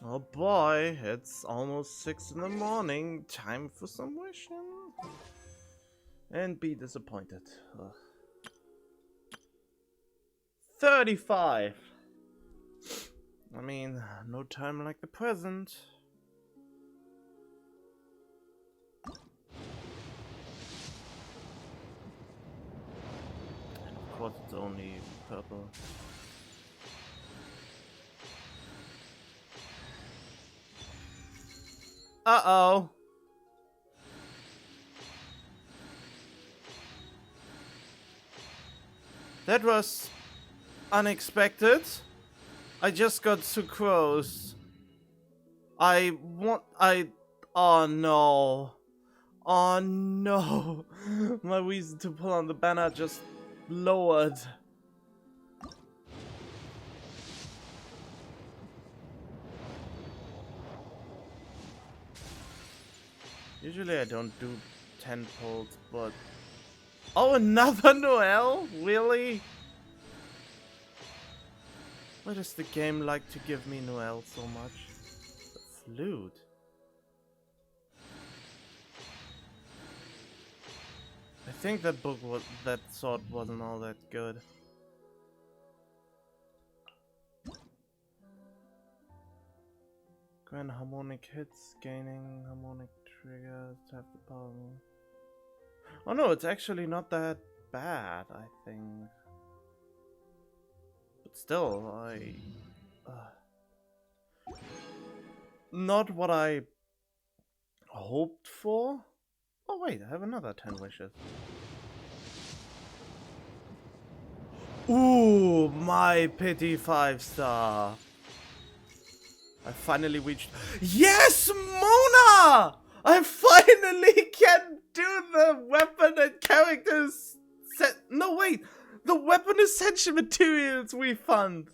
Oh boy, it's almost 6 in the morning. Time for some wishing. And be disappointed. Ugh. 35! I mean, no time like the present. And of course it's only purple. Uh-oh! That was unexpected. I just got sucrose. Oh no. Oh no. My reason to pull on the banner just lowered. Usually I don't do 10 pulls, but... Oh, another Noel? Really? Why does the game like to give me Noel so much? The flute. I think that sword wasn't all that good. Grand harmonic hits, gaining harmonic triggers to have the power. Oh no, it's actually not that bad, I think. But still, not what I hoped for. Oh wait, I have another 10 wishes. Ooh, my pity 5-star. I finally reached... Yes, Mona! I finally can do the weapon and characters set... No, wait! The weapon essential materials refund!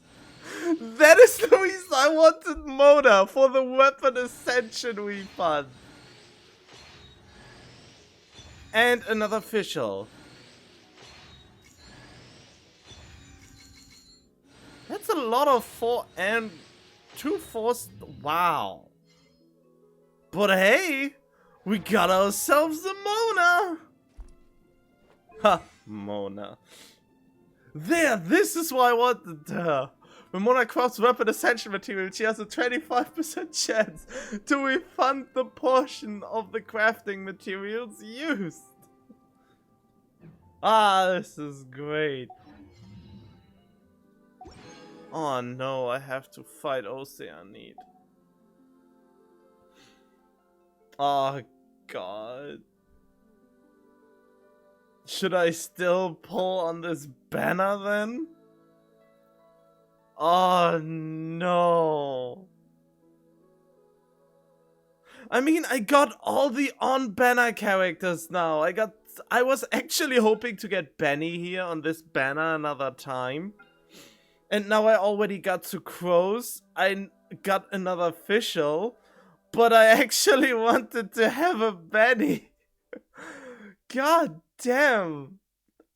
That is the reason I wanted Mona, for the weapon essential refund. And another official. That's a lot of 4 and 2 4s. Wow. But hey, we got ourselves a Mona. Ha, Mona. There, this is why I wanted her. When Mona crafts weapon essential material, she has a 25% chance to refund the portion of the crafting materials used. Ah, this is great. Oh no, I have to fight Oceanid. Oh god. Should I still pull on this banner then? Oh no. I mean, I got all the on-banner characters now. I was actually hoping to get Benny here on this banner another time. And now I already got Sucrose. I got another official. But I actually wanted to have a Benny. God damn.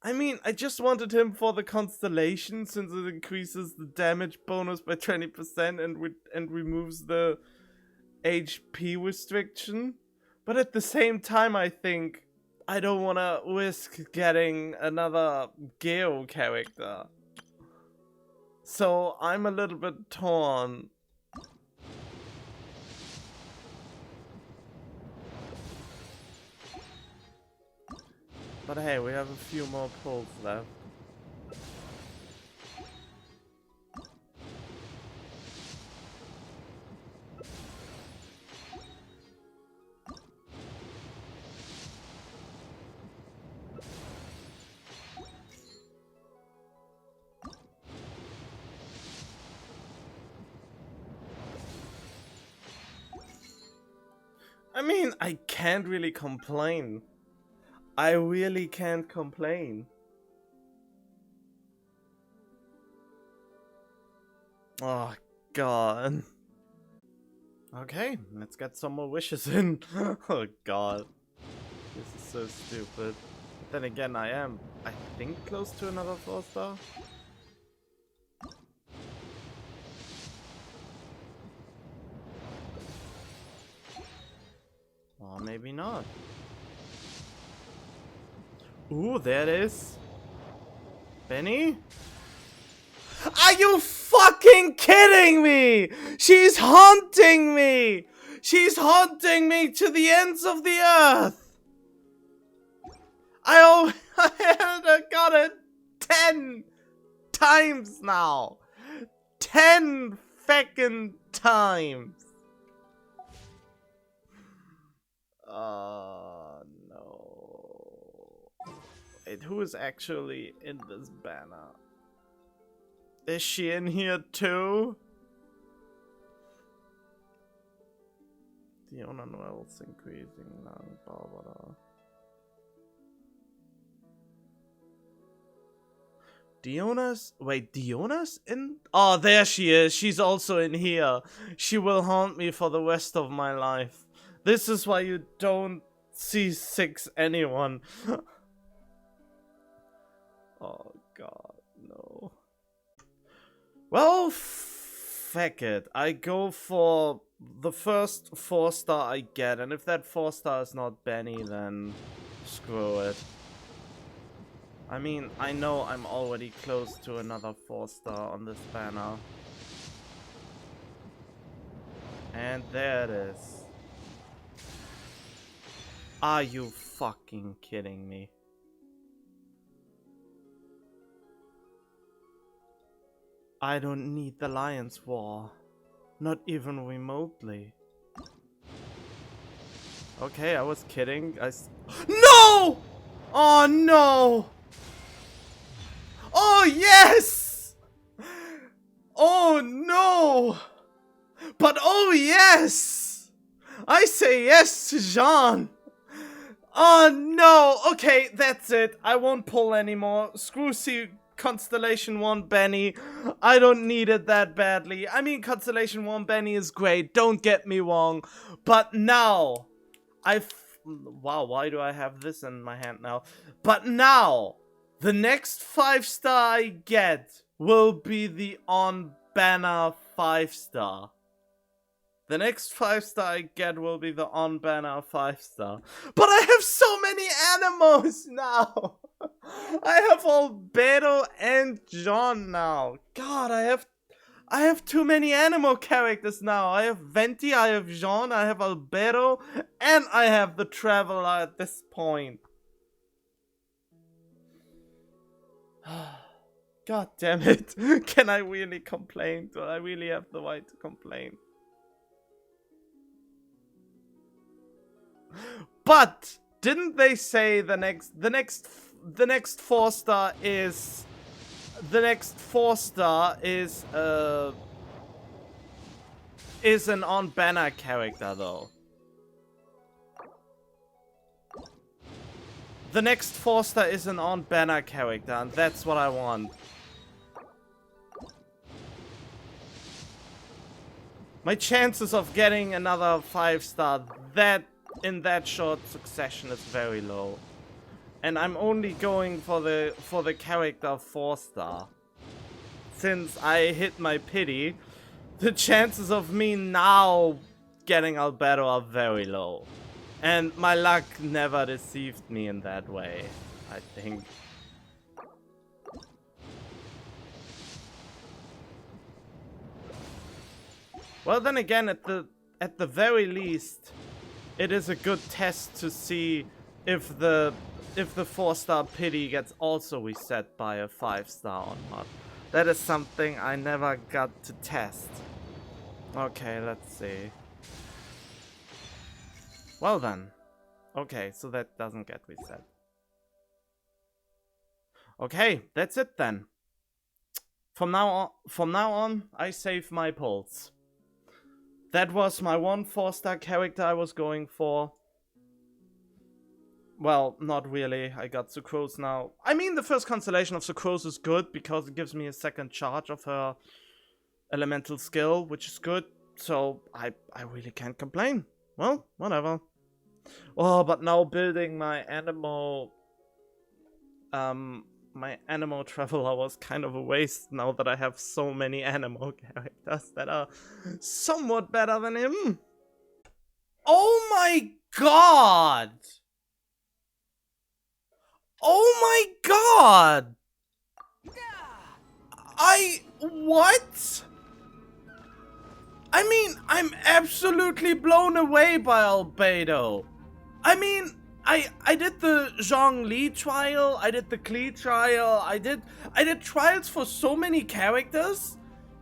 I mean, I just wanted him for the constellation, since it increases the damage bonus by 20% and removes the HP restriction. But at the same time, I think I don't want to risk getting another Geo character. So I'm a little bit torn. But hey, we have a few more pulls left. I mean, I can't really complain. I really can't complain. Oh, God. Okay, let's get some more wishes in. Oh, God. This is so stupid. But then again, I think, close to another 4-star. Or maybe not. Ooh, there it is. Benny? Are you fucking kidding me? She's haunting me! She's haunting me to the ends of the earth! I got it 10 times now! 10 fucking times! Oh no. Wait, who is actually in this banner? Is she in here too? The owner levels increasing now, blah blah blah. Diona's in? Oh, there she is. She's also in here. She will haunt me for the rest of my life. This is why you don't C6 anyone. Oh god, no. Well, fuck it. I go for the first 4-star I get, and if that 4-star is not Benny, then screw it. I mean, I know I'm already close to another 4-star on this banner. And there it is. Are you fucking kidding me? I don't need the Lions War. Not even remotely. Okay, I was kidding. No! Oh no! Oh yes! Oh no! But oh yes! I say yes to Zhong! Oh no! Okay, that's it. I won't pull anymore. Screw Constellation 1 Benny. I don't need it that badly. I mean, Constellation 1 Benny is great, don't get me wrong. But now, wow, why do I have this in my hand now? But now, the next 5-star I get will be the on-banner 5-star. The next 5-star I get will be the on-banner 5-star. But I have so many animals now! I have Albedo and Zhong now. God, I have too many animal characters now. I have Venti, I have Zhong, I have Albedo, and I have the Traveler at this point. God damn it. Can I really complain? Do I really have the right to complain? But didn't they say the next 4-star is an on-banner character though? The next 4-star is an on-banner character, and that's what I want. My chances of getting another 5-star in that short succession is very low. And I'm only going for the character 4-star. Since I hit my pity, the chances of me now getting Albedo are very low. And my luck never deceived me in that way, I think. Well, then again, at the very least, it is a good test to see if the 4-star pity gets also reset by a 5-star or not. That is something I never got to test. Okay, let's see. Well then. Okay, so that doesn't get reset. Okay, that's it then. From now on, I save my pulls. That was my one 4-star character I was going for. Well, not really. I got Sucrose now. I mean, the first constellation of Sucrose is good because it gives me a second charge of her elemental skill, which is good. So I really can't complain. Well, whatever. Oh, but now building my animal traveler was kind of a waste now that I have so many animal characters that are somewhat better than him. Oh my god! Oh my god! What? I mean, I'm absolutely blown away by Albedo. I mean, I did the Zhong Li trial, I did the Klee trial, I did trials for so many characters,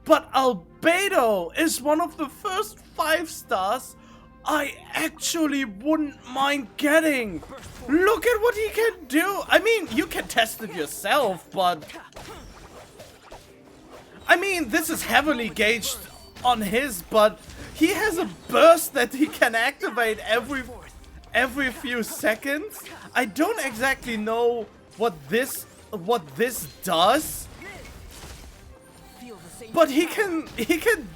but Albedo is one of the first 5 stars I actually wouldn't mind getting. Look at what he can do. I mean, you can test it yourself, but I mean, this is heavily gauged on his, but he has a burst that he can activate every few seconds. I don't exactly know what this does, but he can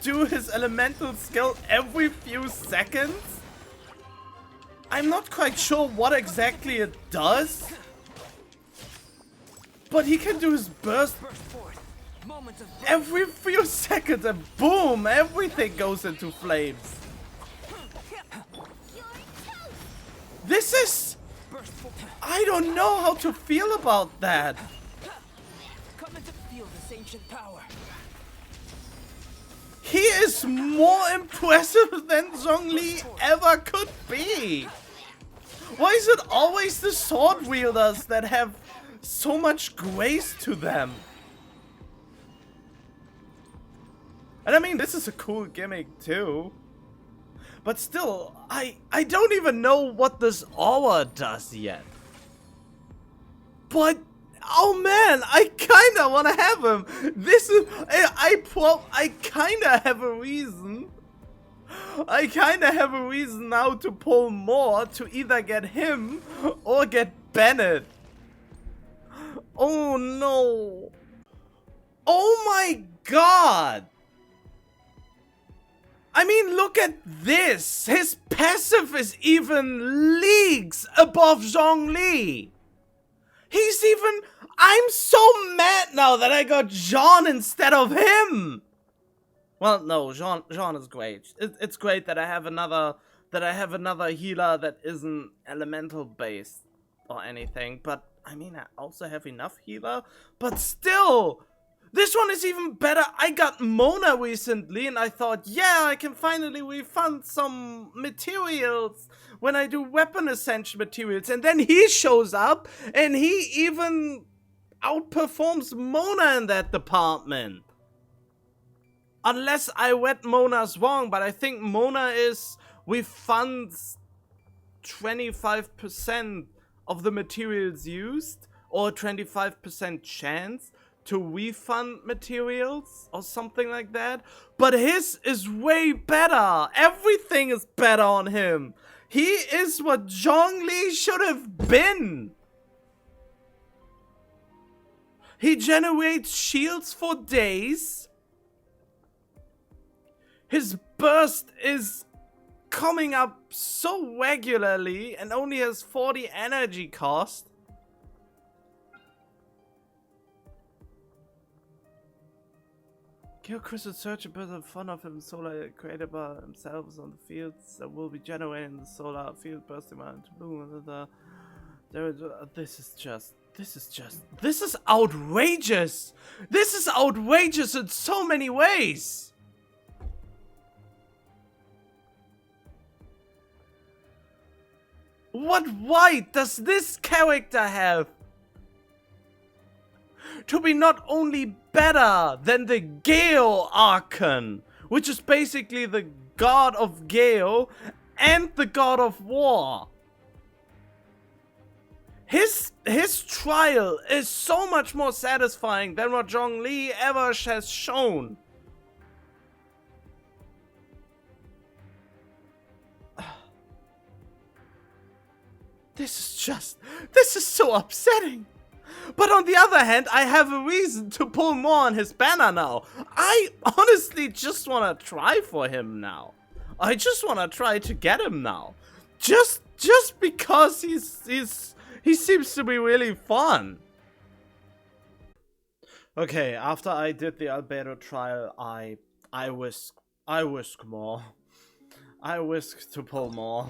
do his elemental skill every few seconds. I'm not quite sure what exactly it does, but he can do his burst every few seconds and boom, everything goes into flames. This is... I don't know how to feel about that. He is more impressive than Zhong Li ever could be. Why is it always the sword wielders that have so much grace to them? And I mean, this is a cool gimmick too. But still, I don't even know what this aura does yet. But, oh man, I kinda wanna have him. This is, I kinda have a reason. I kinda have a reason now to pull more to either get him or get Bennett. Oh no. Oh my god. I mean, look at this! His passive is even leagues above Zhong Li! He's even... I'm so mad now that I got Zhong instead of him! Well, no, Zhong is great. It's great that I have another healer that isn't elemental based or anything, but I mean, I also have enough healer, but still! This one is even better. I got Mona recently and I thought, yeah, I can finally refund some materials when I do weapon ascension materials. And then he shows up and he even outperforms Mona in that department. Unless I read Mona's wrong, but I think Mona is refunds 25% of the materials used or 25% chance to refund materials or something like that. But his is way better. Everything is better on him. He is what Zhong Li should have been. He generates shields for days. His burst is coming up so regularly and only has 40 energy cost. Kill Chris and search a bit of fun of him solar created by themselves on the fields that will be generating the solar field bursting out into bloom. This is outrageous! This is outrageous in so many ways! What right does this character have to be not only better than the Gale Archon, which is basically the god of Gale and the god of war? His trial is so much more satisfying than what Zhong Li ever has shown. This is so upsetting. But on the other hand, I have a reason to pull more on his banner now. I honestly just want to try for him now. I just want to try to get him now. Just because he seems to be really fun. Okay, after I did the Albedo trial, I risk more. I whisk to pull more.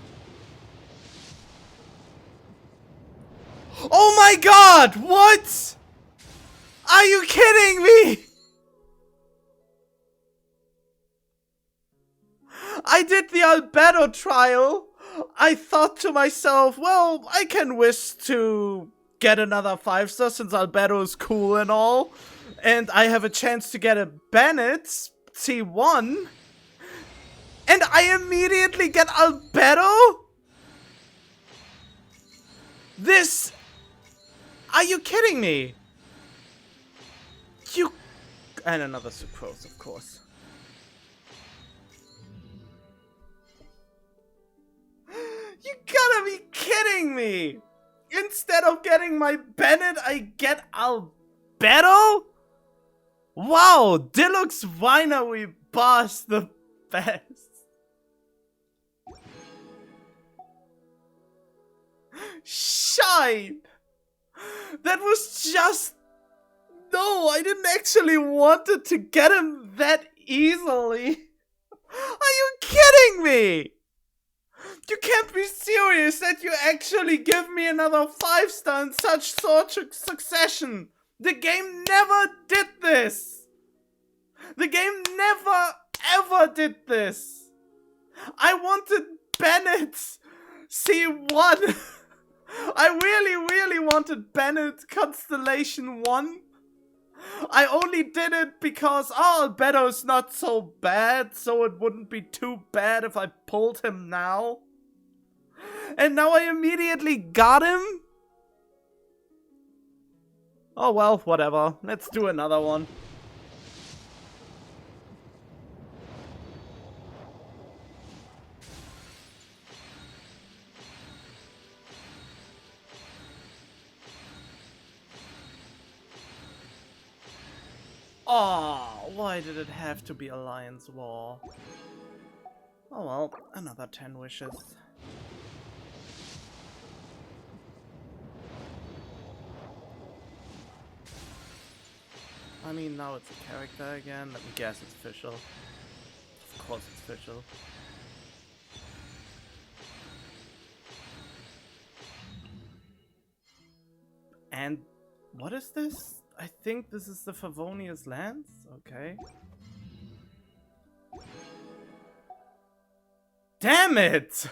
Oh my god! What? Are you kidding me? I did the Albedo trial. I thought to myself, well, I can wish to get another 5-star since Albedo is cool and all. And I have a chance to get a Bennett T1. And I immediately get Albedo? This... Are you kidding me? You... And another sucrose, of course. You gotta be kidding me! Instead of getting my Bennett, I get Albedo? Wow, Deluxe Winery Boss the best. Shite! That was just... No, I didn't actually want it to get him that easily. Are you kidding me? You can't be serious that you actually give me another 5-star in such sort of succession. The game never did this. The game never ever did this. I wanted Bennett's C1. I really wanted Bennett Constellation 1. I only did it because, oh, Albedo's not so bad, so it wouldn't be too bad if I pulled him now. And now I immediately got him? Oh well, whatever. Let's do another one. Oh, why did it have to be Alliance War? Oh well, another 10 wishes. I mean, now it's a character again. Let me guess, it's official. Of course it's official. And what is this? I think this is the Favonius Lance? Okay. Damn it!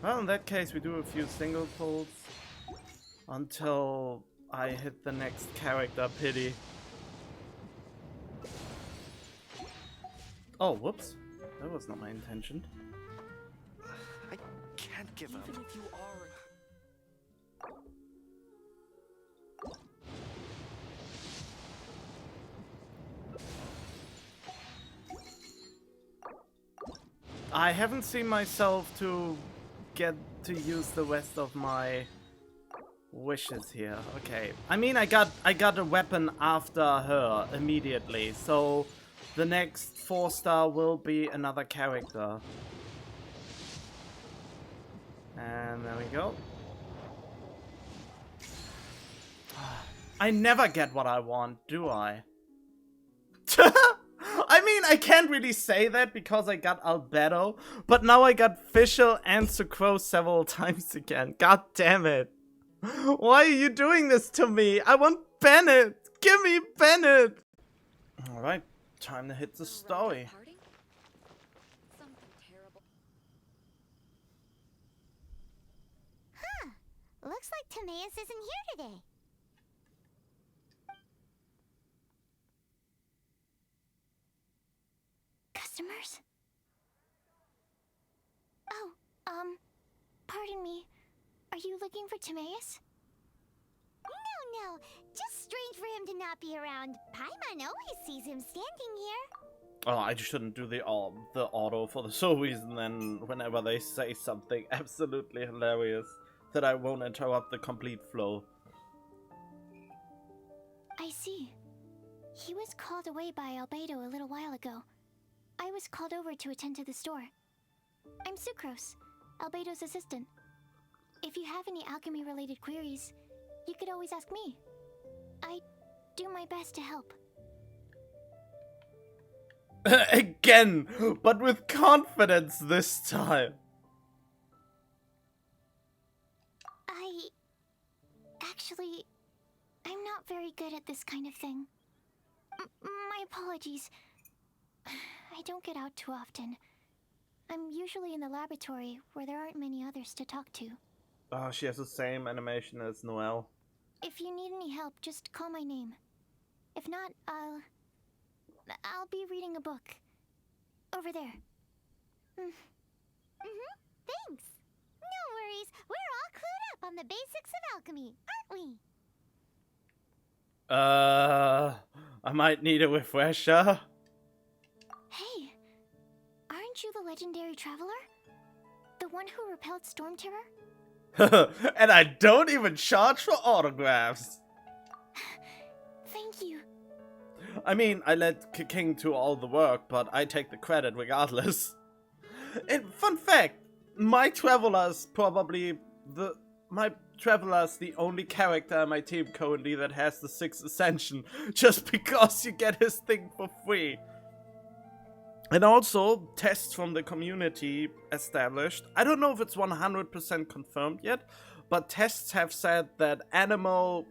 Well, in that case, we do a few single pulls until I hit the next character pity. Oh, whoops. That was not my intention. I can't give up. Even if you are... I haven't seen myself to get to use the rest of my wishes here. Okay. I mean, I got a weapon after her immediately, so the next 4-star will be another character. And there we go. I never get what I want, do I? I mean, I can't really say that because I got Albedo, but now I got Fischl and Sucrose several times again. God damn it. Why are you doing this to me? I want Bennett! Give me Bennett! Alright, time to hit the story. Huh. Looks like Timaeus isn't here today. Customers? Oh, pardon me. Are you looking for Timaeus? No, just strange for him to not be around. Paimon always sees him standing here. Oh, I shouldn't do the auto for the sole reason then whenever they say something absolutely hilarious that I won't interrupt the complete flow. I see. He was called away by Albedo a little while ago. I was called over to attend to the store. I'm Sucrose, Albedo's assistant. If you have any alchemy-related queries, you could always ask me. I do my best to help. Again, but with confidence this time. Actually, I'm not very good at this kind of thing. My apologies. I don't get out too often. I'm usually in the laboratory where there aren't many others to talk to. Oh, she has the same animation as Noelle. If you need any help, just call my name. If not, I'll be reading a book. Over there. Thanks. No worries. We're all clued up on the basics of alchemy, aren't we? I might need a refresher. Hey, aren't you the legendary traveler? The one who repelled Storm Terror? And I don't even charge for autographs. Thank you. I mean, I let King do all the work, but I take the credit regardless. And fun fact, my Traveler's the only character in my team currently that has the 6th Ascension, just because you get his thing for free. And also, tests from the community established, I don't know if it's 100% confirmed yet, but tests have said that animal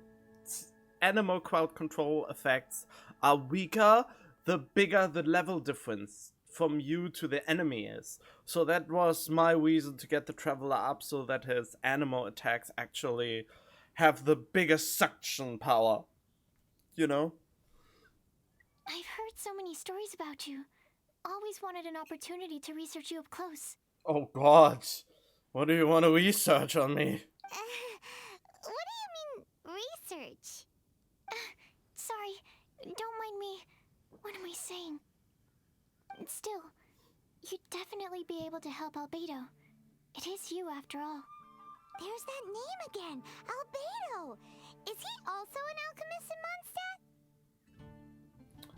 crowd control effects are weaker the bigger the level difference from you to the enemy is. So that was my reason to get the Traveler up, so that his animal attacks actually have the biggest suction power. You know? I've heard so many stories about you. Always wanted an opportunity to research you up close. Oh god. What do you want to research on me? What do you mean, research? Sorry, don't mind me. What am I saying? Still, you'd definitely be able to help Albedo. It is you, after all. There's that name again, Albedo. Is he also an alchemist in Mondstadt?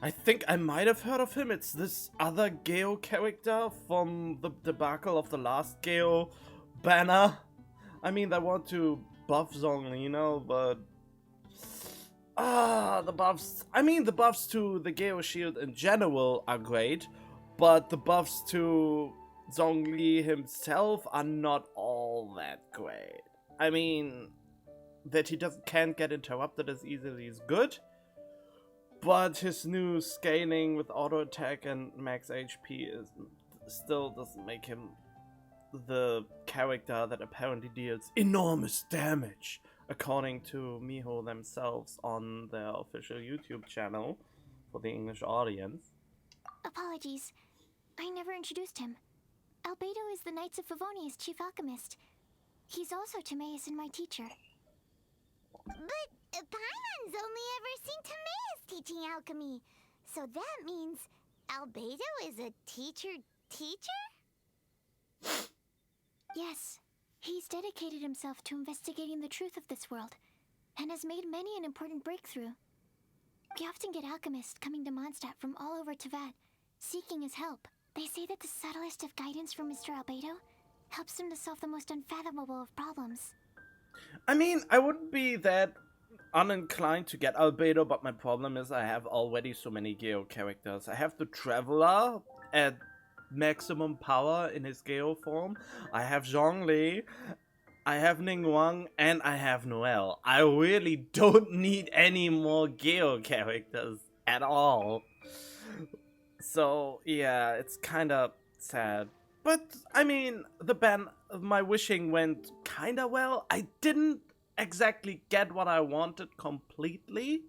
I think I might have heard of him. It's this other Geo character from the debacle of the last Geo banner. I mean, they want to buff Zhong, you know, but... the buffs... I mean, the buffs to the Geo shield in general are great, but the buffs to Zhongli himself are not all that great. I mean, that he can't get interrupted as easily is good, but his new scaling with auto attack and max HP still doesn't make him the character that apparently deals enormous damage, according to Miho themselves on their official YouTube channel for the English audience. Apologies. I never introduced him. Albedo is the Knights of Favonia's chief alchemist. He's also Timaeus and my teacher. But Paimon's only ever seen Timaeus teaching alchemy. So that means Albedo is a teacher? Yes, he's dedicated himself to investigating the truth of this world, and has made many an important breakthrough. We often get alchemists coming to Mondstadt from all over Teyvat, seeking his help. They say that the subtlest of guidance from Mr. Albedo helps him to solve the most unfathomable of problems. I mean, I wouldn't be that uninclined to get Albedo, but my problem is I have already so many Geo characters. I have the Traveler at maximum power in his Geo form. I have Zhongli, I have Ningguang, and I have Noelle. I really don't need any more Geo characters at all. So, yeah, it's kinda sad. But, I mean, my wishing went kinda well. I didn't exactly get what I wanted completely.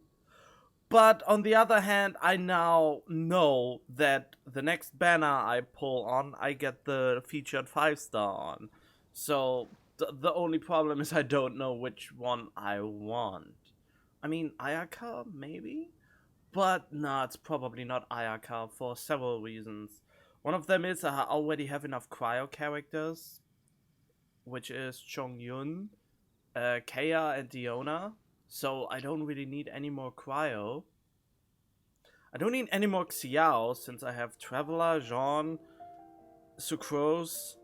But on the other hand, I now know that the next banner I pull on, I get the featured 5-star on. So, the only problem is I don't know which one I want. I mean, Ayaka, maybe? But no, it's probably not Ayaka for several reasons. One of them is I already have enough cryo characters, which is Chongyun, Kea, and Diona. So I don't really need any more cryo. I don't need any more Xiao since I have Traveler, Zhong, Sucrose,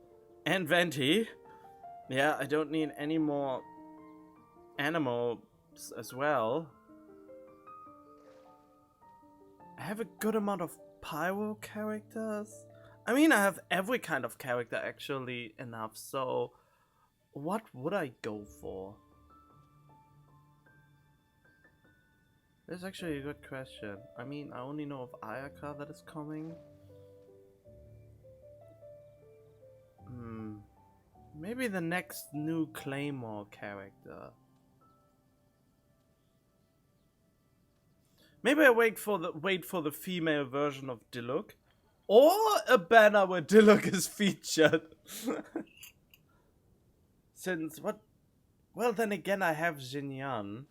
and Venti. Yeah, I don't need any more animals as well. I have a good amount of pyro characters? I mean, I have every kind of character actually enough, so what would I go for? That's actually a good question. I mean, I only know of Ayaka that is coming. Maybe the next new Claymore character. Maybe I wait for the female version of Diluc, or a banner where Diluc is featured. Since what? Well, then again, I have Xinyan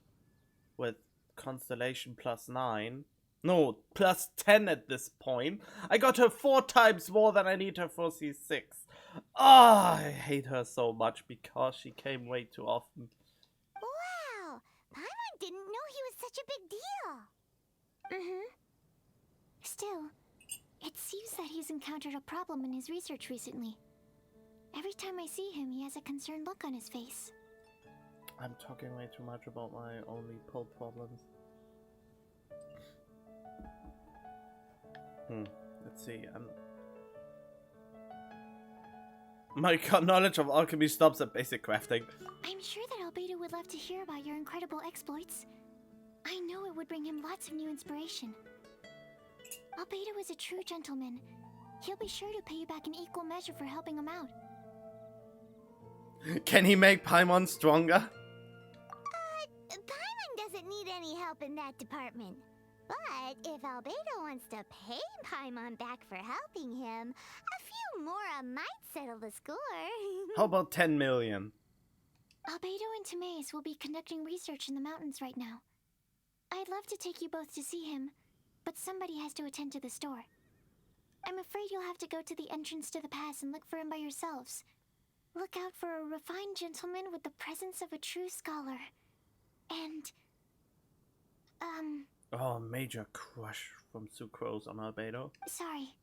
with Constellation +9. No, +10 at this point. I got her 4 times more than I need her for C6. Ah, I hate her so much because she came way too often. Wow! Paimon didn't know he was such a big deal. Still, it seems that he's encountered a problem in his research recently. Every time I see him, he has a concerned look on his face. I'm talking way too much about my only pull problems. Let's see. My knowledge of alchemy stops at basic crafting. I'm sure that Albedo would love to hear about your incredible exploits. I know it would bring him lots of new inspiration. Albedo is a true gentleman. He'll be sure to pay you back in equal measure for helping him out. Can he make Paimon stronger? Paimon doesn't need any help in that department. But if Albedo wants to pay Paimon back for helping him, a few more might settle the score. How about 10 million? Albedo and Timaeus will be conducting research in the mountains right now. I'd love to take you both to see him, but somebody has to attend to the store. I'm afraid you'll have to go to the entrance to the pass and look for him by yourselves. Look out for a refined gentleman with the presence of a true scholar. And, Oh, major crush from Sucrose on Albedo. sorry.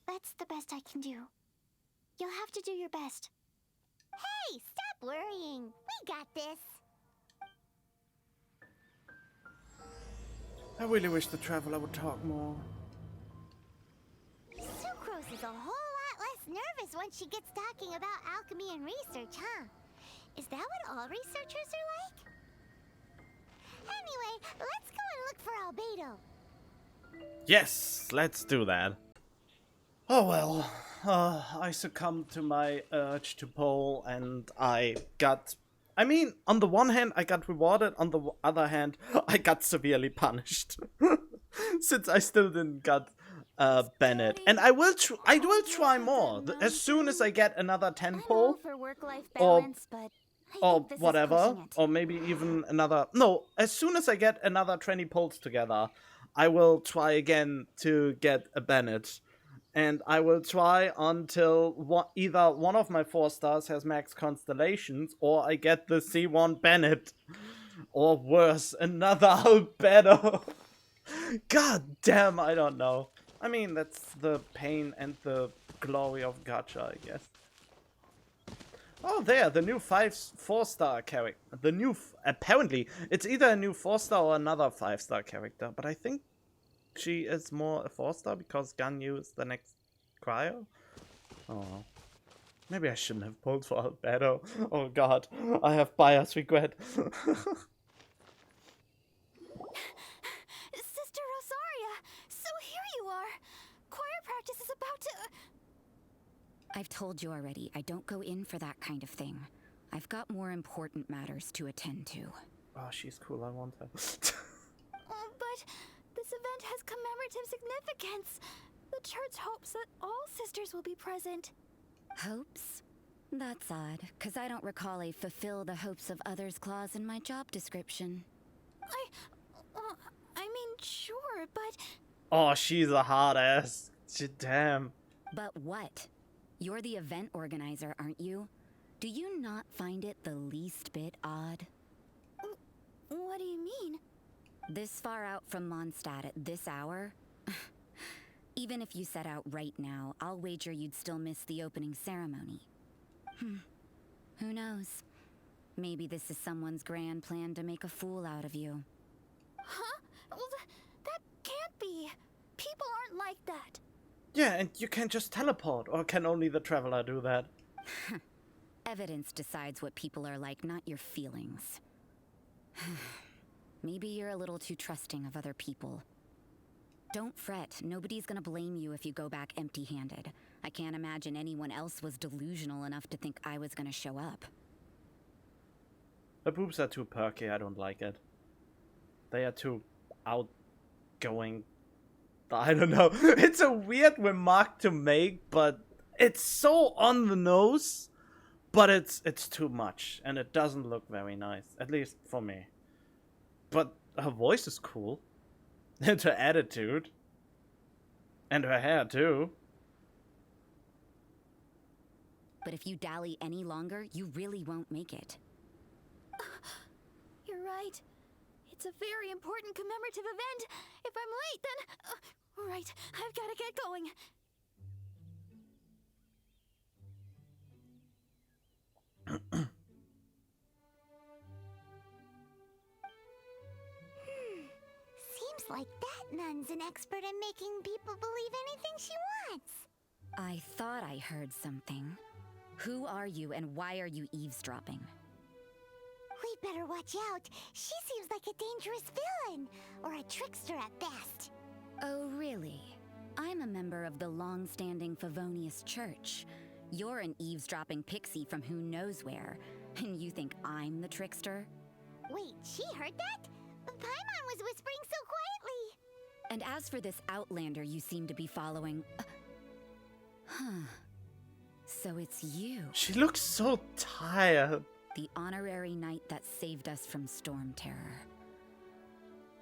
That's the best I can do. You'll have to do your best. Hey, stop worrying. We got this. I really wish the traveler would talk more. Sucrose is a whole lot less nervous once she gets talking about alchemy and research, huh? Is that what all researchers are like? Anyway, let's go and look for Albedo. Yes, let's do that. Oh well, I succumbed to my urge to poll and I mean, on the one hand I got rewarded, on the other hand I got severely punished. Since I still didn't get Bennett. And I will try more. As soon as I get another 10 poll, or whatever, or maybe even another, no, as soon as I get another 20 polls together, I will try again to get a Bennett. And I will try until either one of my 4 stars has max constellations, or I get the C1 Bennett. Or worse, another Albedo. God damn, I don't know. I mean, that's the pain and the glory of Gacha, I guess. Oh, there, the new 4-star character. The new, apparently, it's either a new 4-star or another 5-star character, but I think she is more a 4-star because Ganyu is the next cryo. Oh, maybe I shouldn't have pulled for Albedo. Oh god, I have bias regret. Sister Rosaria! So here you are! Choir practice is about to... I've told you already, I don't go in for that kind of thing. I've got more important matters to attend to. Oh, she's cool, I want her. But this event has commemorative significance. The church hopes that all sisters will be present. Hopes? That's odd, because I don't recall a fulfill the hopes of others clause in my job description. I mean, sure, but... Oh, she's a hot ass. Damn. But what? You're the event organizer, aren't you? Do you not find it the least bit odd? What do you mean? This far out from Mondstadt at this hour? Even if you set out right now, I'll wager you'd still miss the opening ceremony. Who knows? Maybe this is someone's grand plan to make a fool out of you. Huh? Well, that can't be. People aren't like that. Yeah, and you can't just teleport, or can only the traveler do that? Evidence decides what people are like, not your feelings. Maybe you're a little too trusting of other people. Don't fret, nobody's gonna blame you if you go back empty-handed. I can't imagine anyone else was delusional enough to think I was gonna show up. The boobs are too perky, I don't like it. They are too outgoing. I don't know. It's a weird remark to make, but it's so on the nose, but it's too much, and it doesn't look very nice, at least for me. But her voice is cool. And her attitude. And her hair, too. But if you dally any longer, you really won't make it. You're right. It's a very important commemorative event. If I'm late, then... right, I've gotta get going. Seems like that nun's an expert in making people believe anything she wants. I thought I heard something. Who are you and why are you eavesdropping? We'd better watch out. She seems like a dangerous villain, or a trickster at best. Oh, really? I'm a member of the long-standing Favonius Church. You're an eavesdropping pixie from who knows where, and you think I'm the trickster? Wait, she heard that? But Paimon was whispering so quietly. And as for this outlander you seem to be following... huh. So it's you. She looks so tired. The honorary knight that saved us from storm terror.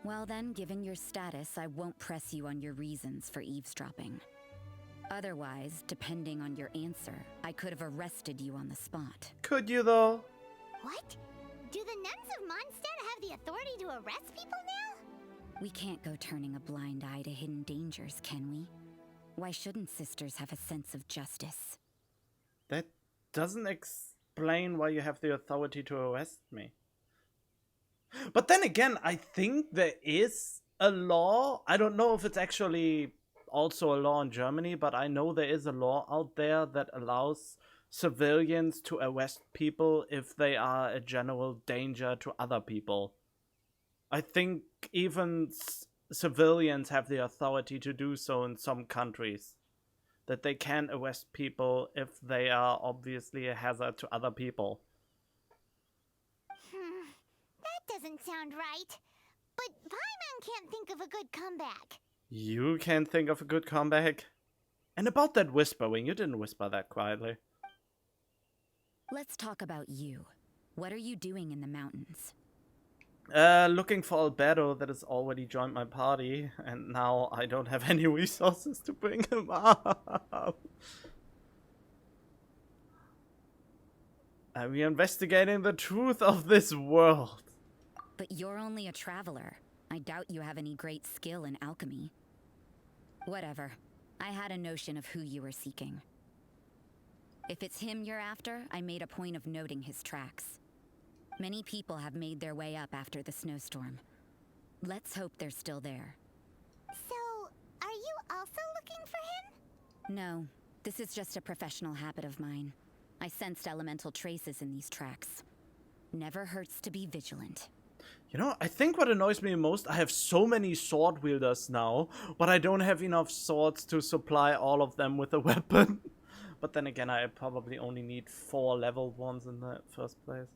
Well then, given your status, I won't press you on your reasons for eavesdropping. Otherwise, depending on your answer, I could have arrested you on the spot. Could you, though? What? Do the nuns of Mondstadt have the authority to arrest people now? We can't go turning a blind eye to hidden dangers, can we? Why shouldn't sisters have a sense of justice? That doesn't explain why you have the authority to arrest me. But then again, I think there is a law. I don't know if it's actually also a law in Germany, but I know there is a law out there that allows civilians to arrest people if they are a general danger to other people. I think even civilians have the authority to do so in some countries. That they can arrest people if they are obviously a hazard to other people. That doesn't sound right. But Paimon can't think of a good comeback. You can't think of a good comeback? And about that whispering, you didn't whisper that quietly. Let's talk about you. What are you doing in the mountains? Looking for Albedo that has already joined my party, and now I don't have any resources to bring him up. And we are investigating the truth of this world. But you're only a traveler. I doubt you have any great skill in alchemy. Whatever. I had a notion of who you were seeking. If it's him you're after, I made a point of noting his tracks. Many people have made their way up after the snowstorm. Let's hope they're still there. So, are you also looking for him? No, this is just a professional habit of mine. I sensed elemental traces in these tracks. Never hurts to be vigilant. You know, I think what annoys me most, I have so many sword wielders now, but I don't have enough swords to supply all of them with a weapon. But then again, I probably only need 4 leveled ones in the first place.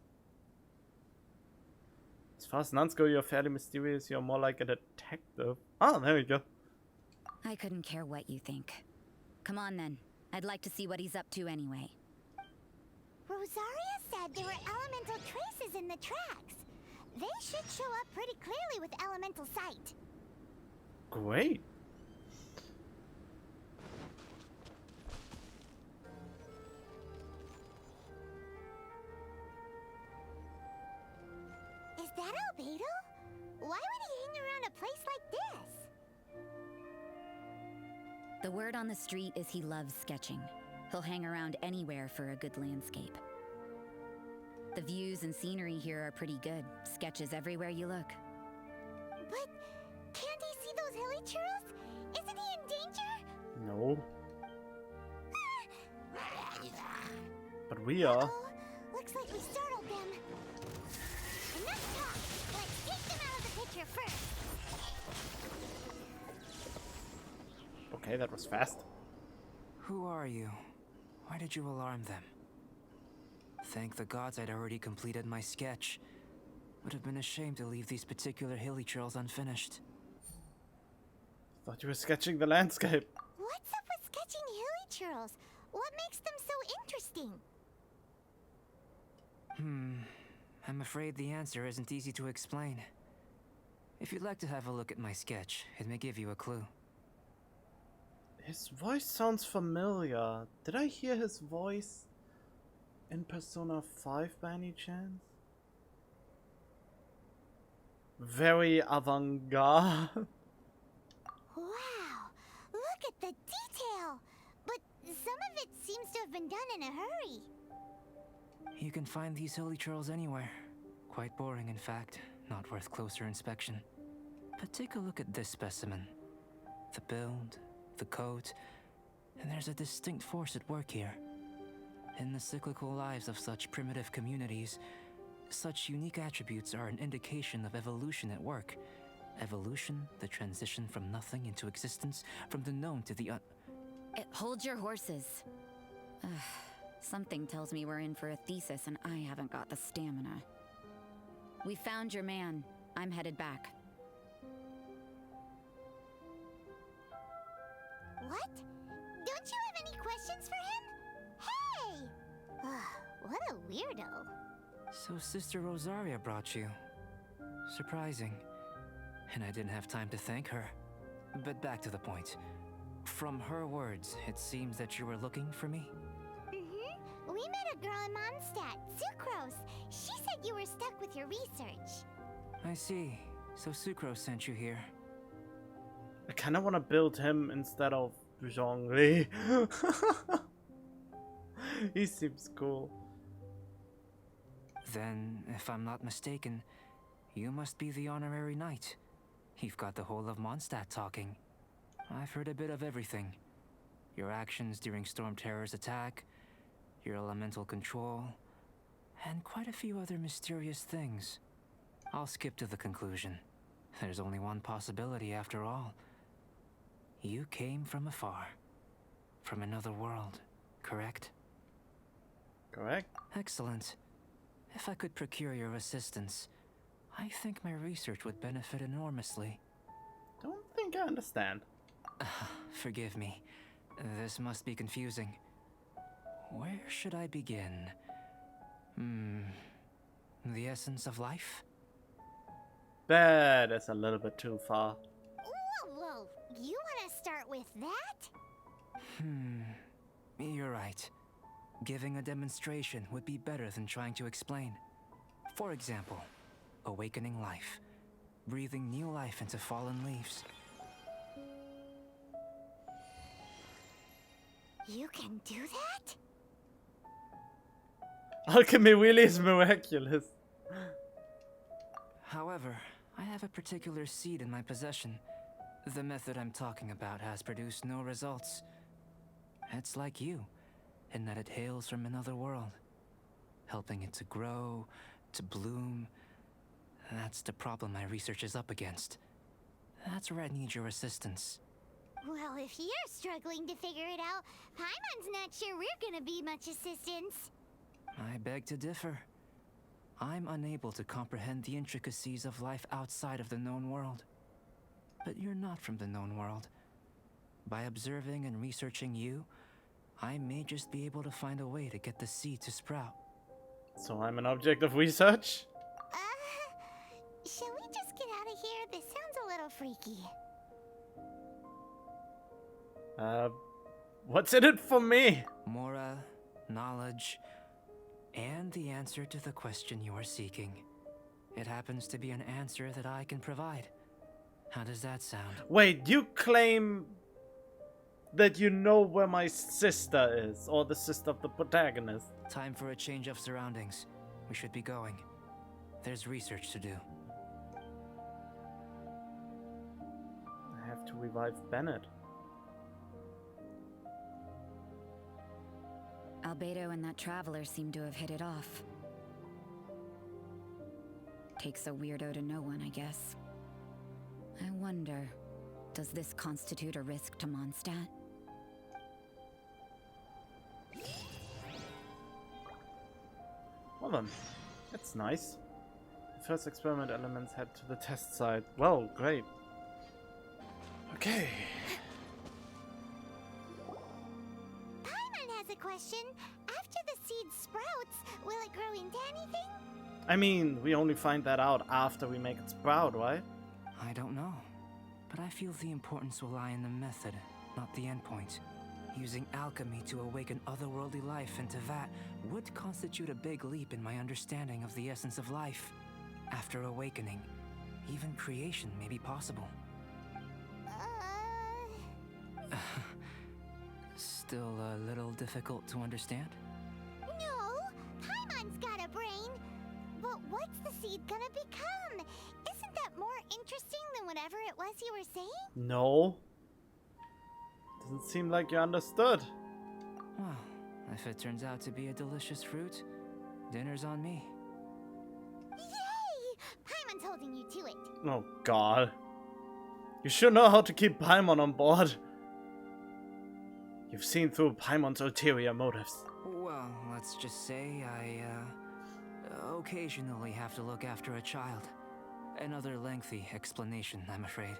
As far as nuns go, you're fairly mysterious. You're more like a detective. Ah, there we go. I couldn't care what you think. Come on then. I'd like to see what he's up to anyway. Rosaria said there were elemental traces in the tracks. They should show up pretty clearly with elemental sight. Great. Is that Albedo? Why would he hang around a place like this? The word on the street is he loves sketching. He'll hang around anywhere for a good landscape. The views and scenery here are pretty good. Sketches everywhere you look. But can't he see those hilly churros? Isn't he in danger? we are. Uh-oh. Looks like we startled them. Enough talk. Let's take them out of the picture first. Okay, that was fast. Who are you? Why did you alarm them? Thank the gods I'd already completed my sketch. Would have been a shame to leave these particular hilly trails unfinished. Thought you were sketching the landscape. What's up with sketching hilly churls? What makes them so interesting? I'm afraid the answer isn't easy to explain. If you'd like to have a look at my sketch, it may give you a clue. His voice sounds familiar. Did I hear his voice in Persona 5 by any chance? Very avant-garde. Wow, look at the detail! But some of it seems to have been done in a hurry. You can find these hilly trails anywhere. Quite boring, in fact. Not worth closer inspection. But take a look at this specimen. The build, the coat, and there's a distinct force at work here. In the cyclical lives of such primitive communities, such unique attributes are an indication of evolution at work. Evolution, the transition from nothing into existence, from the known to the Hold your horses. Ugh, something tells me we're in for a thesis and I haven't got the stamina. We found your man. I'm headed back. What? Don't you have any questions for him? Hey! What a weirdo. So Sister Rosaria brought you. Surprising. And I didn't have time to thank her. But back to the point. From her words, it seems that you were looking for me? Mm-hmm. We met a girl in Mondstadt, Sucrose. She said you were stuck with your research. I see. So Sucrose sent you here. I kinda wanna build him instead of Zhong. He seems cool. Then, if I'm not mistaken, you must be the honorary knight. You've got the whole of Mondstadt talking. I've heard a bit of everything. Your actions during Storm Terror's attack, your elemental control, and quite a few other mysterious things. I'll skip to the conclusion. There's only one possibility after all. You came from afar. From another world, correct? Correct. Excellent. If I could procure your assistance, I think my research would benefit enormously. Don't think I understand. Forgive me. This must be confusing. Where should I begin? The essence of life? That is a little bit too far. Whoa, you want to start with that? You're right. Giving a demonstration would be better than trying to explain. For example, awakening life. Breathing new life into fallen leaves. You can do that? Alchemy really is miraculous. However, I have a particular seed in my possession. The method I'm talking about has produced no results. It's like you, in that it hails from another world. Helping it to grow, to bloom. That's the problem my research is up against. That's where I need your assistance. Well, if you're struggling to figure it out, Paimon's not sure we're gonna be much assistance. I beg to differ. I'm unable to comprehend the intricacies of life outside of the known world. But you're not from the known world. By observing and researching you, I may just be able to find a way to get the seed to sprout. So I'm an object of research? Shall we just get out of here? This sounds a little freaky. What's in it for me? Mora, knowledge, and the answer to the question you are seeking. It happens to be an answer that I can provide. How does that sound? Wait, you claim that you know where my sister is, or the sister of the protagonist. Time for a change of surroundings. We should be going. There's research to do. I have to revive Bennett. Albedo and that traveler seem to have hit it off. Takes a weirdo to know one, I guess. I wonder, does this constitute a risk to Mondstadt? Well then, that's nice. The first experiment elements head to the test site. Well, great. Okay. Paimon has a question. After the seed sprouts, will it grow into anything? I mean, we only find that out after we make it sprout, right? I don't know, but I feel the importance will lie in the method, not the endpoint. Using alchemy to awaken otherworldly life into that would constitute a big leap in my understanding of the essence of life. After awakening, even creation may be possible. Still a little difficult to understand? No, Paimon's got a brain. But what's the seed gonna become? Isn't that more interesting than whatever it was you were saying? No. Doesn't seem like you understood. Well, if it turns out to be a delicious fruit, dinner's on me. Yay! Paimon's holding you to it. Oh god. You should know how to keep Paimon on board. You've seen through Paimon's ulterior motives. Well, let's just say I, occasionally have to look after a child. Another lengthy explanation, I'm afraid.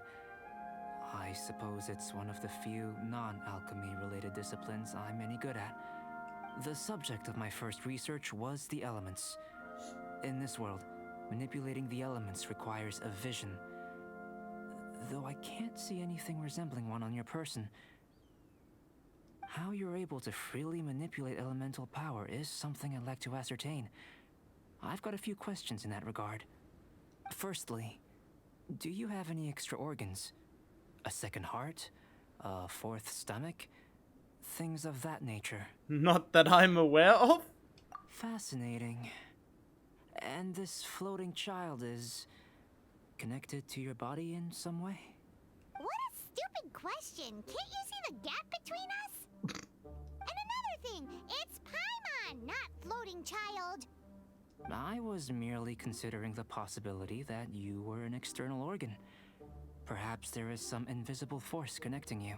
I suppose it's one of the few non-alchemy related disciplines I'm any good at. The subject of my first research was the elements. In this world, manipulating the elements requires a vision. Though I can't see anything resembling one on your person. How you're able to freely manipulate elemental power is something I'd like to ascertain. I've got a few questions in that regard. Firstly, do you have any extra organs? A second heart? A fourth stomach? Things of that nature. Not that I'm aware of. Fascinating. And this floating child is connected to your body in some way? What a stupid question. Can't you see the gap between us? And another thing, it's Paimon, not floating child. I was merely considering the possibility that you were an external organ. Perhaps there is some invisible force connecting you.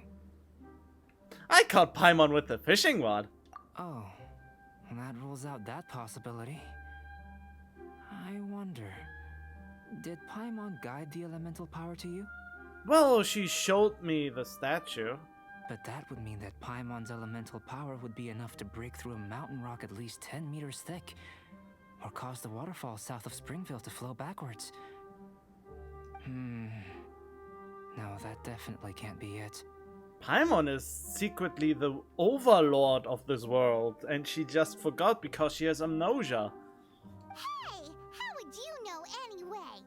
I caught Paimon with the fishing rod. Oh, that rules out that possibility. I wonder, did Paimon guide the elemental power to you? Well, she showed me the statue. But that would mean that Paimon's elemental power would be enough to break through a mountain rock at least 10 meters thick, or cause the waterfall south of Springville to flow backwards. No, that definitely can't be it. Paimon is secretly the overlord of this world, and she just forgot because she has amnesia. Hey, how would you know anyway?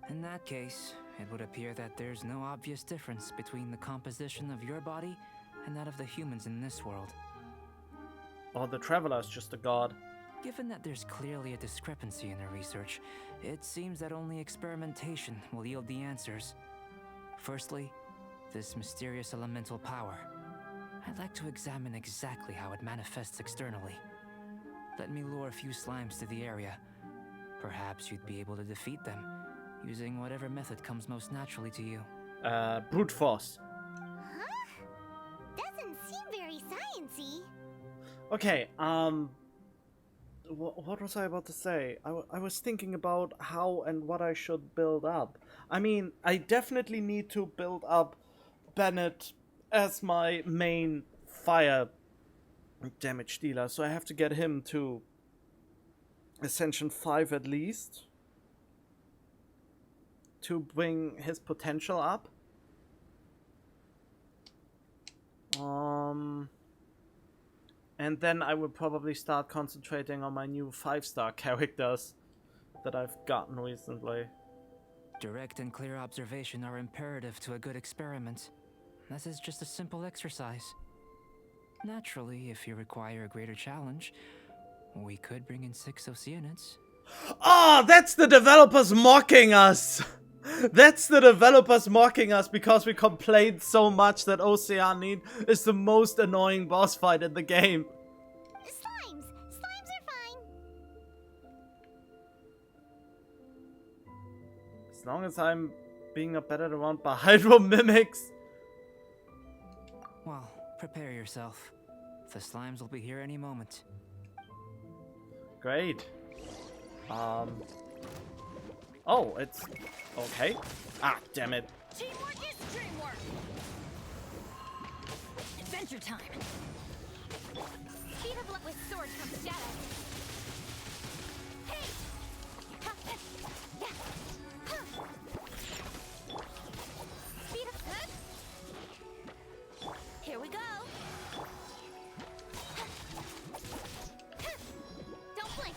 In that case, it would appear that there's no obvious difference between the composition of your body and that of the humans in this world. Or the traveler is just a god. Given that there's clearly a discrepancy in the research, it seems that only experimentation will yield the answers. Firstly, this mysterious elemental power. I'd like to examine exactly how it manifests externally. Let me lure a few slimes to the area. Perhaps you'd be able to defeat them, using whatever method comes most naturally to you. Brute force. Huh? Doesn't seem very sciencey. Okay, what was I about to say? I was thinking about how and what I should build up. I mean, I definitely need to build up Bennett as my main fire damage dealer, so I have to get him to Ascension 5 at least to bring his potential up. And then I would probably start concentrating on my new 5-star characters that I've gotten recently. Direct and clear observation are imperative to a good experiment. This is just a simple exercise. Naturally, if you require a greater challenge, we could bring in 6 Oceanids. Oh, that's the developers mocking us! That's the developers mocking us because we complained so much that Oceanid is the most annoying boss fight in the game. long as I'm being battered around by hydro mimics. Well, prepare yourself. The slimes will be here any moment. Great. Oh, it's okay. Ah, damn it. Teamwork is dreamwork. Adventure time. Speed of luck with sword comes shadow. Hey! Speed of here we go. Don't blink.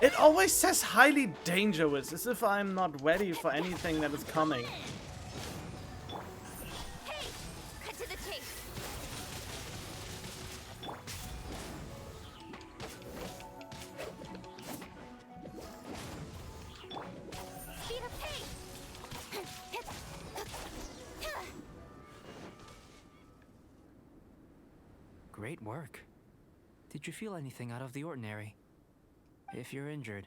It always says highly dangerous, as if I'm not ready for anything that is coming. Hey! Cut to the chase. Speed of pace. Great work. Did you feel anything out of the ordinary? If you're injured,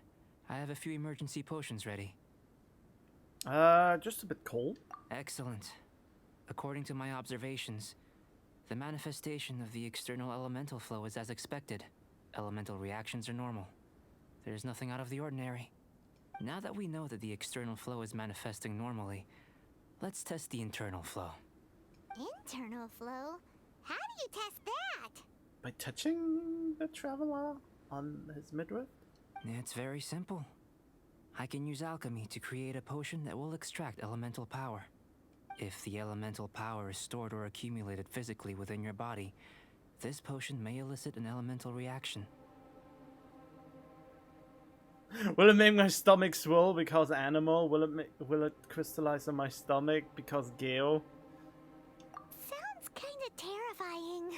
I have a few emergency potions ready. Just a bit cold. Excellent. According to my observations, the manifestation of the external elemental flow is as expected. Elemental reactions are normal. There's nothing out of the ordinary. Now that we know that the external flow is manifesting normally, let's test the internal flow. Internal flow? How do you test that? By touching the traveler on his midriff? It's very simple. I can use alchemy to create a potion that will extract elemental power. If the elemental power is stored or accumulated physically within your body, this potion may elicit an elemental reaction. Will it make my stomach swell because animal? Will it crystallize in my stomach because Gale? Sounds kinda terrifying.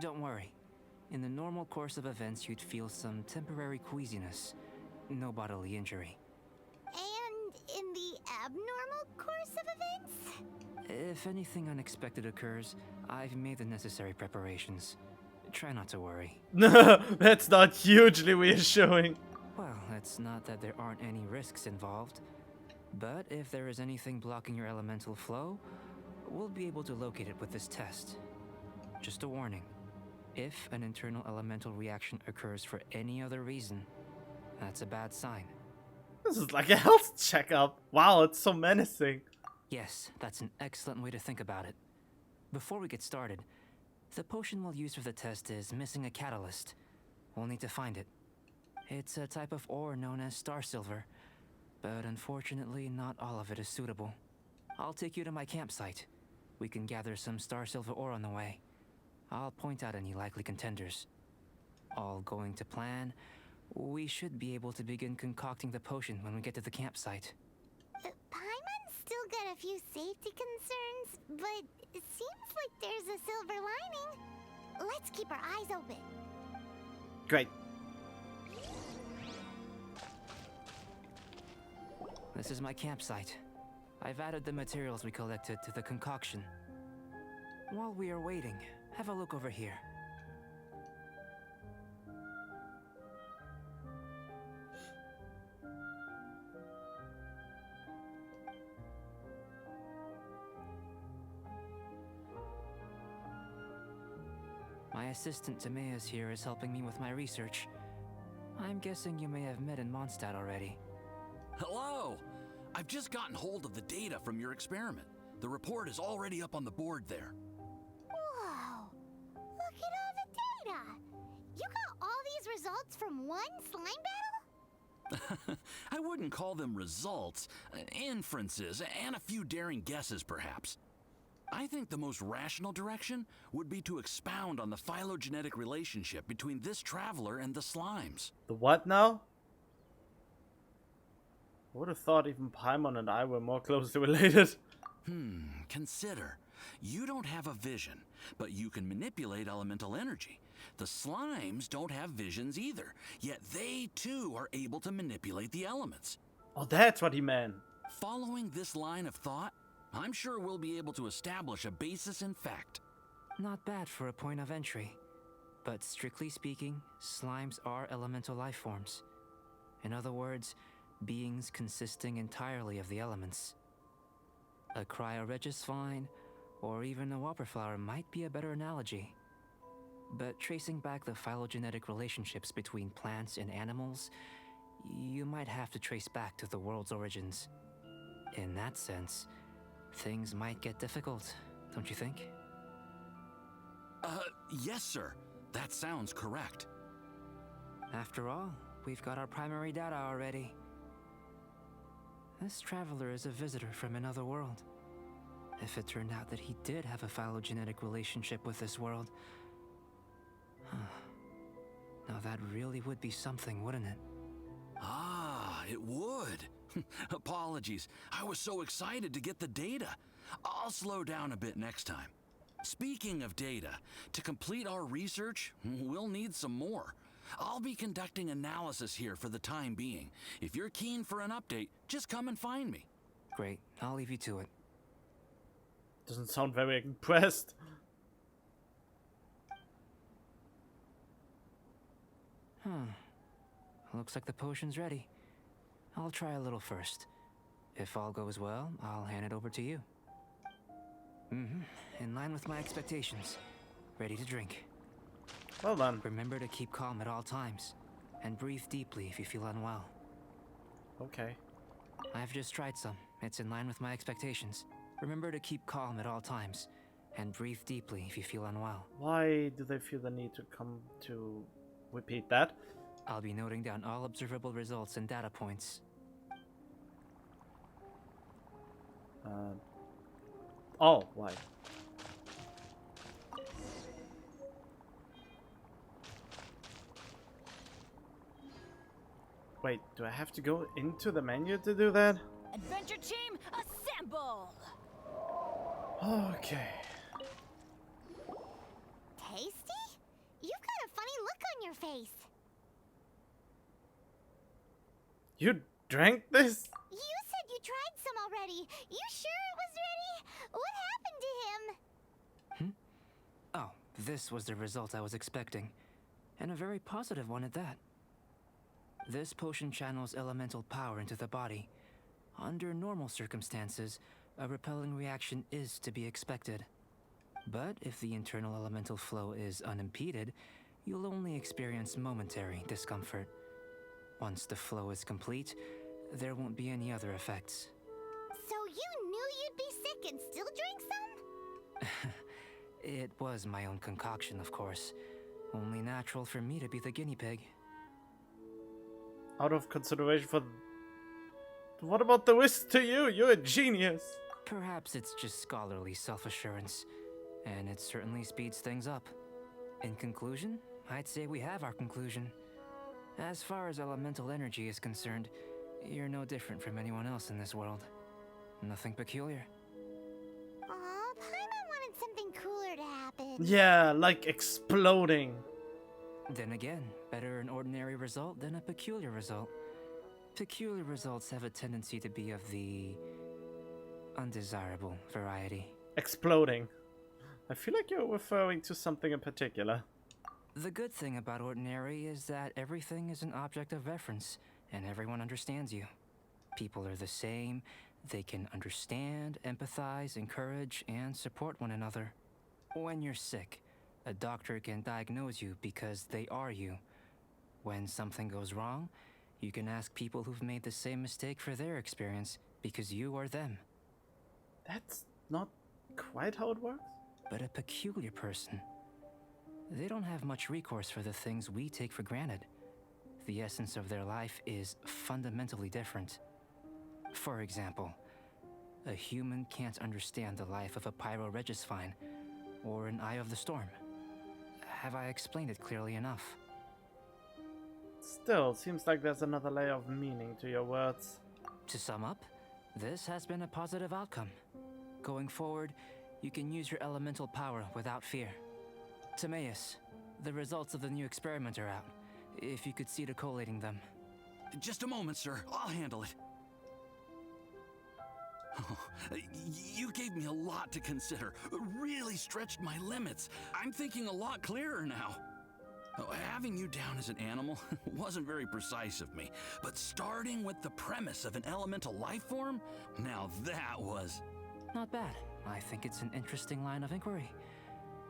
Don't worry. In the normal course of events, you'd feel some temporary queasiness. No bodily injury. And in the abnormal course of events? If anything unexpected occurs, I've made the necessary preparations. Try not to worry. That's not hugely reassuring. Well, it's not that there aren't any risks involved. But if there is anything blocking your elemental flow, we'll be able to locate it with this test. Just a warning. If an internal elemental reaction occurs for any other reason, that's a bad sign. This is like a health checkup. Wow, it's so menacing. Yes, that's an excellent way to think about it. Before we get started, the potion we'll use for the test is missing a catalyst. We'll need to find it. It's a type of ore known as star silver, but unfortunately not all of it is suitable. I'll take you to my campsite. We can gather some star silver ore on the way. I'll point out any likely contenders. All going to plan, we should be able to begin concocting the potion when we get to the campsite. Paimon's still got a few safety concerns, but it seems like there's a silver lining. Let's keep our eyes open. Great. This is my campsite. I've added the materials we collected to the concoction. While we are waiting, have a look over here. My assistant Timaeus here is helping me with my research. I'm guessing you may have met in Mondstadt already. Hello! I've just gotten hold of the data from your experiment. The report is already up on the board there. Whoa! Look at all the data! You got all these results from one slime battle? I wouldn't call them results, inferences, and a few daring guesses perhaps. I think the most rational direction would be to expound on the phylogenetic relationship between this traveler and the slimes. The what now? I would have thought even Paimon and I were more closely related. Consider. You don't have a vision, but you can manipulate elemental energy. The slimes don't have visions either, yet they too are able to manipulate the elements. Oh, that's what he meant. Following this line of thought, I'm sure we'll be able to establish a basis in fact. Not bad for a point of entry. But strictly speaking, slimes are elemental life forms. In other words, beings consisting entirely of the elements. A cryoregisvine or even a whopperflower might be a better analogy. But tracing back the phylogenetic relationships between plants and animals, you might have to trace back to the world's origins. In that sense, things might get difficult, don't you think? Yes, sir. That sounds correct. After all, we've got our primary data already. This traveler is a visitor from another world. If it turned out that he did have a phylogenetic relationship with this world, now that really would be something, wouldn't it? Ah, it would. Apologies. I was so excited to get the data. I'll slow down a bit next time. Speaking of data, to complete our research, we'll need some more. I'll be conducting analysis here for the time being. If you're keen for an update, just come and find me. Great, I'll leave you to it. Doesn't sound very impressed. Looks like the potion's ready. I'll try a little first. If all goes well, I'll hand it over to you. In line with my expectations. Ready to drink. Well done. Remember to keep calm at all times, and breathe deeply if you feel unwell. Okay. I've just tried some. It's in line with my expectations. Remember to keep calm at all times, and breathe deeply if you feel unwell. Why do they feel the need to come to repeat that? I'll be noting down all observable results and data points. Oh, why? Wait, do I have to go into the menu to do that? Adventure team, assemble! Okay. Tasty? You've got a funny look on your face. You drank this? You said you tried some already. You sure it was ready? What happened to him? Oh, this was the result I was expecting. And a very positive one at that. This potion channels elemental power into the body. Under normal circumstances, a repelling reaction is to be expected. But if the internal elemental flow is unimpeded, you'll only experience momentary discomfort. Once the flow is complete, there won't be any other effects. So you knew you'd be sick and still drank some? It was my own concoction, of course. Only natural for me to be the guinea pig. Out of consideration for... What about the risk to you? You're a genius. Perhaps it's just scholarly self-assurance, and it certainly speeds things up. In conclusion, I'd say we have our conclusion. As far as elemental energy is concerned, you're no different from anyone else in this world. Nothing peculiar. Aw, Paimon wanted something cooler to happen. Yeah, like exploding. Then again, better an ordinary result than a peculiar result. Peculiar results have a tendency to be of the undesirable variety. Exploding. I feel like you're referring to something in particular. The good thing about ordinary is that everything is an object of reference, and everyone understands you. People are the same. They can understand, empathize, encourage, and support one another. When you're sick, a doctor can diagnose you because they are you. When something goes wrong, you can ask people who've made the same mistake for their experience because you are them. That's not quite how it works. But a peculiar person, they don't have much recourse for the things we take for granted. The essence of their life is fundamentally different. For example, a human can't understand the life of a pyroregisvine or an Eye of the Storm. Have I explained it clearly enough? Still, seems like there's another layer of meaning to your words. To sum up, this has been a positive outcome. Going forward, you can use your elemental power without fear. Timaeus, the results of the new experiment are out. If you could see to collating them. Just a moment, sir. I'll handle it. Oh, you gave me a lot to consider. Really stretched my limits. I'm thinking a lot clearer now. Oh, having you down as an animal wasn't very precise of me, but starting with the premise of an elemental life form, now that was... Not bad. I think it's an interesting line of inquiry.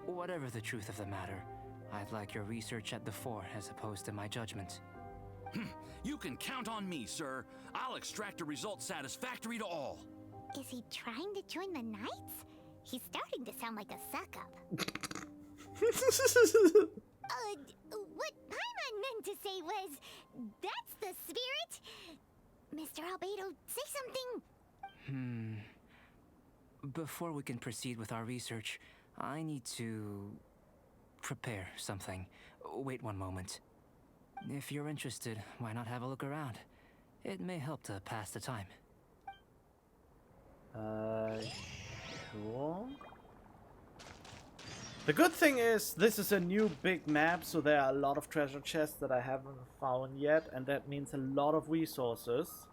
Whatever the truth of the matter, I'd like your research at the fore as opposed to my judgment. You can count on me, sir. I'll extract a result satisfactory to all. Is he trying to join the Knights? He's starting to sound like a suck-up. What Paimon meant to say was, that's the spirit. Mr. Albedo, say something. Before we can proceed with our research, I need to prepare something. Wait one moment. If you're interested, why not have a look around? It may help to pass the time. Sure. The good thing is, this is a new big map, so there are a lot of treasure chests that I haven't found yet, and that means a lot of resources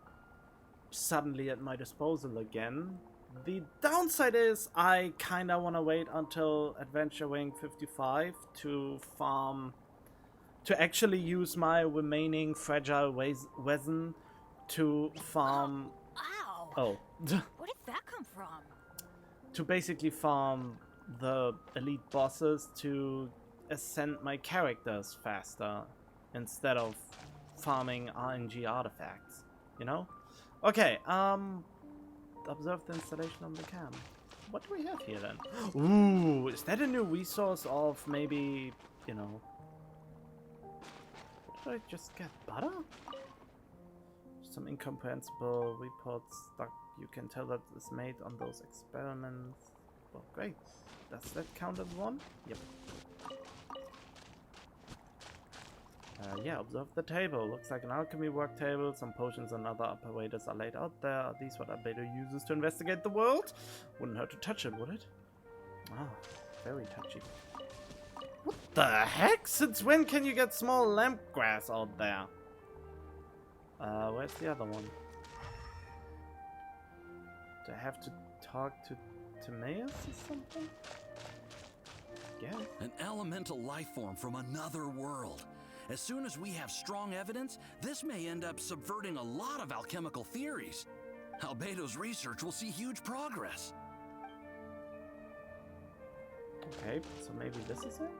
suddenly at my disposal again. The downside is, I kinda wanna wait until Adventure Wing 55 to farm, to actually use my remaining fragile resin to farm. Ow! Oh. Where did that come from? To basically farm the elite bosses to ascend my characters faster instead of farming RNG artifacts, you know? Okay, observe the installation on the cam. What do we have here then? Ooh, is that a new resource of maybe, you know... What did I just get? Butter? Some incomprehensible reports stuck. You can tell that it's made on those experiments. Well, great. Does that count as one? Yep. Yeah, observe the table. Looks like an alchemy work table. Some potions and other apparatus are laid out there. Are these what Albedo uses to investigate the world? Wouldn't hurt to touch it, would it? Ah, very touchy. What the heck? Since when can you get small lamp grass out there? Where's the other one? Do I have to talk to Timaeus or something? Yeah. An elemental life form from another world. As soon as we have strong evidence, this may end up subverting a lot of alchemical theories. Albedo's research will see huge progress. Okay, so maybe this is it?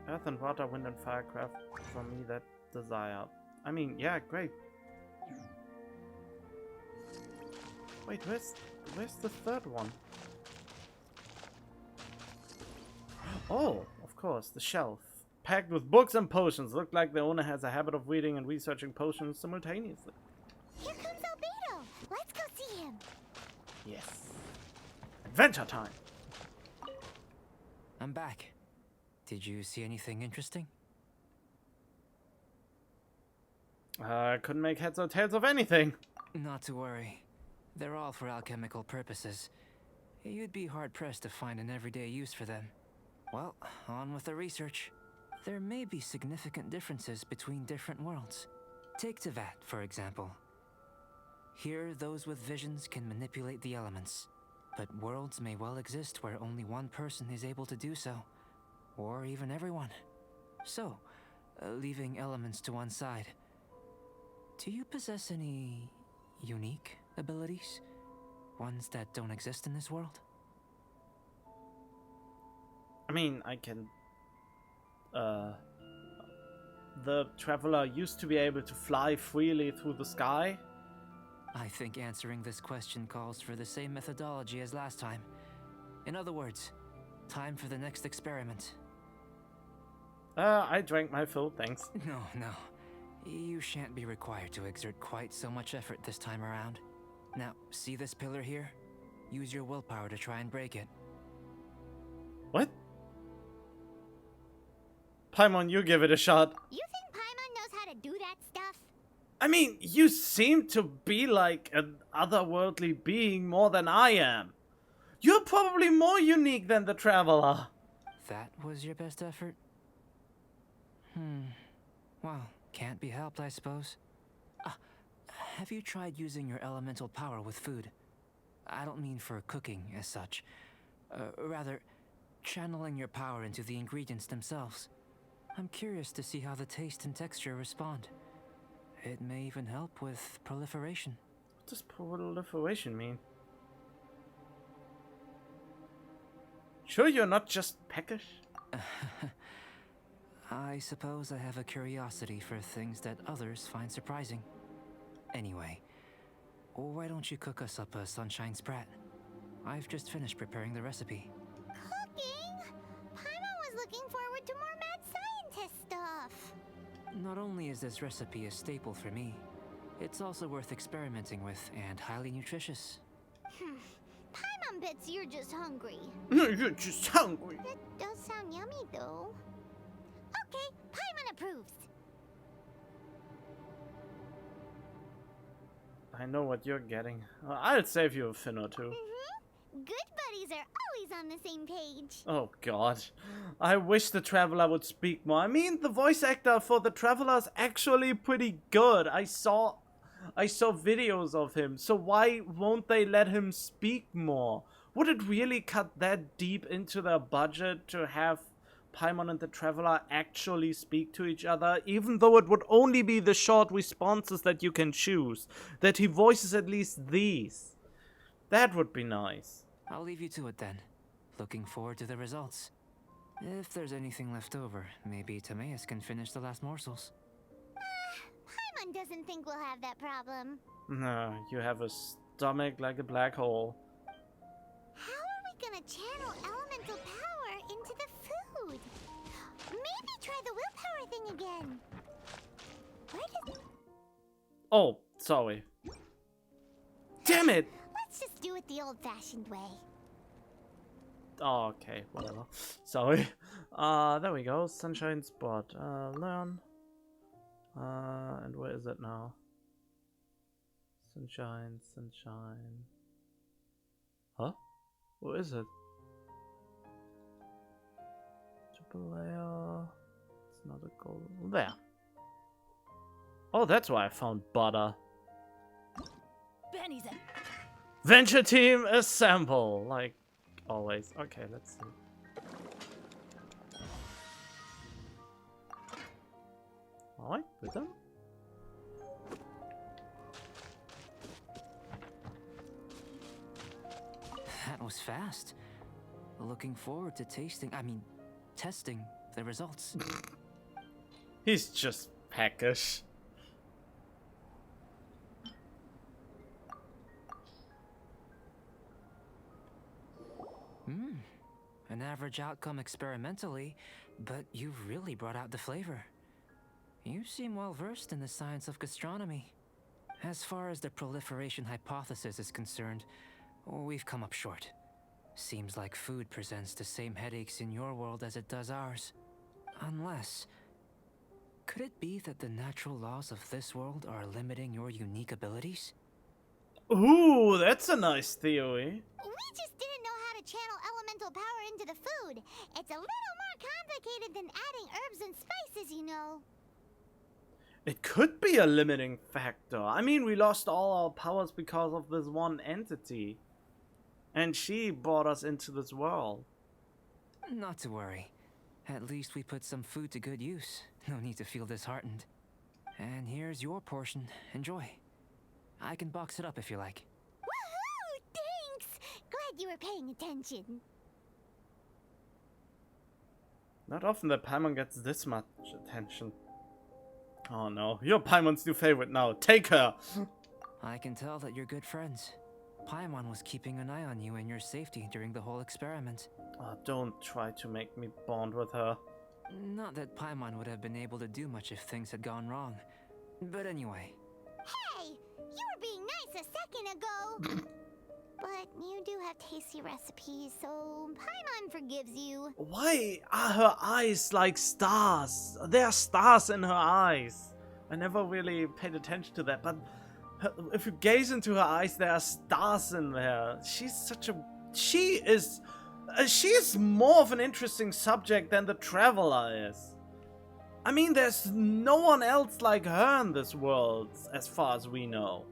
Earth and water, wind and fire craft for me that desire. I mean, yeah, great. Wait, where's the third one? Oh, of course, the shelf. Packed with books and potions. Look like the owner has a habit of reading and researching potions simultaneously. Here comes Albedo. Let's go see him. Yes. Adventure time! I'm back. Did you see anything interesting? I couldn't make heads or tails of anything. Not to worry. They're all for alchemical purposes. You'd be hard-pressed to find an everyday use for them. Well, on with the research. There may be significant differences between different worlds. Take Tevat, for example. Here, those with visions can manipulate the elements. But worlds may well exist where only one person is able to do so. Or even everyone. So, leaving elements to one side. Do you possess any unique abilities? Ones that don't exist in this world? I mean, I can... The traveler used to be able to fly freely through the sky. I think answering this question calls for the same methodology as last time. In other words, time for the next experiment. I drank my fill, thanks. No. You shan't be required to exert quite so much effort this time around. Now, see this pillar here? Use your willpower to try and break it. What? Paimon, you give it a shot. You think Paimon knows how to do that stuff? I mean, you seem to be like an otherworldly being more than I am. You're probably more unique than the traveler. That was your best effort? Well, can't be helped, I suppose. Have you tried using your elemental power with food? I don't mean for cooking as such. Rather, channeling your power into the ingredients themselves. I'm curious to see how the taste and texture respond. It may even help with proliferation. What does proliferation mean? Sure you're not just peckish? I suppose I have a curiosity for things that others find surprising. Anyway, why don't you cook us up a sunshine sprat? I've just finished preparing the recipe. Cooking? Paimon was looking forward to more mad scientist stuff. Not only is this recipe a staple for me, it's also worth experimenting with and highly nutritious. Paimon bets you're just hungry. You're just hungry. It does sound yummy, though. Okay, Paimon approves. I know what you're getting. I'll save you a fin or two. Good buddies are always on the same page. Oh god. I wish the Traveler would speak more. I mean, the voice actor for the Traveler is actually pretty good. I saw videos of him. So why won't they let him speak more? Would it really cut that deep into their budget to have Paimon and the Traveler actually speak to each other, even though it would only be the short responses that you can choose, that he voices at least these? That would be nice. I'll leave you to it then. Looking forward to the results. If there's anything left over, maybe Timaeus can finish the last morsels. Paimon doesn't think we'll have that problem. No, you have a stomach like a black hole. How are we gonna channel elemental power into the food? Maybe try the willpower thing again. Where did... Oh, sorry. Damn it! Let's just do it the old-fashioned way. Oh, okay, whatever. Sorry. There we go. Sunshine spot. Learn. And where is it now? Sunshine, sunshine. Huh? Where is it? Triple layer. It's not a gold. There. Oh, that's why I found butter. Benny's in. Venture team assemble, like always. Okay, let's see. Alright, with them. That was fast. Looking forward to testing the results. He's just peckish. An average outcome experimentally, but you've really brought out the flavor. You seem well versed in the science of gastronomy. As far as the proliferation hypothesis is concerned, we've come up short. Seems like food presents the same headaches in your world as it does ours. Unless... could it be that the natural laws of this world are limiting your unique abilities? Ooh, that's a nice theory. We just didn't know how to channel elemental power into the food. It's a little more complicated than adding herbs and spices, you know. It could be a limiting factor. I mean, we lost all our powers because of this one entity. And she brought us into this world. Not to worry. At least we put some food to good use. No need to feel disheartened. And here's your portion. Enjoy. I can box it up if you like. Woohoo! Thanks! Glad you were paying attention. Not often that Paimon gets this much attention. Oh no, you're Paimon's new favorite now. Take her! I can tell that you're good friends. Paimon was keeping an eye on you and your safety during the whole experiment. Oh, don't try to make me bond with her. Not that Paimon would have been able to do much if things had gone wrong. But anyway. Hey! You were being nice a second ago! But you do have tasty recipes, so Paimon forgives you. Why are her eyes like stars? There are stars in her eyes. I never really paid attention to that, but if you gaze into her eyes, there are stars in there. She's such a... She is more of an interesting subject than the Traveler is. I mean, there's no one else like her in this world, as far as we know.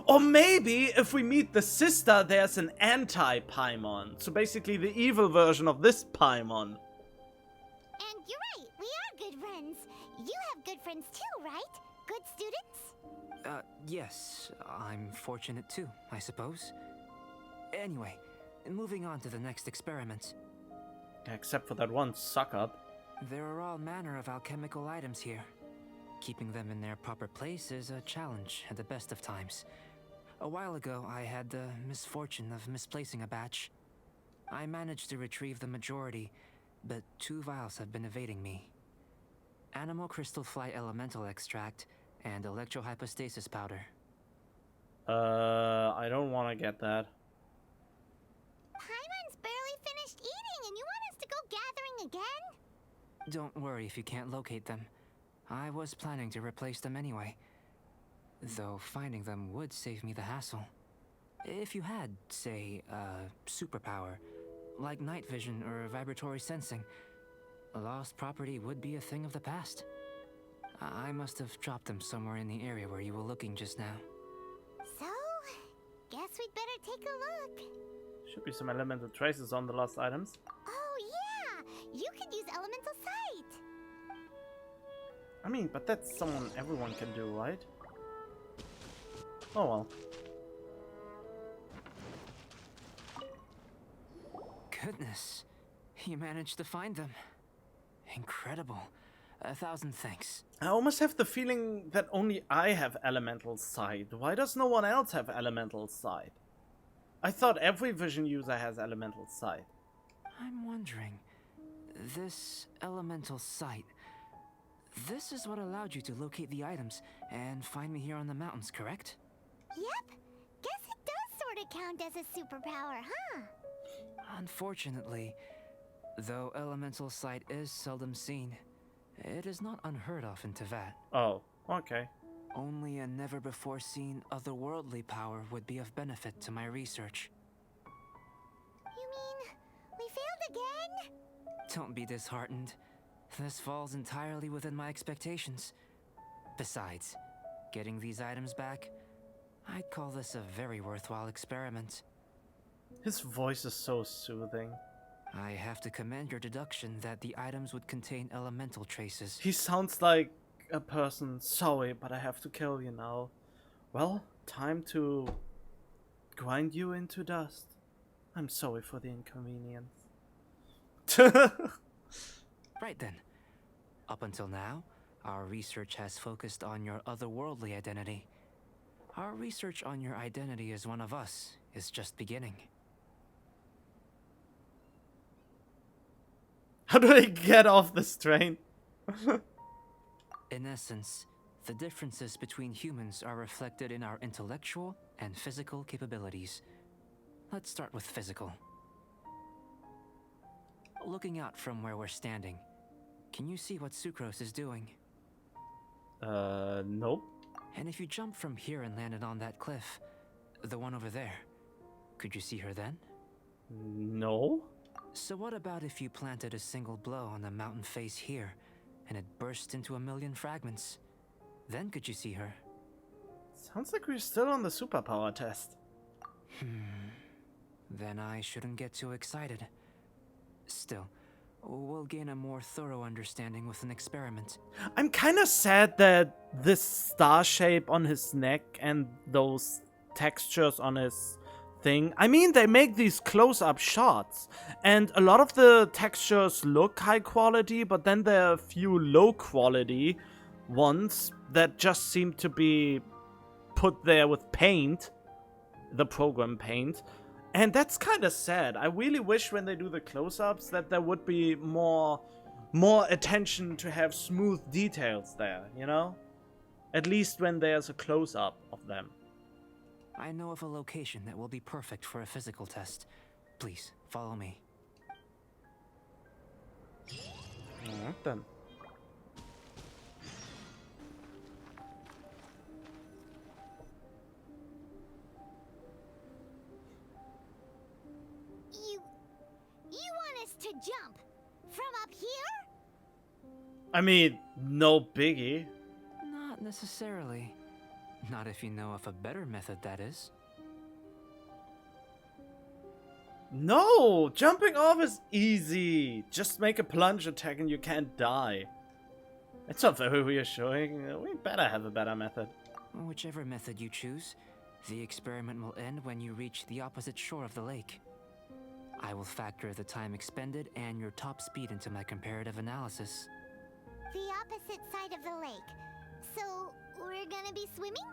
Or maybe, if we meet the sister, there's an anti-Paimon. So basically the evil version of this Paimon. friends. You have good friends too, right? Good students? Yes. I'm fortunate too, I suppose. Anyway, moving on to the next experiment. Except for that one suck-up. There are all manner of alchemical items here. Keeping them in their proper place is a challenge at the best of times. A while ago, I had the misfortune of misplacing a batch. I managed to retrieve the majority, but 2 vials have been evading me. Animal crystal fly elemental extract and electrohypostasis powder. I don't want to get that. Paimon's barely finished eating and you want us to go gathering again? Don't worry if you can't locate them. I was planning to replace them anyway. Though finding them would save me the hassle. If you had, say, a superpower, like night vision or vibratory sensing, a lost property would be a thing of the past. I must have dropped them somewhere in the area where you were looking just now. So, guess we'd better take a look. Should be some elemental traces on the lost items. Oh yeah! You could use elemental sight! I mean, but that's someone everyone can do, right? Oh well. Goodness, you managed to find them. Incredible. 1,000 thanks. I almost have the feeling that only I have elemental sight. Why does no one else have elemental sight? I thought every vision user has elemental sight. I'm wondering, this elemental sight, this is what allowed you to locate the items and find me here on the mountains, correct? Yep. Guess it does sort of count as a superpower, huh? Unfortunately, though elemental sight is seldom seen, it is not unheard of in Teyvat. Oh, okay. Only a never-before-seen otherworldly power would be of benefit to my research. You mean, we failed again? Don't be disheartened. This falls entirely within my expectations. Besides, getting these items back, I'd call this a very worthwhile experiment. His voice is so soothing. I have to commend your deduction that the items would contain elemental traces. He sounds like a person. Sorry, but I have to kill you now. Well, time to grind you into dust. I'm sorry for the inconvenience. Right then. Up until now, our research has focused on your otherworldly identity. Our research on your identity as one of us is just beginning. How do I get off this train? In essence, the differences between humans are reflected in our intellectual and physical capabilities. Let's start with physical. Looking out from where we're standing, can you see what Sucrose is doing? Nope. And if you jump from here and landed on that cliff, the one over there, could you see her then? No. So what about if you planted a single blow on the mountain face here, and it burst into 1,000,000 fragments? Then could you see her? Sounds like we're still on the superpower test. Then I shouldn't get too excited. Still, we'll gain a more thorough understanding with an experiment. I'm kind of sad that this star shape on his neck and those textures on his thing. I mean, they make these close-up shots, and a lot of the textures look high quality, but then there are a few low quality ones that just seem to be put there with paint, the program paint, and that's kind of sad. I really wish when they do the close-ups that there would be more attention to have smooth details there, you know? At least when there's a close-up of them. I know of a location that will be perfect for a physical test. Please, follow me. Alright then. You want us to jump from up here? I mean, no biggie. Not necessarily. Not if you know of a better method, that is. No! Jumping off is easy! Just make a plunge attack and you can't die. It's not very reassuring. We better have a better method. Whichever method you choose, the experiment will end when you reach the opposite shore of the lake. I will factor the time expended and your top speed into my comparative analysis. The opposite side of the lake. So, we're gonna be swimming?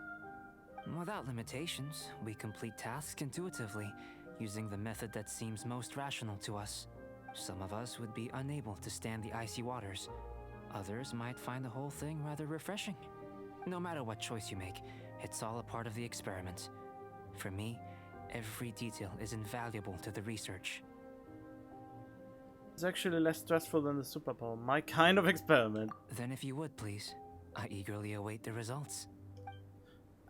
Without limitations, we complete tasks intuitively, using the method that seems most rational to us. Some of us would be unable to stand the icy waters. Others might find the whole thing rather refreshing. No matter what choice you make, it's all a part of the experiment. For me, every detail is invaluable to the research. It's actually less stressful than the Super Bowl. My kind of experiment. Then if you would, please, I eagerly await the results.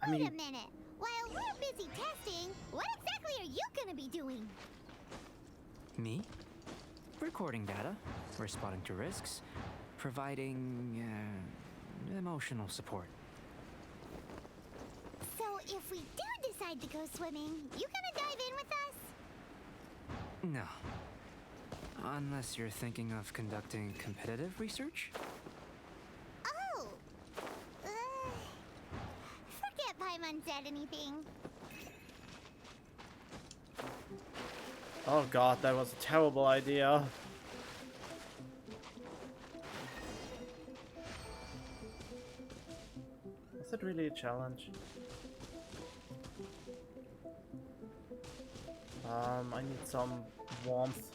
Wait a minute. While we're busy testing, what exactly are you gonna be doing? Me? Recording data, responding to risks, providing emotional support. So if we do decide to go swimming, you gonna dive in with us? No. Unless you're thinking of conducting competitive research? Oh! Forget Paimon said anything. Oh god, that was a terrible idea. Is it really a challenge? I need some warmth.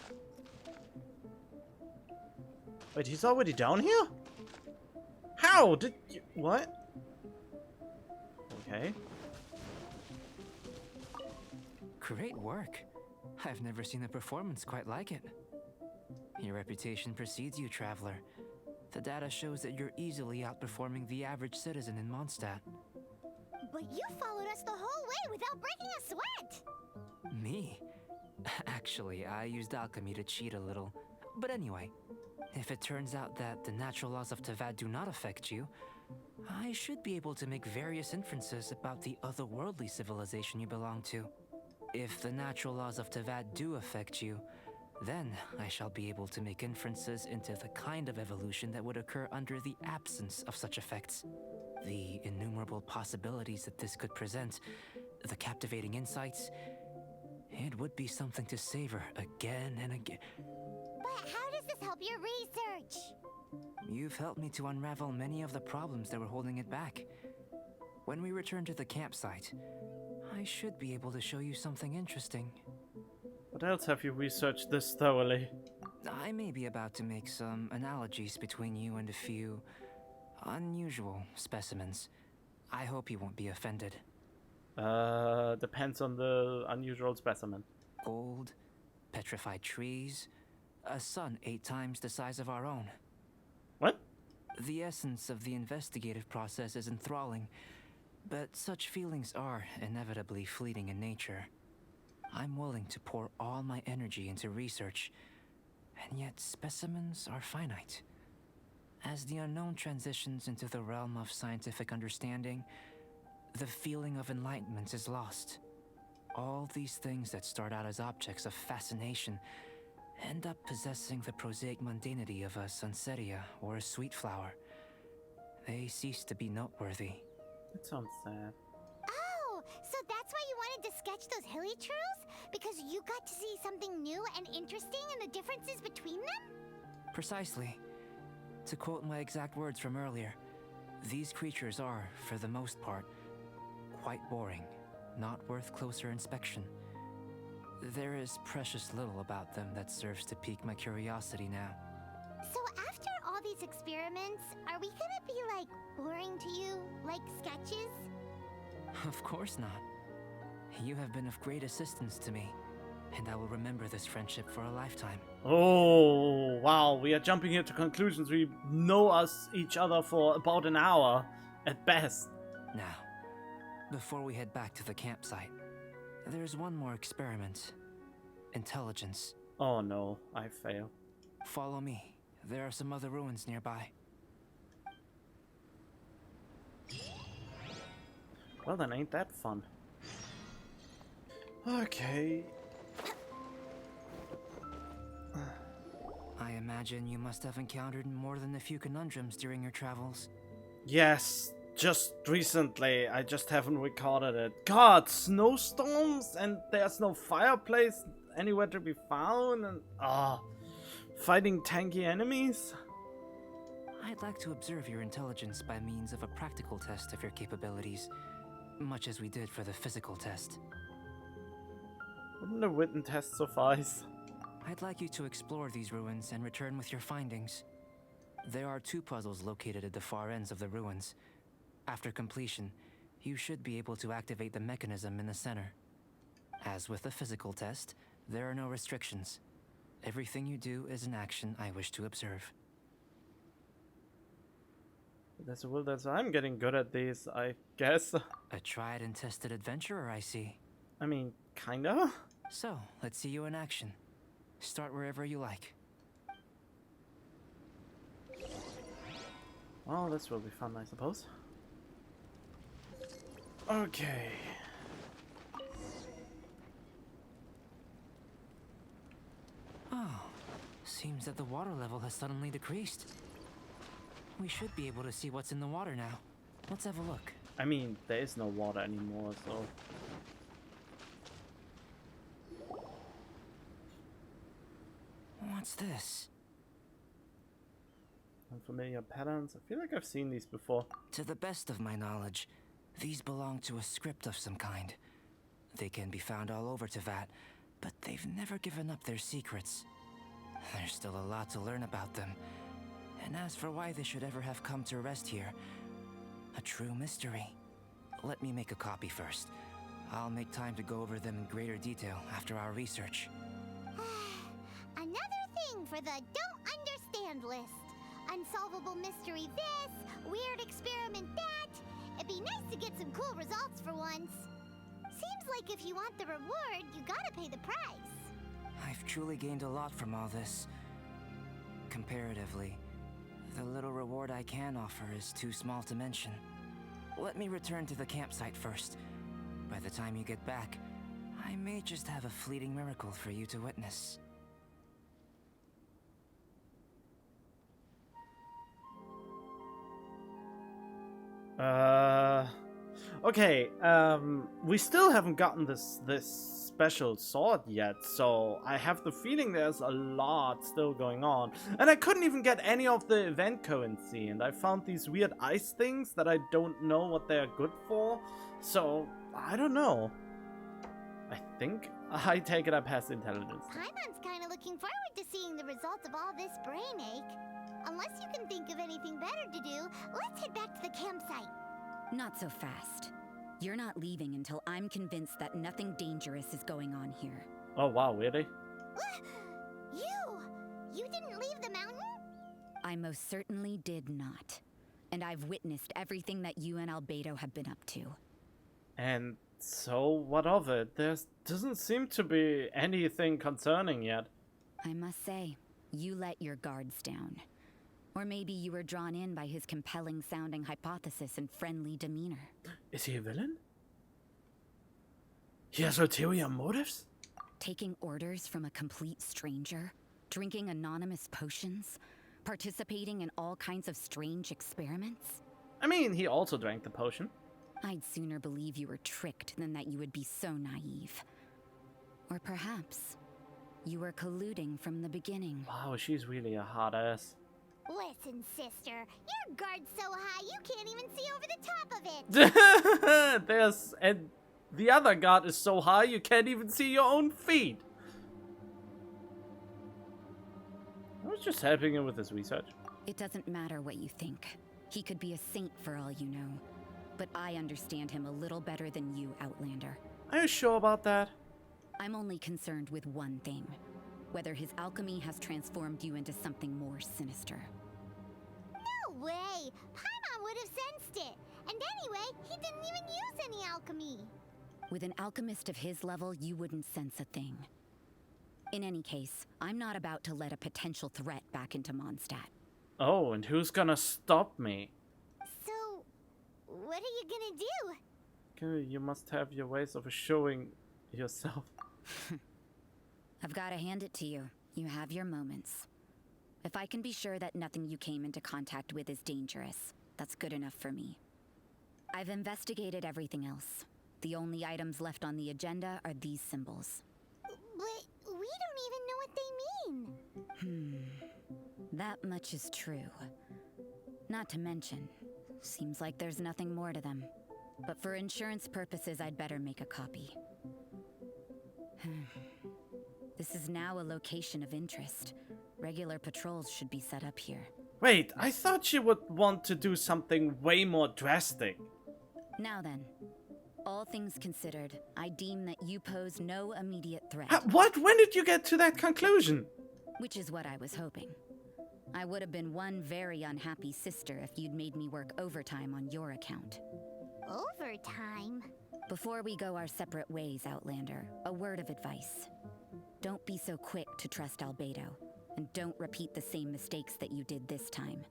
Wait, he's already down here? How did you... What? Okay. Great work. I've never seen a performance quite like it. Your reputation precedes you, traveler. The data shows that you're easily outperforming the average citizen in Mondstadt. But you followed us the whole way without breaking a sweat! Me? Actually, I used alchemy to cheat a little. But anyway, if it turns out that the natural laws of Tavad do not affect you, I should be able to make various inferences about the otherworldly civilization you belong to. If the natural laws of Tavad do affect you, then I shall be able to make inferences into the kind of evolution that would occur under the absence of such effects. The innumerable possibilities that this could present, the captivating insights, it would be something to savor again and again. But how does this help your research? You've helped me to unravel many of the problems that were holding it back. When we return to the campsite, I should be able to show you something interesting. What else have you researched this thoroughly? I may be about to make some analogies between you and a few unusual specimens. I hope you won't be offended. Depends on the unusual specimen. Gold, petrified trees, a sun 8 times the size of our own. What? The essence of the investigative process is enthralling, but such feelings are inevitably fleeting in nature. I'm willing to pour all my energy into research, and yet specimens are finite. As the unknown transitions into the realm of scientific understanding, the feeling of enlightenment is lost. All these things that start out as objects of fascination end up possessing the prosaic mundanity of a sunsetia or a sweet flower. They cease to be noteworthy. That sounds sad. Oh, so that's why you wanted to sketch those hilly trails? Because you got to see something new and interesting in the differences between them? Precisely. To quote my exact words from earlier, these creatures are, for the most part, quite boring, not worth closer inspection. There is precious little about them that serves to pique my curiosity now. So after all these experiments, are we gonna be, like, boring to you? Like sketches? Of course not. You have been of great assistance to me, and I will remember this friendship for a lifetime. Oh, wow. We are jumping here to conclusions. We know each other for about an hour, at best. Now, before we head back to the campsite, there's one more experiment. Intelligence. Oh no, I fail. Follow me. There are some other ruins nearby. Well, then ain't that fun. Okay. I imagine imagine you must have encountered more than a few conundrums during your travels. Yes, just recently. I just haven't recorded it. God, snowstorms and there's no fireplace anywhere to be found, and fighting tanky enemies. I'd like to observe your intelligence by means of a practical test of your capabilities, much as we did for the physical test. Wouldn't a written test suffice? I'd like you to explore these ruins and return with your findings. There are 2 puzzles located at the far ends of the ruins. After completion, you should be able to activate the mechanism in the center. As with the physical test, there are no restrictions. Everything you do is an action I wish to observe. I'm getting good at these, I guess. A tried and tested adventurer, I see. I mean, kinda? So, let's see you in action. Start wherever you like. Well, this will be fun, I suppose. Okay. Oh, seems that the water level has suddenly decreased. We should be able to see what's in the water now. Let's have a look. I mean, there is no water anymore, so... What's this? Unfamiliar patterns. I feel like I've seen these before. To the best of my knowledge, these belong to a script of some kind. They can be found all over Teyvat, but they've never given up their secrets. There's still a lot to learn about them. And as for why they should ever have come to rest here, a true mystery. Let me make a copy first. I'll make time to go over them in greater detail after our research. Another thing for the don't understand list. Unsolvable mystery this, weird experiment that. It'd be nice to get some cool results for once. Seems like if you want the reward, you gotta pay the price. I've truly gained a lot from all this. Comparatively, the little reward I can offer is too small to mention. Let me return to the campsite first. By the time you get back, I may just have a fleeting miracle for you to witness. Okay, we still haven't gotten this special sword yet, so I have the feeling there's a lot still going on. And I couldn't even get any of the event currency, and I found these weird ice things that I don't know what they're good for, so I don't know. I think I take it I pass intelligence. Paimon's kinda looking forward to seeing the results of all this brain ache. Unless you can think of anything better to do, let's head back to the campsite. Not so fast. You're not leaving until I'm convinced that nothing dangerous is going on here. Oh wow, really? You didn't leave the mountain? I most certainly did not. And I've witnessed everything that you and Albedo have been up to. And so, what of it? There doesn't seem to be anything concerning yet. I must say, you let your guards down. Or maybe you were drawn in by his compelling-sounding hypothesis and friendly demeanor. Is he a villain? He has ulterior motives? Taking orders from a complete stranger, drinking anonymous potions, participating in all kinds of strange experiments? I mean, he also drank the potion. I'd sooner believe you were tricked than that you would be so naive. Or perhaps you were colluding from the beginning. Wow, she's really a hot ass. Listen, sister, your guard's so high you can't even see over the top of it. And the other guard is so high you can't even see your own feet. I was just helping him with his research. It doesn't matter what you think. He could be a saint for all you know. But I understand him a little better than you, Outlander. Are you sure about that? I'm only concerned with one thing. Whether his alchemy has transformed you into something more sinister. No way! Paimon would have sensed it! And anyway, he didn't even use any alchemy! With an alchemist of his level, you wouldn't sense a thing. In any case, I'm not about to let a potential threat back into Mondstadt. Oh, and who's gonna stop me? So, what are you gonna do? Okay, you must have your ways of showing yourself. I've got to hand it to you. You have your moments. If I can be sure that nothing you came into contact with is dangerous, that's good enough for me. I've investigated everything else. The only items left on the agenda are these symbols. But we don't even know what they mean. That much is true. Not to mention, seems like there's nothing more to them. But for insurance purposes, I'd better make a copy. This is now a location of interest. Regular patrols should be set up here. Wait, I thought she would want to do something way more drastic. Now then, all things considered, I deem that you pose no immediate threat. What? When did you get to that conclusion? Which is what I was hoping. I would have been one very unhappy sister if you'd made me work overtime on your account. Overtime? Before we go our separate ways, Outlander, a word of advice. Don't be so quick to trust Albedo, and don't repeat the same mistakes that you did this time.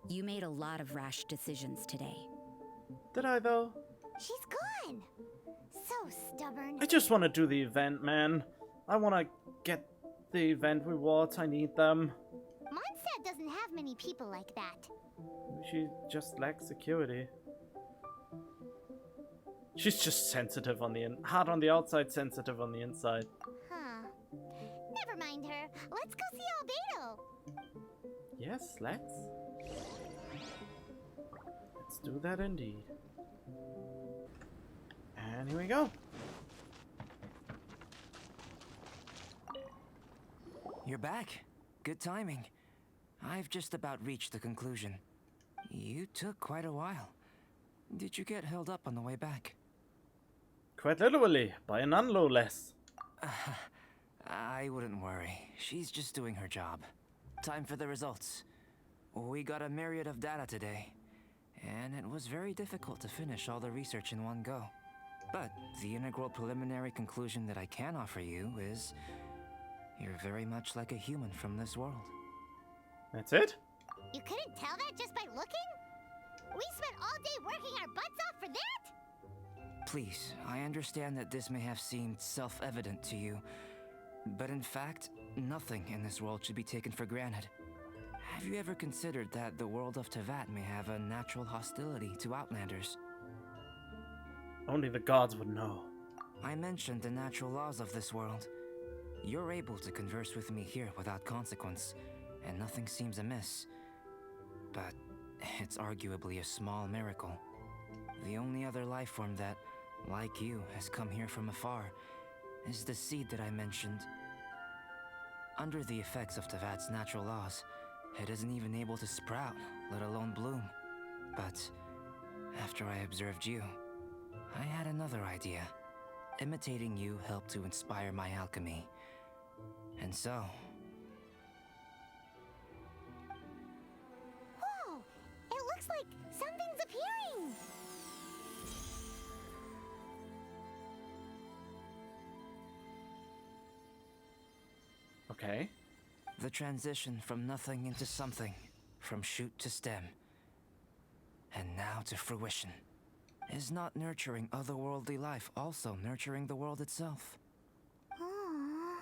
You made a lot of rash decisions today. Did I though? She's gone. So stubborn. I just want to do the event, man. I want to get the event rewards. I need them. Mondstadt doesn't have many people like that. She just lacks security. She's just sensitive on the hard on the outside, sensitive on the inside. Huh. Never mind her. Let's go see Albedo. Yes, let's. Let's do that indeed. And here we go. You're back. Good timing. I've just about reached the conclusion. You took quite a while. Did you get held up on the way back? Quite literally, by a nun no less. I wouldn't worry. She's just doing her job. Time for the results. We got a myriad of data today, and it was very difficult to finish all the research in one go. But the integral preliminary conclusion that I can offer you is you're very much like a human from this world. That's it? You couldn't tell that just by looking? We spent all day working our butts off for that? Please, I understand that this may have seemed self-evident to you, but in fact, nothing in this world should be taken for granted. Have you ever considered that the world of Teyvat may have a natural hostility to Outlanders? Only the gods would know. I mentioned the natural laws of this world. You're able to converse with me here without consequence, and nothing seems amiss. But it's arguably a small miracle. The only other life form that, like you, has come here from afar is the seed that I mentioned. Under the effects of Teyvat's natural laws, it isn't even able to sprout, let alone bloom. But after I observed you, I had another idea. Imitating you helped to inspire my alchemy. And so... Whoa! It looks like something's appearing! Okay. The transition from nothing into something, from shoot to stem, and now to fruition. Is not nurturing otherworldly life also nurturing the world itself? Aww.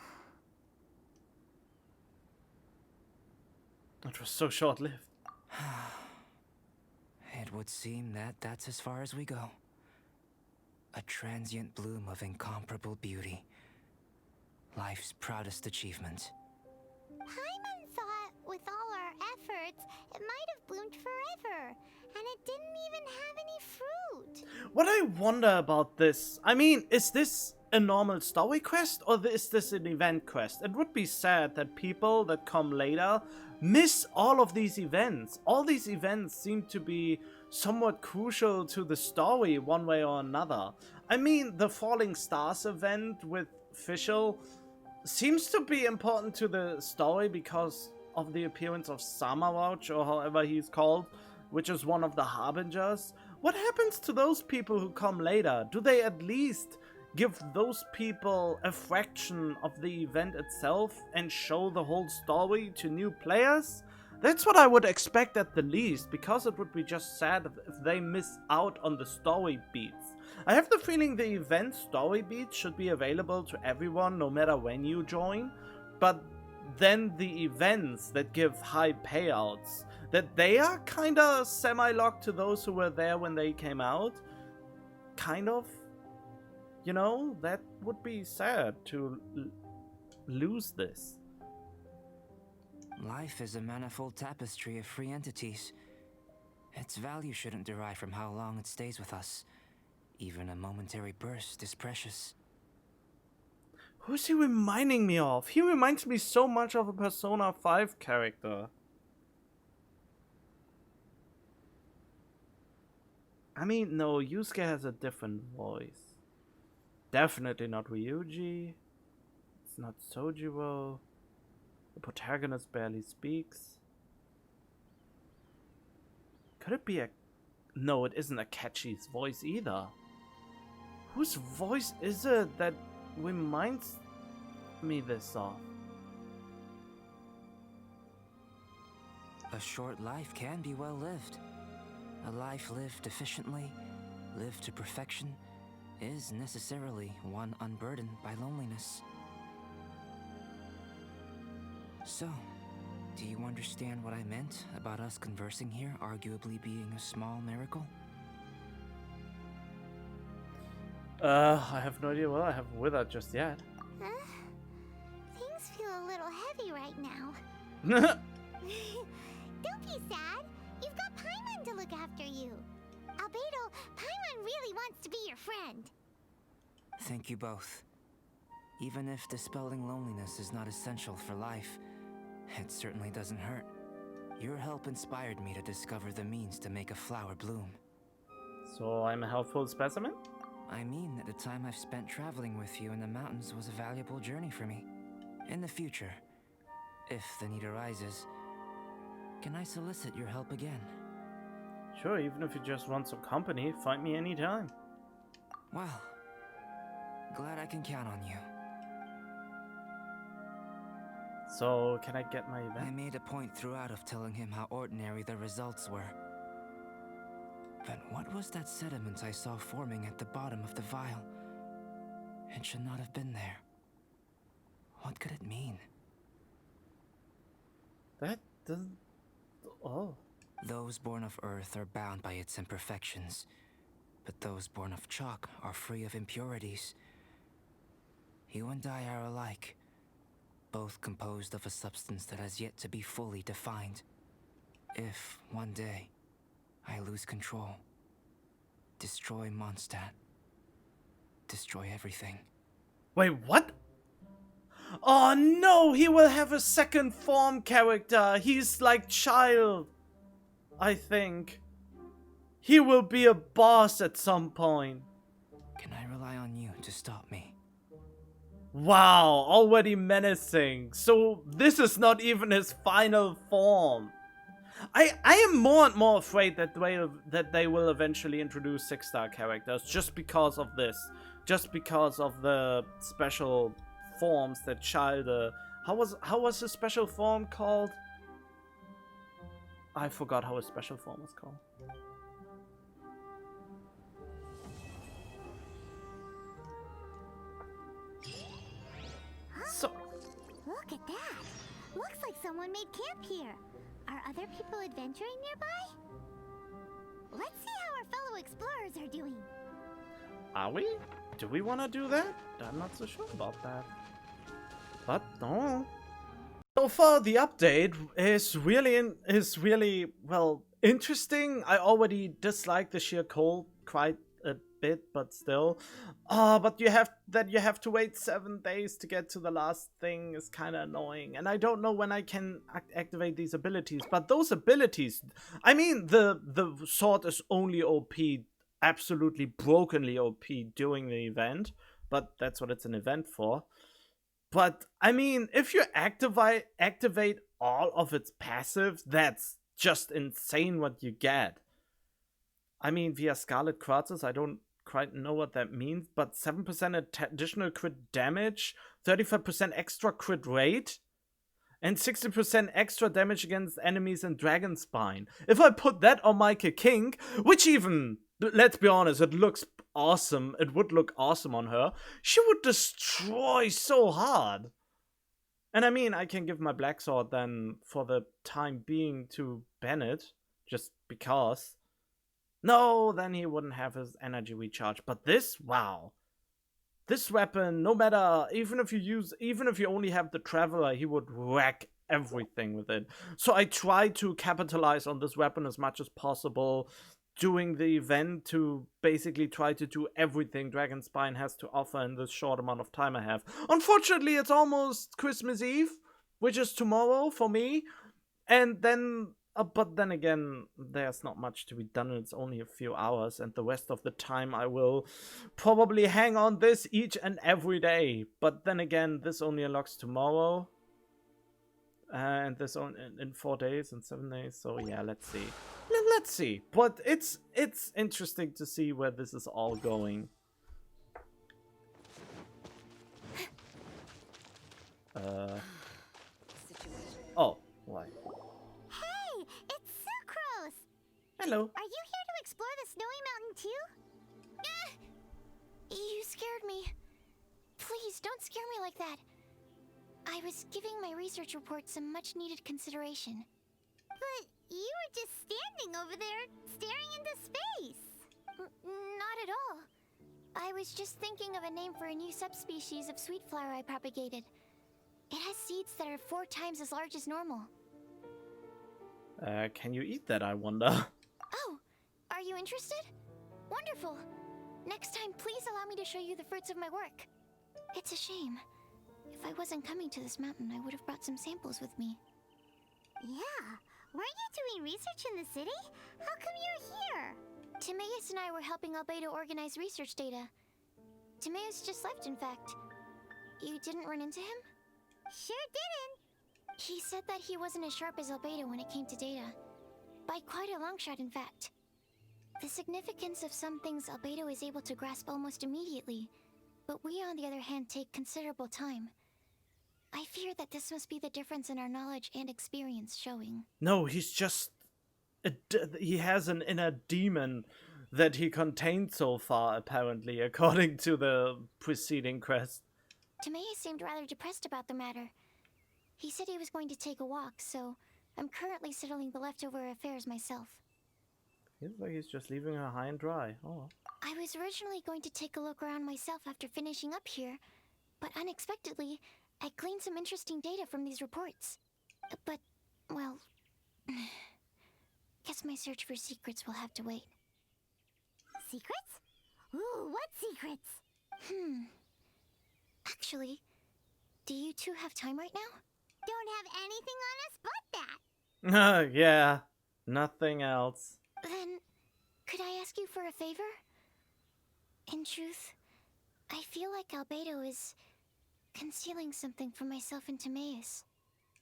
It was so short-lived. It would seem that that's as far as we go. A transient bloom of incomparable beauty. Life's proudest achievement. Paimon thought with all our efforts, it might have bloomed forever, and it didn't even have any fruit. What I wonder about this, I mean, is this a normal story quest or is this an event quest? It would be sad that people that come later miss all of these events. All these events seem to be somewhat crucial to the story one way or another. I mean, the Falling Stars event with Fischl seems to be important to the story because of the appearance of Samawatch, or however he's called, which is one of the Harbingers. What happens to those people who come later? Do they at least give those people a fraction of the event itself and show the whole story to new players? That's what I would expect at the least, because it would be just sad if they miss out on the story beats. I have the feeling the event story beats should be available to everyone no matter when you join, but then the events that give high payouts, that they are kind of semi-locked to those who were there when they came out. Kind of. You know, that would be sad to lose this. Life is a manifold tapestry of free entities. Its value shouldn't derive from how long it stays with us. Even a momentary burst is precious. Who's he reminding me of? He reminds me so much of a Persona 5 character. I mean, no, Yusuke has a different voice. Definitely not Ryuji. It's not Sojiro. The protagonist barely speaks. Could it be a... No, it isn't Akechi's voice either. Whose voice is it that reminds me this of? A short life can be well lived. A life lived efficiently, lived to perfection, is necessarily one unburdened by loneliness. So, do you understand what I meant about us conversing here arguably being a small miracle? I have no idea what I have with her just yet. Huh? Things feel a little heavy right now. Don't be sad. You've got Paimon to look after you. Albedo, Paimon really wants to be your friend. Thank you both. Even if dispelling loneliness is not essential for life, it certainly doesn't hurt. Your help inspired me to discover the means to make a flower bloom. So I'm a helpful specimen? I mean that the time I've spent traveling with you in the mountains was a valuable journey for me. In the future, if the need arises, can I solicit your help again? Sure, even if you just want some company, find me anytime. Well, glad I can count on you. So, can I get my I event? made a point throughout of telling him how ordinary the results were. But what was that sediment I saw forming at the bottom of the vial? It should not have been there. What could it mean? That doesn't... Oh. Those born of Earth are bound by its imperfections, but those born of chalk are free of impurities. You and I are alike, both composed of a substance that has yet to be fully defined. If, one day, I lose control, destroy Mondstadt, destroy everything. Wait, what? Oh no, he will have a second form character. He's like Child, I think. He will be a boss at some point. Can I rely on you to stop me? Wow, already menacing. So this is not even his final form. I am more and more afraid that they will eventually introduce 6-star characters just because of this. Just because of the special forms that Child... how was his special form called? I forgot how his special form was called. So... Look at that. Looks like someone made camp here. Are other people adventuring nearby? Let's see how our fellow explorers are doing. Are we? Do we want to do that? I'm not so sure about that. But no. So far, the update is really well interesting. I already dislike the sheer cold quite a bit, but still. But you have to wait 7 days to get to the last thing is kind of annoying, and I don't know when I can activate these abilities. But those abilities, I mean, the sword is only OP. Absolutely brokenly OP during the event, but that's what it's an event for. But I mean, if you activate all of its passives, that's just insane what you get. I mean, via Scarlet Quartzes, I don't quite know what that means, but 7% additional crit damage, 35% extra crit rate, and 60% extra damage against enemies in Dragonspine. If I put that on Maike King, which even... let's be honest, it looks awesome. It would look awesome on her. She would destroy so hard. And I mean, I can give my black sword then for the time being to Bennett, just because. No, then he wouldn't have his energy recharge. But this, wow. This weapon, no matter, even if you only have the Traveler, he would wreck everything with it. So I try to capitalize on this weapon as much as possible during the event to basically try to do everything Dragon Spine has to offer in this short amount of time I have. Unfortunately, it's almost Christmas Eve, which is tomorrow for me, and then but then again, there's not much to be done, and it's only a few hours, and the rest of the time I will probably hang on this each and every day. But then again, this only unlocks tomorrow, and this in 4 days and 7 days, so yeah, let's see. Let's see, but it's interesting to see where this is all going. Oh, why? Hey, it's Sucrose! Hello. Are you here to explore the snowy mountain too? You scared me. Please, don't scare me like that. I was giving my research report some much-needed consideration. But you were just standing over there, staring into space. Not at all. I was just thinking of a name for a new subspecies of sweet flower I propagated. It has seeds that are 4 times as large as normal. Can you eat that, I wonder? Oh, are you interested? Wonderful. Next time, please allow me to show you the fruits of my work. It's a shame. If I wasn't coming to this mountain, I would have brought some samples with me. Yeah, weren't you doing research in the city? How come you're here? Timaeus and I were helping Albedo organize research data. Timaeus just left, in fact. You didn't run into him? Sure didn't. He said that he wasn't as sharp as Albedo when it came to data. By quite a long shot, in fact. The significance of some things Albedo is able to grasp almost immediately, but we, on the other hand, take considerable time. I fear that this must be the difference in our knowledge and experience showing. No, he's just... he has an inner demon that he contained so far, apparently, according to the preceding quest. Timaeus seemed rather depressed about the matter. He said he was going to take a walk, so I'm currently settling the leftover affairs myself. Feels like he's just leaving her high and dry. Oh. I was originally going to take a look around myself after finishing up here, but unexpectedly, I gleaned some interesting data from these reports. But, well... guess my search for secrets will have to wait. Secrets? Ooh, what secrets? Actually, do you two have time right now? Don't have anything on us but that. Yeah, nothing else. Then, could I ask you for a favor? In truth, I feel like Albedo is concealing something from myself and Timaeus.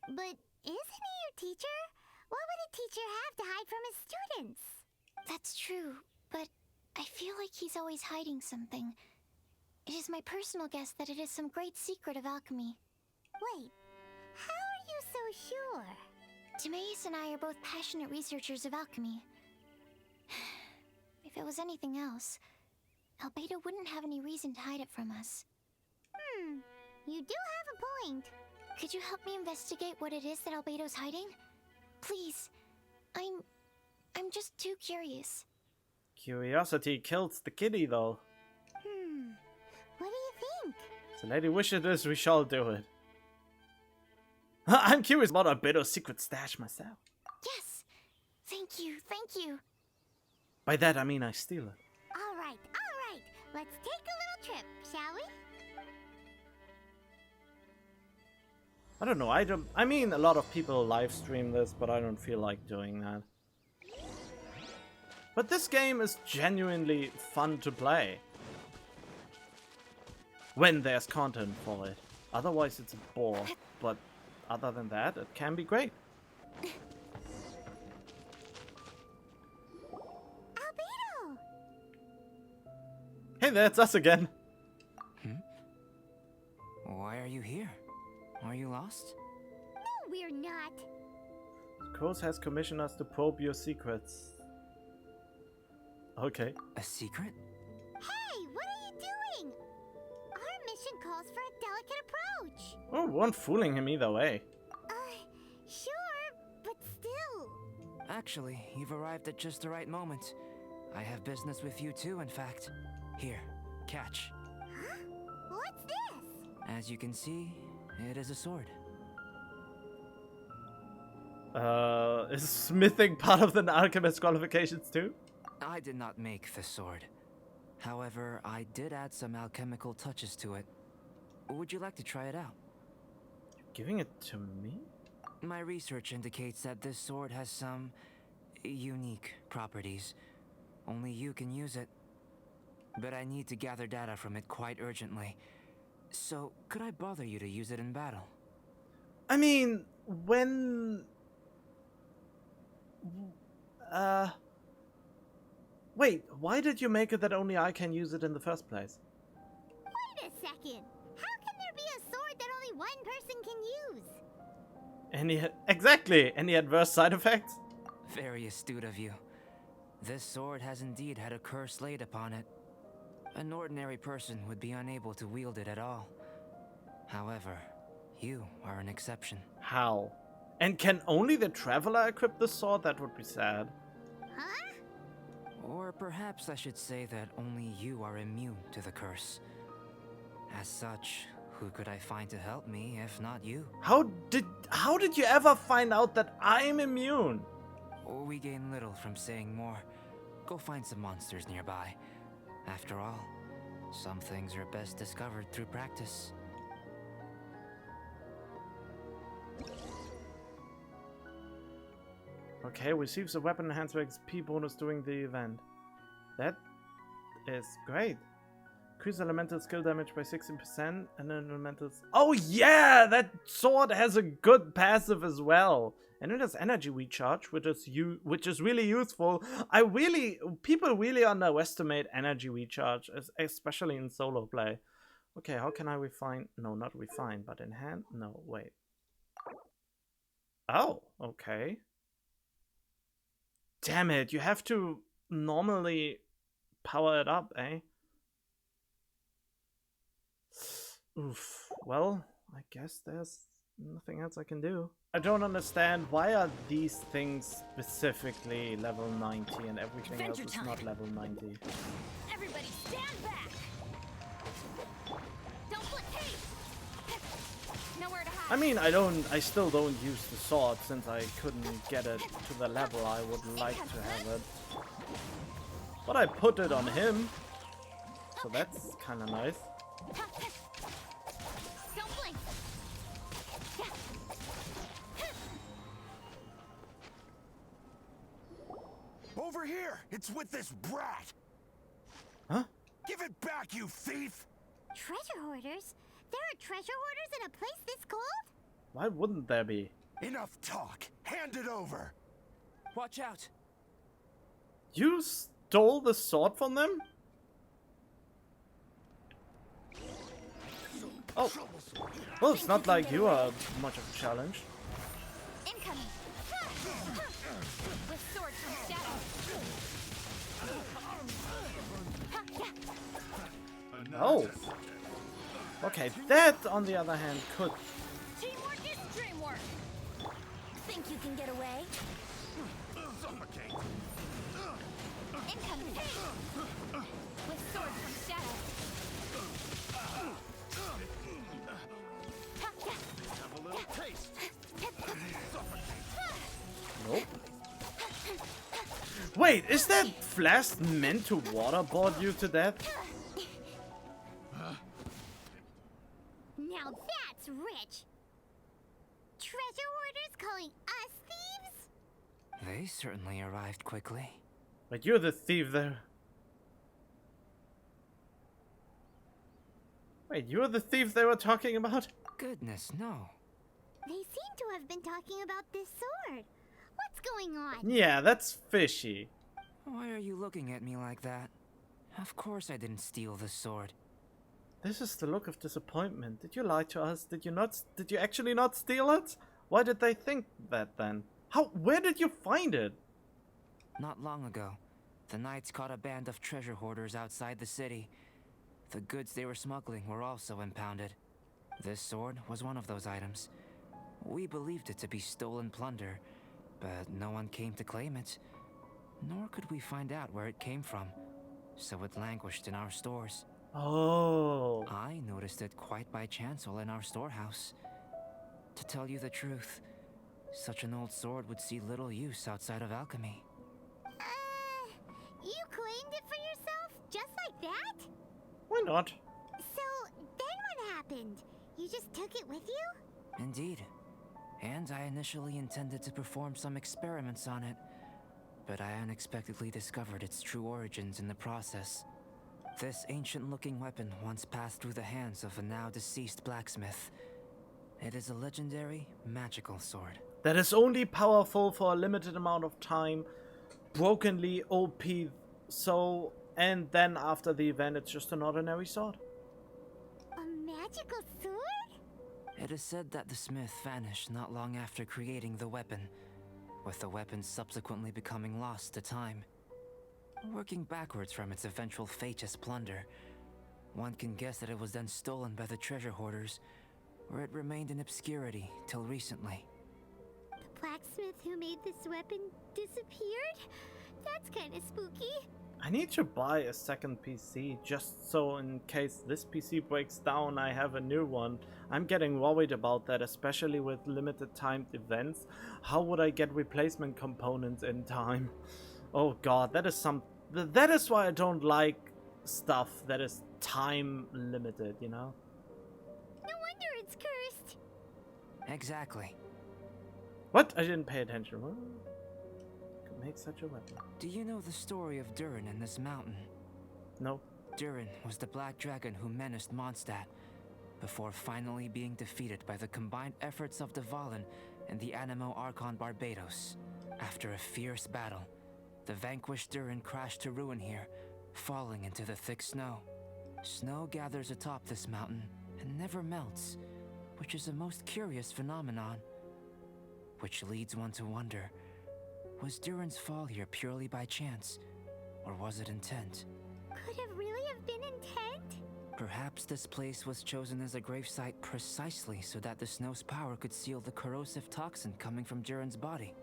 But isn't he your teacher? What would a teacher have to hide from his students? That's true, but I feel like he's always hiding something. It is my personal guess that it is some great secret of alchemy. Wait, how are you so sure? Timaeus and I are both passionate researchers of alchemy. If it was anything else, Albedo wouldn't have any reason to hide it from us. You do have a point. Could you help me investigate what it is that Albedo's hiding? Please. I'm just too curious. Curiosity kills the kitty, though. What do you think? So lady wishes this, we shall do it. I'm curious about Albedo's secret stash myself. Yes! Thank you, thank you. By that I mean I steal it. All right. Let's take a little trip, shall we? I don't know, I mean a lot of people live stream this, but I don't feel like doing that. But this game is genuinely fun to play. When there's content for it. Otherwise it's a bore, but other than that, it can be great. Albedo! Hey there, it's us again. Why are you here? Are you lost? No, we're not. Kroos has commissioned us to probe your secrets. Okay. A secret? Hey, what are you doing? Our mission calls for a I could approach. Oh, we weren't fooling him either way. Sure, but still. Actually, you've arrived at just the right moment. I have business with you too, in fact. Here, catch. Huh? What's this? As you can see, it is a sword. Is smithing part of the alchemist qualifications too? I did not make the sword. However, I did add some alchemical touches to it. Would you like to try it out? Giving it to me? My research indicates that this sword has some unique properties. Only you can use it. But I need to gather data from it quite urgently. So, could I bother you to use it in battle? I mean, when... Wait, why did you make it that only I can use it in the first place? Wait a second. How can there be a sword that only one person can use? Exactly! Any adverse side effects? Very astute of you. This sword has indeed had a curse laid upon it. An ordinary person would be unable to wield it at all. However, you are an exception. How? And can only the traveler equip the sword? That would be sad. Huh? Or perhaps I should say that only you are immune to the curse. As such, who could I find to help me if not you? How did you ever find out that I'm immune? We gain little from saying more. Go find some monsters nearby. After all, some things are best discovered through practice. Okay, receives a weapon enhancer XP bonus during the event. That is great. Increase elemental skill damage by 16% and then elementals. Oh yeah, that sword has a good passive as well. And it has energy recharge, which is really useful. People really underestimate energy recharge, especially in solo play. Okay, how can I refine? No, not refine, but enhance. No, wait. Oh, okay. Damn it, you have to normally power it up, eh? Oof. Well, I guess there's nothing else I can do. I don't understand, why are these things specifically level 90 and everything Adventure else is time. not level 90? Everybody stand back! Don't flip, hey! Nowhere to hide. I mean, I still don't use the sword since I couldn't get it to the level I would like to have it. But I put it on him, so that's kinda nice. Don't blink. Over here! It's with this brat! Huh? Give it back, you thief! Treasure hoarders? There are treasure hoarders in a place this cold? Why wouldn't there be? Enough talk! Hand it over! Watch out! You stole the sword from them? Oh. Well, it's not like you are much of a challenge. Incoming. With sword from shadow. Oh. Okay, that on the other hand could. Teamwork is dreamwork. Think you can get away? Suffocate! Incoming. With sword from shadow. Have a little taste! Nope. Wait, is that flask meant to waterboard you to death? Now that's rich! Treasure hoarders calling us thieves? They certainly arrived quickly. But you're the thief there. Wait, you're the thief they were talking about? Goodness, no. They seem to have been talking about this sword. What's going on? Yeah, that's fishy. Why are you looking at me like that? Of course I didn't steal the sword. This is the look of disappointment. Did you lie to us? Did you actually not steal it? Why did they think that then? Where did you find it? Not long ago, the knights caught a band of treasure hoarders outside the city. The goods they were smuggling were also impounded. This sword was one of those items. We believed it to be stolen plunder, but no one came to claim it. Nor could we find out where it came from, so it languished in our stores. Oh. I noticed it quite by chance while in our storehouse. To tell you the truth, such an old sword would see little use outside of alchemy. You claimed it for yourself? Just like that? Why not? So, then what happened? You just took it with you? Indeed. And I initially intended to perform some experiments on it, but I unexpectedly discovered its true origins in the process. This ancient-looking weapon once passed through the hands of a now-deceased blacksmith. It is a legendary, magical sword. That is only powerful for a limited amount of time, brokenly OP, so, and then after the event it's just an ordinary sword. A magical sword? It is said that the smith vanished not long after creating the weapon, with the weapon subsequently becoming lost to time. Working backwards from its eventual fate as plunder, one can guess that it was then stolen by the treasure hoarders, where it remained in obscurity till recently. The blacksmith who made this weapon disappeared? That's kinda spooky. I need to buy a second PC just so in case this PC breaks down I have a new one. I'm getting worried about that, especially with limited timed events. How would I get replacement components in time? Oh god, that is why I don't like stuff that is time limited, you know? No wonder it's cursed. Exactly. What? I didn't pay attention. What? Could make such a weapon. Do you know the story of Durin and this mountain? No. Durin was the black dragon who menaced Mondstadt, before finally being defeated by the combined efforts of Dvalin and the Animo Archon Barbados. After a fierce battle, the vanquished Durin crashed to ruin here, falling into the thick snow. Snow gathers atop this mountain and never melts, which is a most curious phenomenon. Which leads one to wonder, was Durin's fall here purely by chance, or was it intent? Could it really have been intent? Perhaps this place was chosen as a gravesite precisely so that the snow's power could seal the corrosive toxin coming from Durin's body.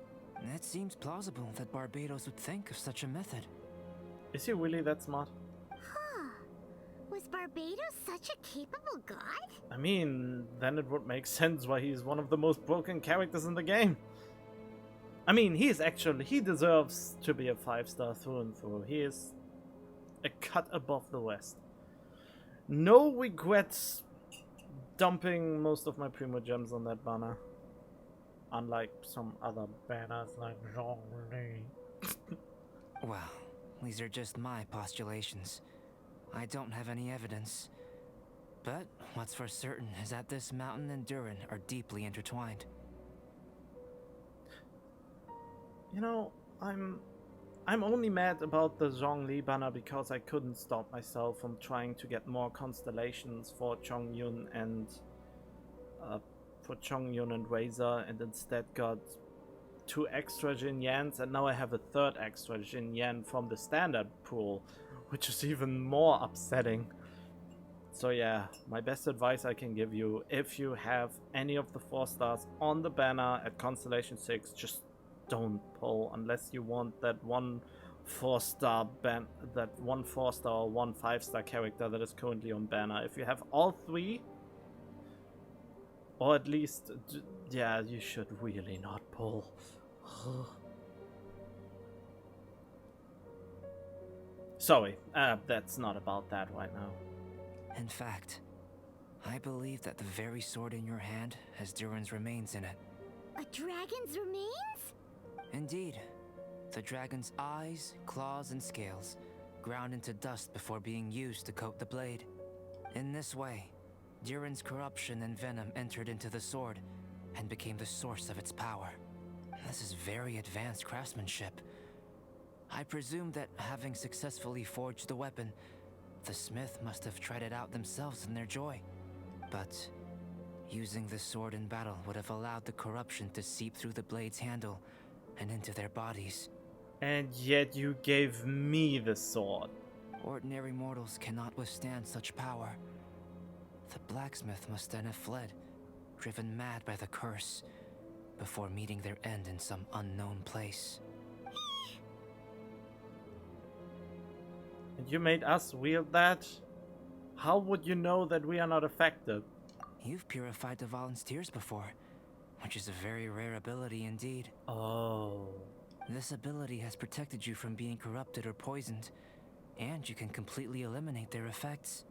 It seems plausible that Barbados would think of such a method. Is he really that smart? Huh. Was Barbados such a capable god? I mean, then it would make sense why he's one of the most broken characters in the game. I mean, he deserves to be a 5-star through and through. He is a cut above the rest. No regrets dumping most of my Primo Gems on that banner. Unlike some other banners like Zhong. Well, these are just my postulations. I don't have any evidence. But what's for certain is that this mountain and Durin are deeply intertwined. You know, I'm only mad about the Zhongli banner because I couldn't stop myself from trying to get more constellations for Chongyun and Razor, and instead got 2 extra Jin Yans, and now I have a 3rd extra Jin Yan from the standard pool, which is even more upsetting. So yeah, my best advice I can give you, if you have any of the 4 stars on the banner at Constellation 6, just don't pull unless you want that one 4-star that one 4-star or one 5-star character that is currently on banner. If you have all 3, or at least, yeah, you should really not pull. Sorry, that's not about that right now. In fact, I believe that the very sword in your hand has Durin's remains in it. A dragon's remains? Indeed. The dragon's eyes, claws, and scales ground into dust before being used to coat the blade. In this way, Durin's corruption and venom entered into the sword and became the source of its power. This is very advanced craftsmanship. I presume that having successfully forged the weapon, the smith must have tried it out themselves in their joy. But using the sword in battle would have allowed the corruption to seep through the blade's handle and into their bodies. And yet you gave me the sword. Ordinary mortals cannot withstand such power. The blacksmith must then have fled, driven mad by the curse, before meeting their end in some unknown place. And you made us wield that? How would you know that we are not affected? You've purified the volunteers before, which is a very rare ability indeed. Oh. This ability has protected you from being corrupted or poisoned, and you can completely eliminate their effects.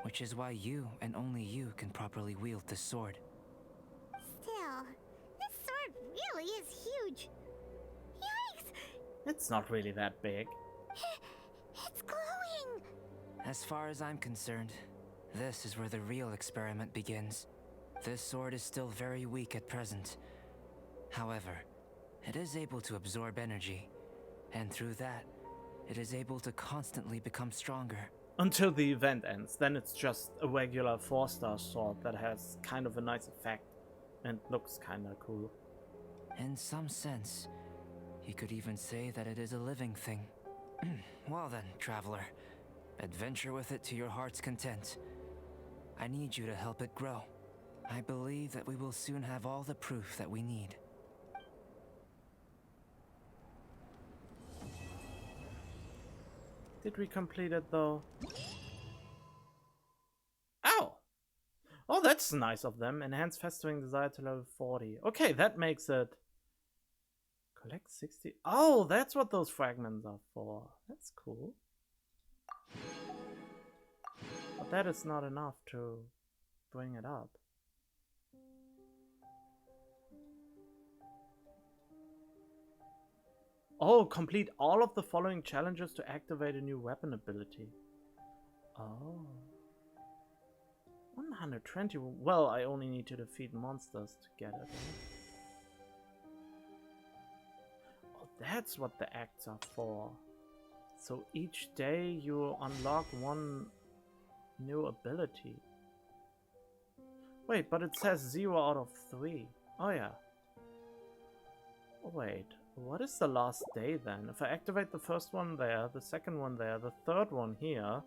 Which is why you, and only you, can properly wield this sword. Still, this sword really is huge. Yikes! It's not really that big. It's glowing! As far as I'm concerned, this is where the real experiment begins. This sword is still very weak at present. However, it is able to absorb energy, and through that, it is able to constantly become stronger. Until the event ends, then it's just a regular 4-star sword that has kind of a nice effect and looks kinda cool. In some sense, you could even say that it is a living thing. Well then, traveler, adventure with it to your heart's content. I need you to help it grow. I believe that we will soon have all the proof that we need. Did we complete it though? Ow! Oh, that's nice of them. Enhance festering desire to level 40. Okay, that makes it... Collect 60... Oh, that's what those fragments are for. That's cool. But that is not enough to bring it up. Oh, complete all of the following challenges to activate a new weapon ability. Oh. 120. Well, I only need to defeat monsters to get it. Oh, that's what the acts are for. So each day you unlock one new ability. Wait, but it says 0 out of 3. Oh yeah. Oh, wait. What is the last day then? If I activate the first one there, the second one there, the third one here.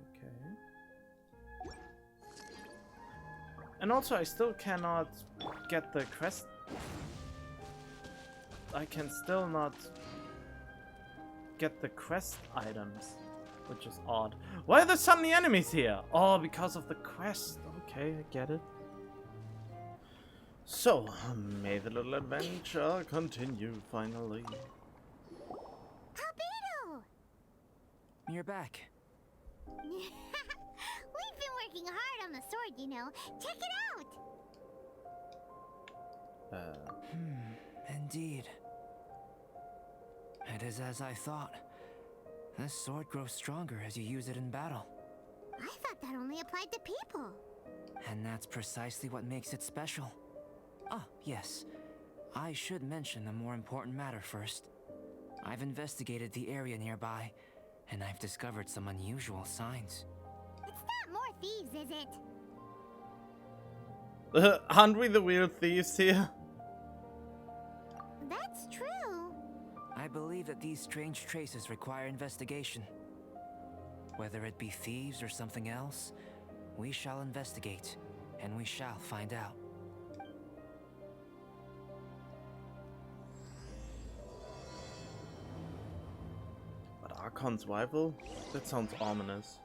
Okay. And also I still cannot get the quest. I can still not get the quest items, which is odd. Why are there suddenly enemies here? Oh, because of the quest. Okay, I get it. So, may the little adventure continue finally. Albedo! You're back. We've been working hard on the sword, you know. Check it out! Indeed. It is as I thought. This sword grows stronger as you use it in battle. I thought that only applied to people. And that's precisely what makes it special. Ah, yes. I should mention a more important matter first. I've investigated the area nearby, and I've discovered some unusual signs. It's not more thieves, is it? Aren't we the weird thieves here? That's true. I believe that these strange traces require investigation. Whether it be thieves or something else, we shall investigate, and we shall find out. But Archon's rival? That sounds ominous.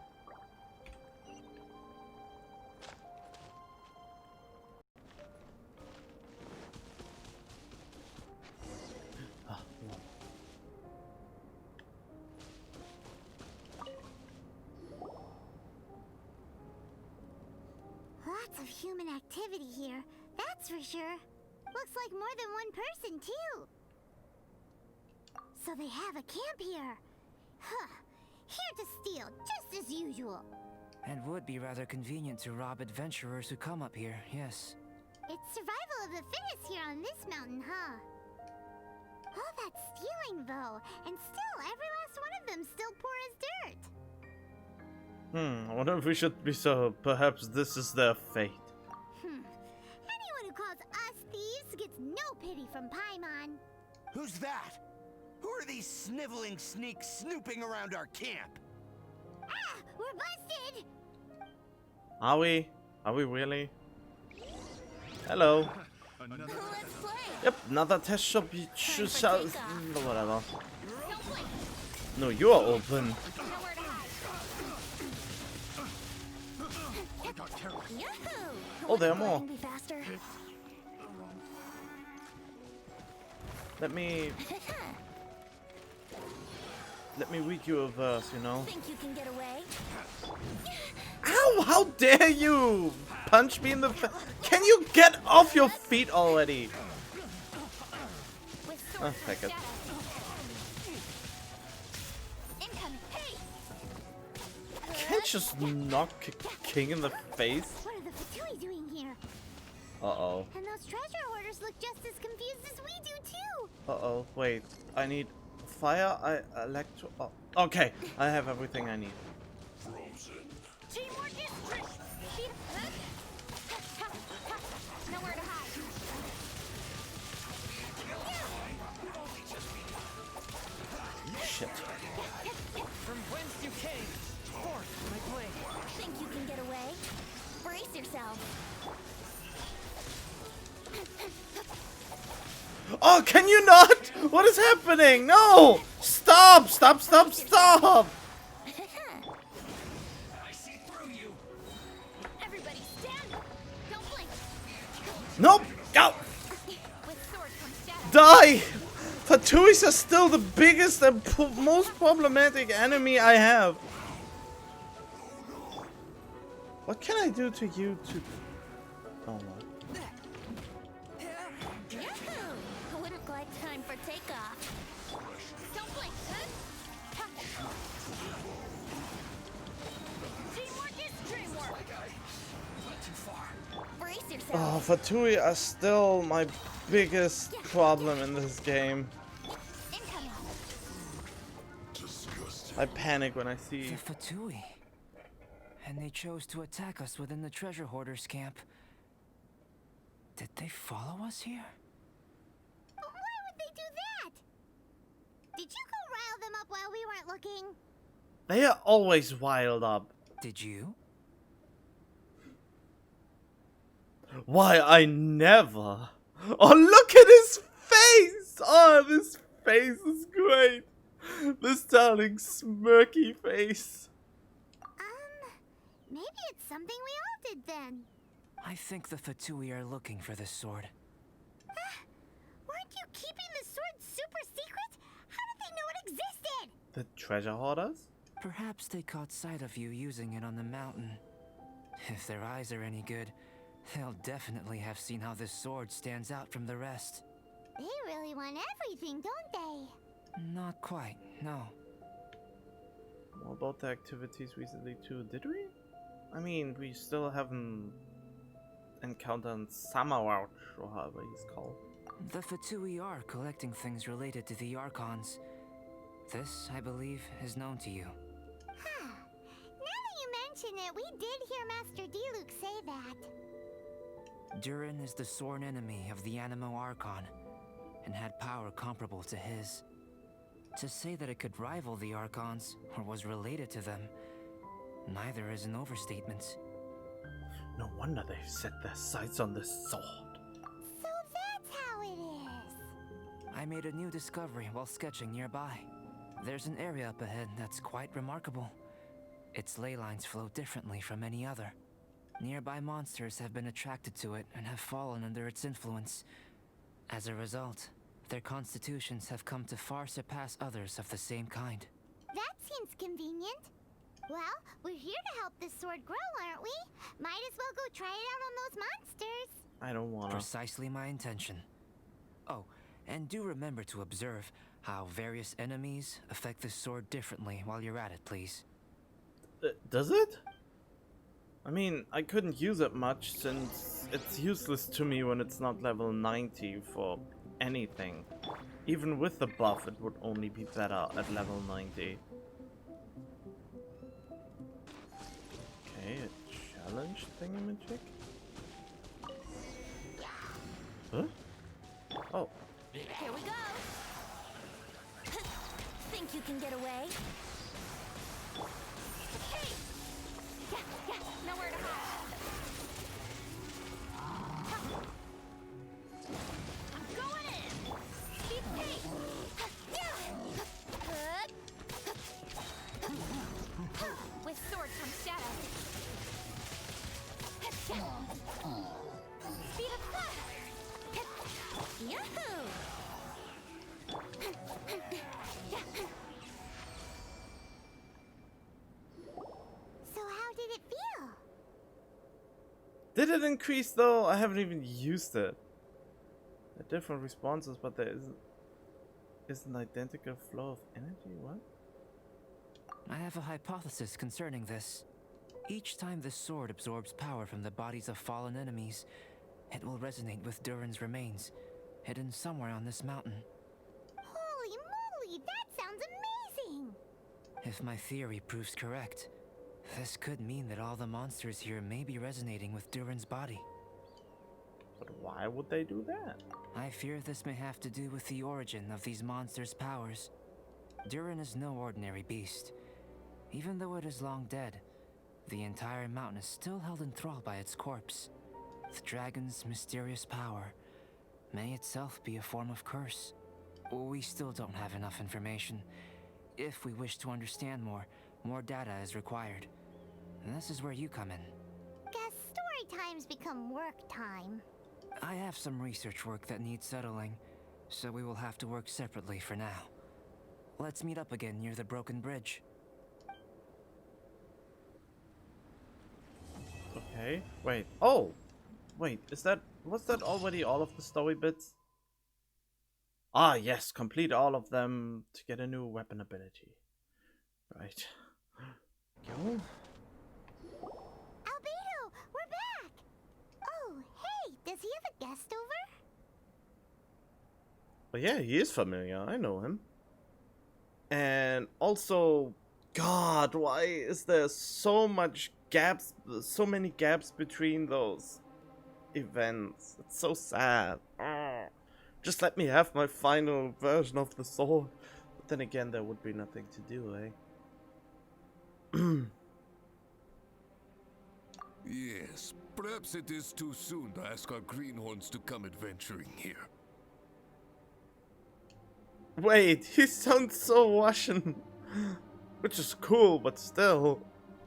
Lots of human activity here, that's for sure. Looks like more than one person, too. So they have a camp here. Huh. Here to steal, just as usual. And would be rather convenient to rob adventurers who come up here, yes. It's survival of the fittest here on this mountain, huh? All that stealing, though, and still every last one of them still poor as dirt. I wonder if we should be so. Perhaps this is their fate. Anyone who calls us thieves gets no pity from Paimon. Who's that? Who are these sniveling sneaks snooping around our camp? We're busted! Are we? Are we really? Hello. Let's play. Yep, another test shop. You should shout. takeoff. Whatever. Don't blink. No, you are open. Nowhere to hide. Yahoo! Oh, there are more. Can be faster. Let me read you a verse, you know. Think you can get away? Ow! How dare you punch me in the face? Can you get off your feet already? With Oh, sword heck it. status. Incoming. Hey! Can't just knock King in the face. What are the Fatui doing here? Uh-oh. And those treasure hoarders look just as confused as we do too. Uh-oh. Wait. I need fire. Electro. Oh. Okay. I have everything I need. Teamwork is trick. Nowhere to hide. Shit. From whence you came, forth my blade. Think you can get away? Brace yourself. Oh, can you not? What is happening? No! Stop! Stop! Stop! Stop! Everybody stand. Don't blink. Nope! Go! With sword comes status. Die! Fatuis are still the biggest and most problematic enemy I have. What can I do to you to... Oh no. Yahoo! Wouldn't like time for takeoff. Don't blink. Teamwork is dreamwork. Brace yourself. Oh, Fatui are still my biggest problem in this game. Incoming. I panic when I see... The Fatui. And they chose to attack us within the treasure hoarders camp. Did they follow us here? But why would they do that? Did you go rile them up while we weren't looking? They are always wild up. Did you? Why, I never. Oh, look at his face! Oh, this face is great. This darling smirky face. Maybe it's something we all did then. I think the Fatui are looking for this sword. Weren't you keeping the sword super secret? How did they know it existed? The treasure hoarders? Perhaps they caught sight of you using it on the mountain. If their eyes are any good, they'll definitely have seen how this sword stands out from the rest. They really want everything, don't they? Not quite, no. What about the activities recently too? Did we? I mean, we still haven't encountered Samawouch, or however he's called. The Fatui are collecting things related to the Archons. This, I believe, is known to you. Huh. Now that you mention it, we did hear Master Diluc say that. Durin is the sworn enemy of the Animo Archon, and had power comparable to his. To say that it could rival the Archons, or was related to them, neither is an overstatement. No wonder they've set their sights on this sword. So that's how it is. I made a new discovery while sketching nearby. There's an area up ahead that's quite remarkable. Its ley lines flow differently from any other. Nearby monsters have been attracted to it and have fallen under its influence. As a result, their constitutions have come to far surpass others of the same kind. That seems convenient. Well, we're here to help this sword grow, aren't we? Might as well go try it out on those monsters. I don't wanna. Precisely my intention. Oh, and do remember to observe how various enemies affect this sword differently while you're at it, please. Does it? I mean, I couldn't use it much since it's useless to me when it's not level 90 for anything. Even with the buff, it would only be better at level 90. Okay, a challenge thingamajig? Huh? Oh. Here we go. Think you can get away? Hey! Nowhere to hide. I'm going in. Keep pace. With sword comes shadow. Speed of thought. Yahoo! So how did it feel? Did it increase though? I haven't even used it. There are different responses, but there is an identical flow of energy. What? I have a hypothesis concerning this. Each time this sword absorbs power from the bodies of fallen enemies, it will resonate with Durin's remains, hidden somewhere on this mountain. Holy moly, that sounds amazing! If my theory proves correct, this could mean that all the monsters here may be resonating with Durin's body. But why would they do that? I fear this may have to do with the origin of these monsters' powers. Durin is no ordinary beast. Even though it is long dead, the entire mountain is still held in thrall by its corpse. The dragon's mysterious power may itself be a form of curse. We still don't have enough information. If we wish to understand more data is required. And this is where you come in. Guess story times become work time. I have some research work that needs settling, so we will have to work separately for now. Let's meet up again near the broken bridge. Okay. Wait. Oh! Wait, was that already all of the story bits? Ah, yes, complete all of them to get a new weapon ability. Right. Go. Albedo, we're back! Oh, hey, does he have a guest over? But yeah, he is familiar. I know him. And also, God, why is there so many gaps between those events? It's so sad. Just let me have my final version of the sword. But then again, there would be nothing to do, eh? Yes, perhaps it is too soon to ask our greenhorns to come adventuring here. Wait, he sounds so Russian. Which is cool, but still.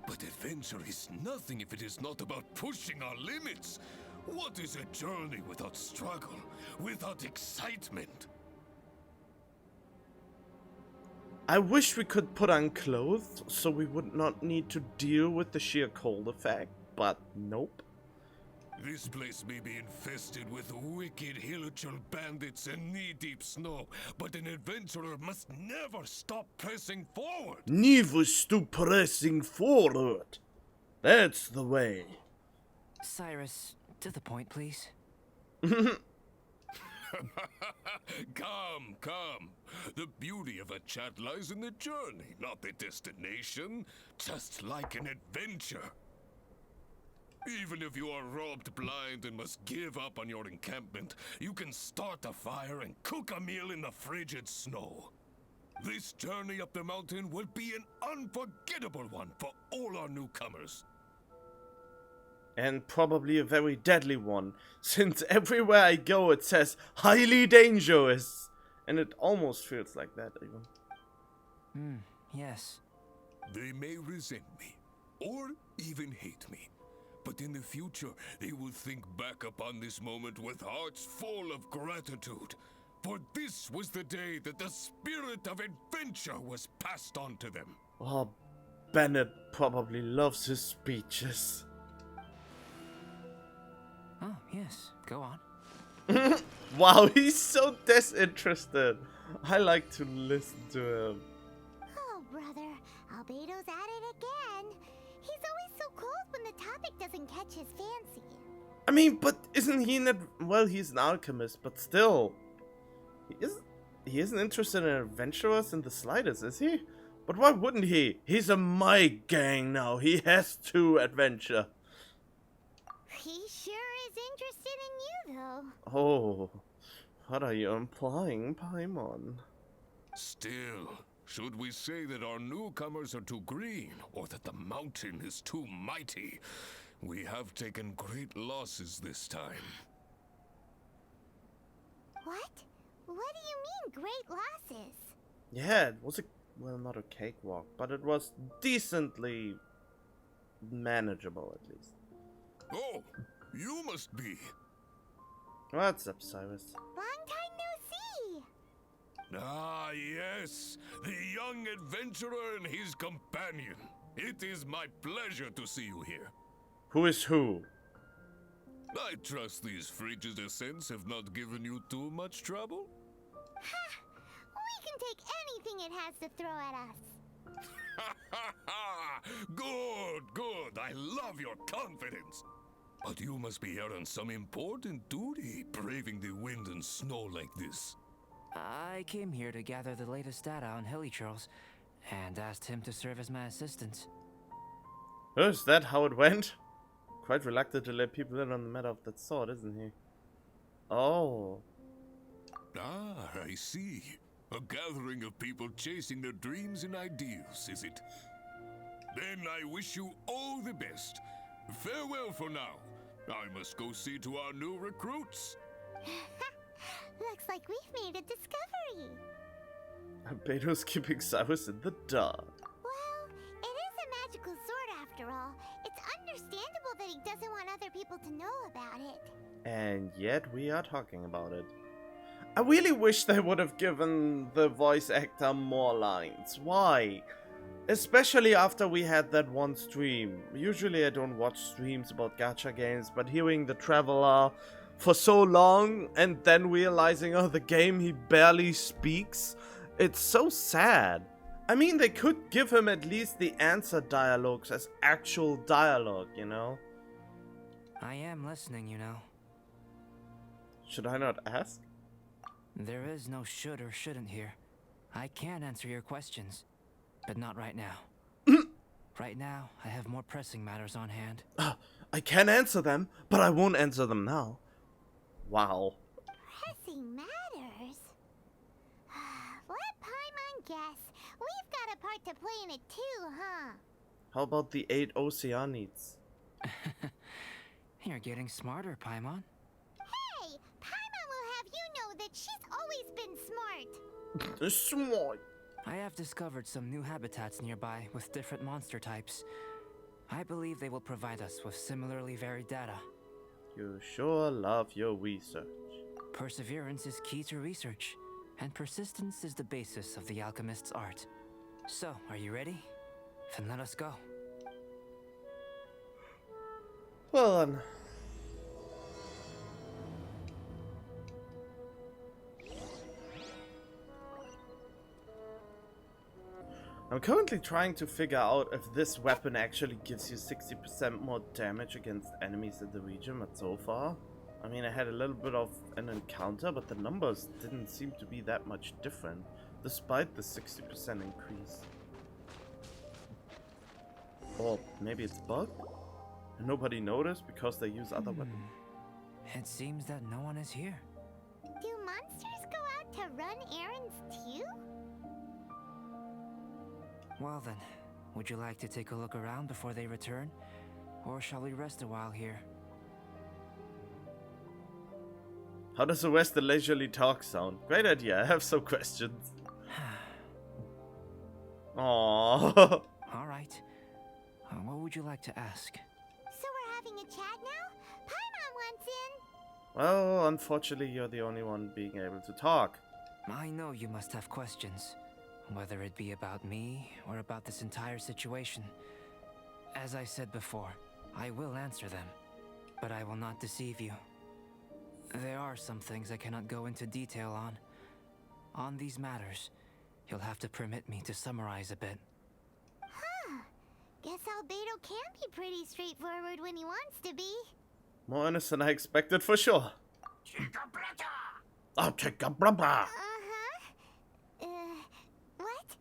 But adventure is nothing if it is not about pushing our limits. What is a journey without struggle, without excitement? I wish we could put on clothes so we would not need to deal with the sheer cold effect, but nope. This place may be infested with wicked hilichurl bandits and knee-deep snow, but an adventurer must never stop pressing forward. Never stop pressing forward. That's the way. Cyrus, to the point, please. Come. The beauty of a chat lies in the journey, not the destination. Just like an adventure. Even if you are robbed blind and must give up on your encampment, you can start a fire and cook a meal in the frigid snow. This journey up the mountain will be an unforgettable one for all our newcomers. And probably a very deadly one, since everywhere I go it says highly dangerous. And it almost feels like that even. Yes. They may resent me, or even hate me. But in the future, they will think back upon this moment with hearts full of gratitude. For this was the day that the spirit of adventure was passed on to them. Oh, Bennett probably loves his speeches. Oh, yes. Go on. Wow, he's so disinterested. I like to listen to him. Oh, brother, Albedo's at it again. He's always so cold when the topic doesn't catch his fancy. I mean, but isn't he not? Well, he's an alchemist, but still. He isn't interested in adventurers in the slightest, is he? But why wouldn't he? He's a my gang now. He has to adventure. He sure is interested in you, though. Oh, what are you implying, Paimon? Still, Should we say that our newcomers are too green, or that the mountain is too mighty? We have taken great losses this time. What? What do you mean, great losses? Yeah, it was well, not a cakewalk, but it was decently manageable at least. Oh, you must be. What's up, Cyrus? Long time no see. Ah, yes, the young adventurer and his companion. It is my pleasure to see you here. Who is who? I trust these frigid descents have not given you too much trouble? Ha! We can take anything it has to throw at us. Ha ha ha! Good, good. I love your confidence. But you must be here on some important duty, braving the wind and snow like this. I came here to gather the latest data on Helichurls, and asked him to serve as my assistant. Oh, is that how it went? Quite reluctant to let people in on the matter of that sort, isn't he? Oh. Ah, I see. A gathering of people chasing their dreams and ideals, is it? Then I wish you all the best. Farewell for now. I must go see to our new recruits. Looks like we've made a discovery. Albedo's keeping Cyrus in the dark. Well, it is a magical sword after all. It's understandable that he doesn't want other people to know about it. And yet we are talking about it. I really wish they would have given the voice actor more lines. Why? Especially after we had that one stream. Usually I don't watch streams about gacha games, but hearing the Traveler for so long and then realizing, oh, the game he barely speaks, it's so sad. I mean, they could give him at least the answer dialogues as actual dialogue, you know? I am listening, you know. Should I not ask? There is no should or shouldn't here. I can answer your questions, but not right now. Right now, I have more pressing matters on hand. I can answer them, but I won't answer them now. Wow. Pressing matters? Let Paimon guess. We've got a part to play in it too, huh? How about the 8 Oceanids? You're getting smarter, Paimon. Hey! Paimon will have you know that she's always been smart. Smart. I have discovered some new habitats nearby with different monster types. I believe they will provide us with similarly varied data. You sure love your research. Perseverance is key to research, and persistence is the basis of the alchemist's art. So, are you ready? Then let us go. Well then. I'm currently trying to figure out if this weapon actually gives you 60% more damage against enemies in the region, but so far, I mean, I had a little bit of an encounter, but the numbers didn't seem to be that much different, despite the 60% increase. Or maybe it's bugged? And nobody noticed because they use other weapons. It seems that no one is here. Do monsters go out to run errands too? Well then, would you like to take a look around before they return? Or shall we rest a while here? How does the rest the leisurely talk sound? Great idea, I have some questions. Aww. Alright. What would you like to ask? So we're having a chat now? Paimon wants in. Well, unfortunately, you're the only one being able to talk. I know you must have questions. Whether it be about me, or about this entire situation. As I said before, I will answer them. But I will not deceive you. There are some things I cannot go into detail on. On these matters, you'll have to permit me to summarize a bit. Huh. Guess Albedo can be pretty straightforward when he wants to be. More honest than I expected for sure. Oh, take a brother. What?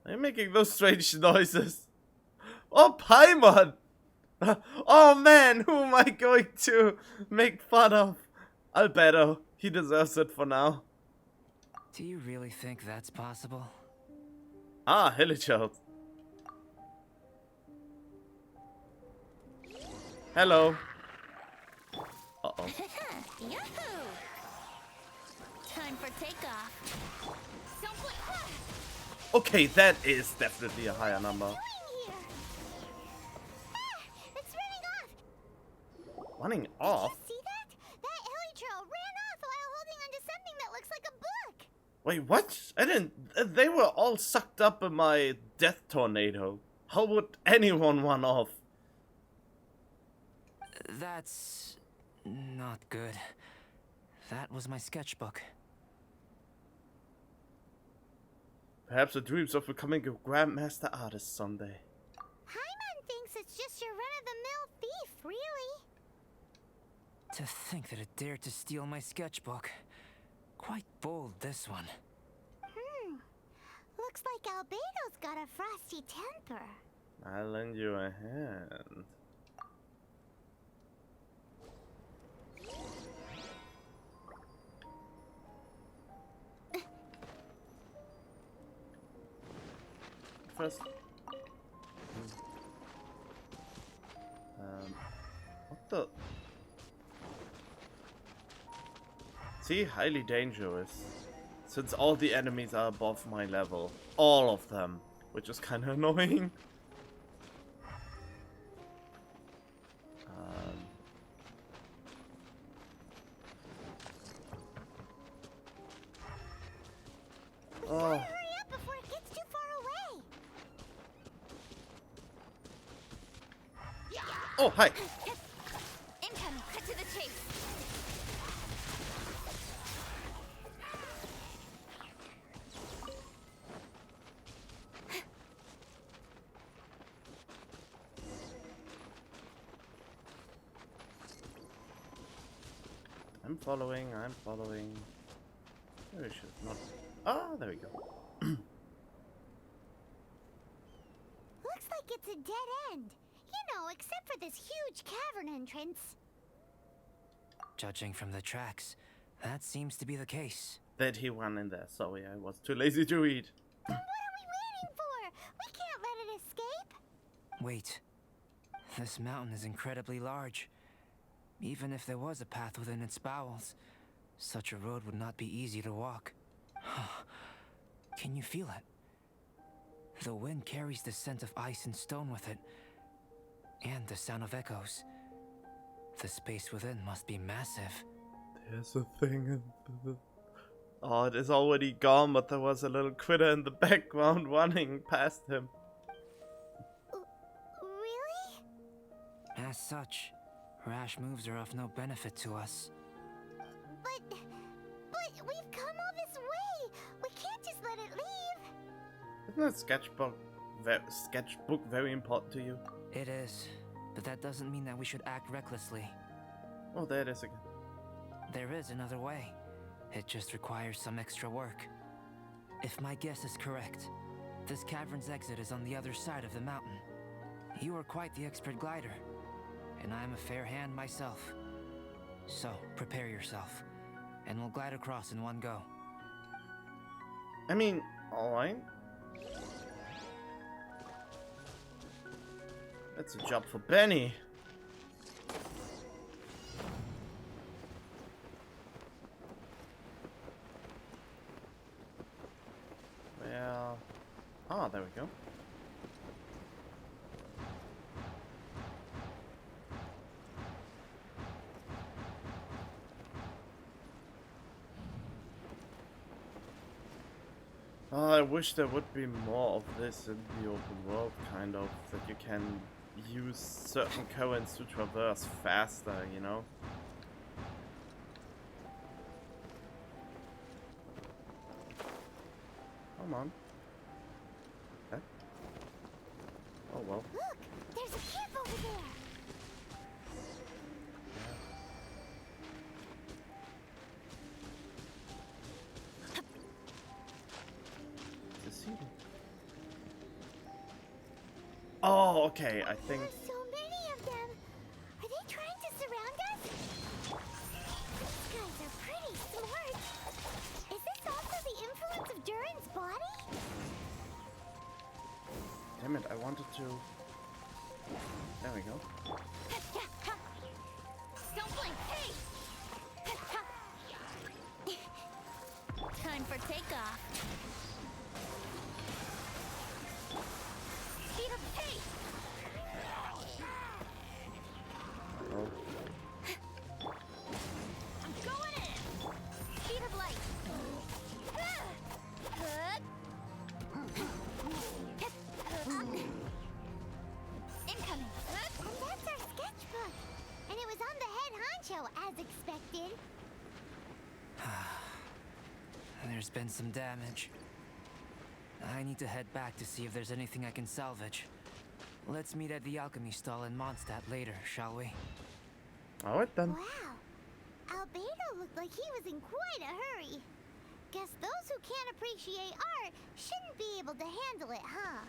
Are you making those strange noises? Oh, Paimon! Oh man, who am I going to make fun of? Albedo, he deserves it for now. Do you really think that's possible? Ah, Hillichild. Hello. Uh-oh. Yahoo! Time for takeoff. Okay, that is definitely a higher number. It's running off. Running Did off? you see that? That Elytro ran off while holding onto something that looks like a book. Wait, what? I didn't... They were all sucked up in my death tornado. How would anyone run off? That's not good. That was my sketchbook. Perhaps the dreams of becoming a grandmaster artist someday. Hyman thinks it's just your run-of-the-mill thief, really. To think that it dared to steal my sketchbook. Quite bold, this one. Looks like Albedo's got a frosty temper. I'll lend you a hand. First. What the? See, highly dangerous. Since all the enemies are above my level. All of them. Which is kind of annoying. Oh. Hurry up before it gets too far away. Oh, hi. Incoming. Cut to the chase. I'm following. There we should not. Ah, there we go. Looks like it's a dead end. You know, except for this huge cavern entrance. Judging from the tracks, that seems to be the case. That he ran in there. Sorry, I was too lazy to read. Then what are we waiting for? We can't let it escape. Wait. This mountain is incredibly large. Even if there was a path within its bowels, such a road would not be easy to walk. Can you feel it? The wind carries the scent of ice and stone with it, and the sound of echoes. The space within must be massive. There's a thing in the... Oh, it is already gone, but there was a little critter in the background running past him. Really? As such, rash moves are of no benefit to us. But we've come all this way. We can't just let it leave. Isn't that sketchbook very important to you? It is, but that doesn't mean that we should act recklessly. Oh, there it is again. There is another way. It just requires some extra work. If my guess is correct, this cavern's exit is on the other side of the mountain. You are quite the expert glider, and I'm a fair hand myself. So, prepare yourself, and we'll glide across in one go. I mean, alright. That's a job for Benny. Well... Ah, there we go. Oh, I wish there would be more of this in the open world, kind of, that you can use certain currents to traverse faster, you know? Come on. Okay. Oh well. Look, there's a camp over there. Oh, okay, I think... There's so many of them. Are they trying to surround us? These guys are pretty smart. Is this also the Damn it, I wanted to... There we go. Don't blink! Hey! Time for takeoff. Speed up! Hey! Oh. I'm going in! Speed of light! Good! Incoming! And that's our sketchbook. And it was on the head honcho, as expected. There's been some damage. I need to head back to see if there's anything I can salvage. Let's meet at the alchemy stall in Mondstadt later, shall we? Alright then. Wow. Albedo looked like he was in quite a hurry. Guess those who can't appreciate art shouldn't be able to handle it, huh?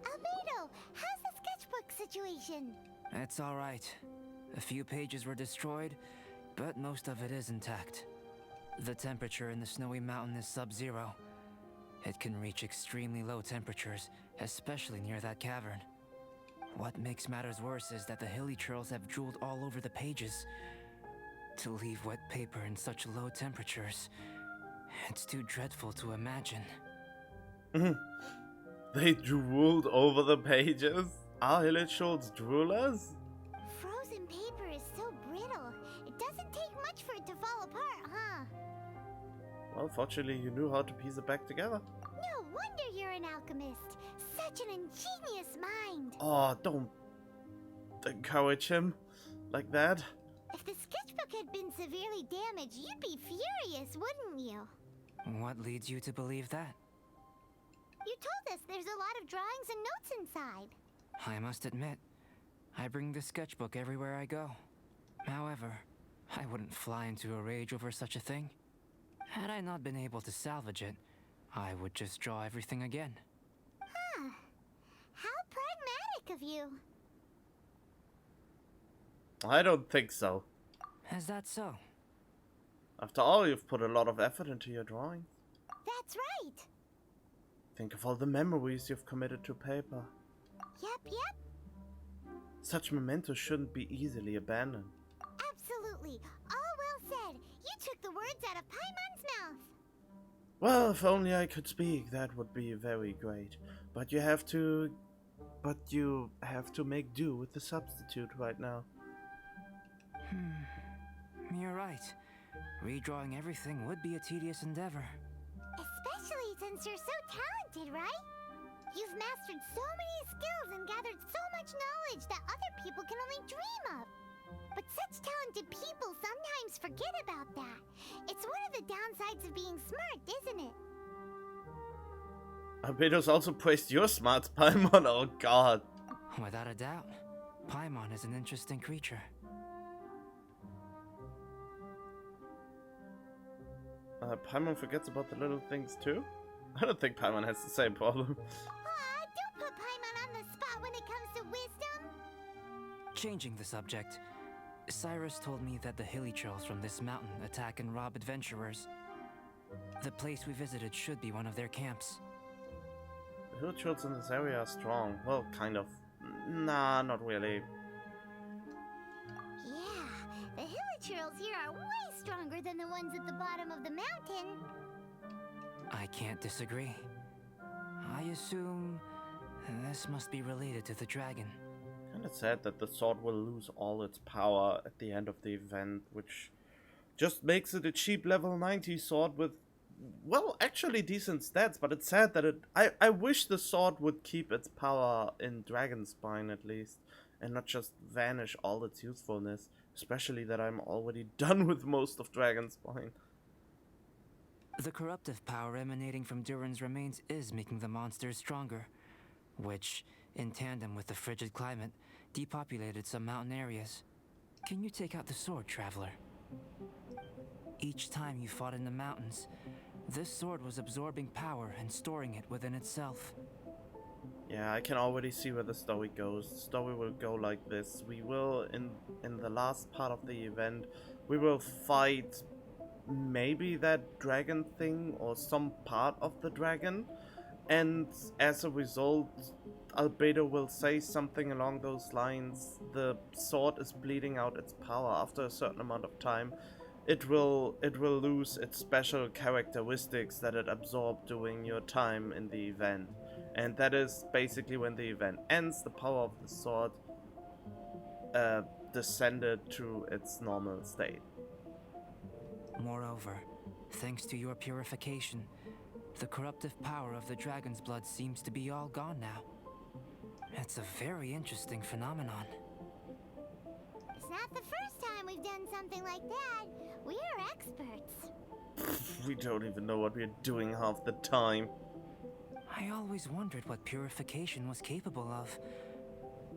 Albedo, how's the sketchbook situation? It's all right. A few pages were destroyed, but most of it is intact. The temperature in the snowy mountain is sub-zero. It can reach extremely low temperatures, especially near that cavern. What makes matters worse is that the hilly churls have drooled all over the pages. To leave wet paper in such low temperatures, it's too dreadful to imagine. They drooled over the pages? Are Hilichurls droolers? Frozen paper is so brittle. It doesn't take much for it to fall apart, huh? Well, fortunately you knew how to piece it back together. No wonder you're an alchemist. Such an ingenious mind. Oh, don't encourage him like that. If the sketchbook had been severely damaged, you'd be furious, wouldn't you? What leads you to believe that? You told us there's a lot of drawings and notes inside. I must admit, I bring the sketchbook everywhere I go. However, I wouldn't fly into a rage over such a thing. Had I not been able to salvage it, I would just draw everything again. Huh. How pragmatic of you. I don't think so. Is that so? After all, you've put a lot of effort into your drawing. That's right. Think of all the memories you've committed to paper. Yep. Such mementos shouldn't be easily abandoned. Absolutely. All well said. You took the words out of Paimon's mouth. Well, if only I could speak, that would be very great. But you have to make do with the substitute right now. You're right. Redrawing everything would be a tedious endeavor. Especially since you're so talented, right? You've mastered so many skills and gathered so much knowledge that other people can only dream of. But such talented people sometimes forget about that. It's one of the downsides of being smart, isn't it? Albedo's also praised your smarts, Paimon. Oh god. Without a doubt, Paimon is an interesting creature. Paimon forgets about the little things too? I don't think Paimon has the same problem. Aw, don't put Paimon on the spot when it comes to wisdom. Changing the subject, Cyrus told me that the hilly trolls from this mountain attack and rob adventurers. The place we visited should be one of their camps. The Hilichurls in this area are strong. Well, kind of. Nah, not really. Yeah, the Hilichurls here are way stronger than the ones at the bottom of the mountain. I can't disagree. I assume this must be related to the dragon. Kinda sad that the sword will lose all its power at the end of the event, which just makes it a cheap level 90 sword with, well, actually decent stats, but it's sad that I wish the sword would keep its power in Dragonspine at least, and not just vanish all its usefulness, especially that I'm already done with most of Dragonspine. The corruptive power emanating from Durin's remains is making the monsters stronger, which, in tandem with the frigid climate, depopulated some mountain areas. Can you take out the sword, Traveler? Each time you fought in the mountains, this sword was absorbing power and storing it within itself. Yeah, I can already see where the story goes. The story will go like this. We will, in the last part of the event, we will fight maybe that dragon thing or some part of the dragon, and as a result Albedo will say something along those lines. The sword is bleeding out its power after a certain amount of time. It will lose its special characteristics that it absorbed during your time in the event. And that is basically when the event ends, the power of the sword descended to its normal state. Moreover, thanks to your purification, the corruptive power of the dragon's blood seems to be all gone now. It's a very interesting phenomenon. It's not the first time we've done something like that. We're experts. We don't even know what we're doing half the time. I always wondered what purification was capable of.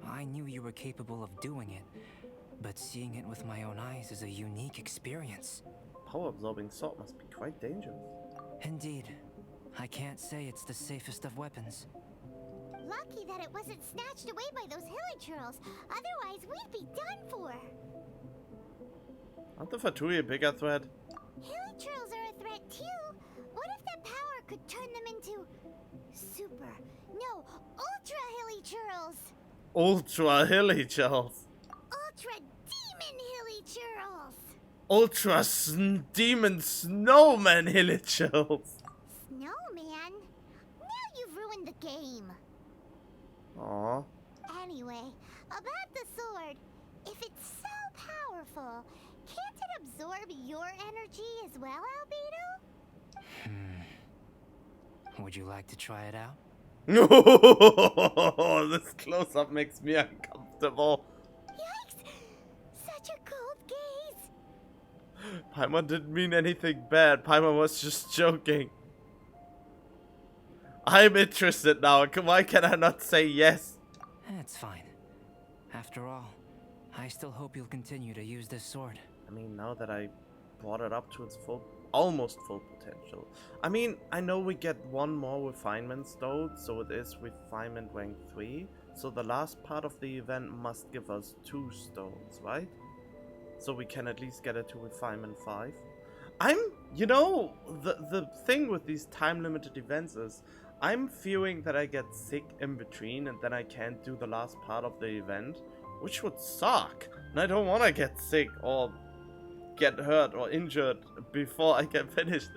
I knew you were capable of doing it, but seeing it with my own eyes is a unique experience. Power-absorbing sword must be quite dangerous. Indeed. I can't say it's the safest of weapons. Lucky that it wasn't snatched away by those hilichurls. Otherwise, we'd be done for. Aren't the Fatui a bigger threat? Hilichurls are a threat too. What if that power could turn them into ultra hilichurls? Ultra hilichurls. Ultra demon hilichurls. Ultra demon snowman hilichurls. Snowman? Now you've ruined the game. Aww. Anyway, about the sword. If it's so powerful, can't it absorb your energy as well, Albedo? Would you like to try it out? No, this close-up makes me uncomfortable. Yikes! Such a cold gaze. Paimon didn't mean anything bad. Paimon was just joking. I'm interested now. Why can I not say yes? It's fine. After all, I still hope you'll continue to use this sword. I mean, now that I brought it up to its almost full potential. I mean, I know we get one more refinement stone, so it is refinement rank 3. So the last part of the event must give us 2 stones, right? So we can at least get it to refinement 5. You know, the thing with these time-limited events is, I'm fearing that I get sick in between and then I can't do the last part of the event, which would suck. And I don't want to get sick or get hurt or injured before I can finish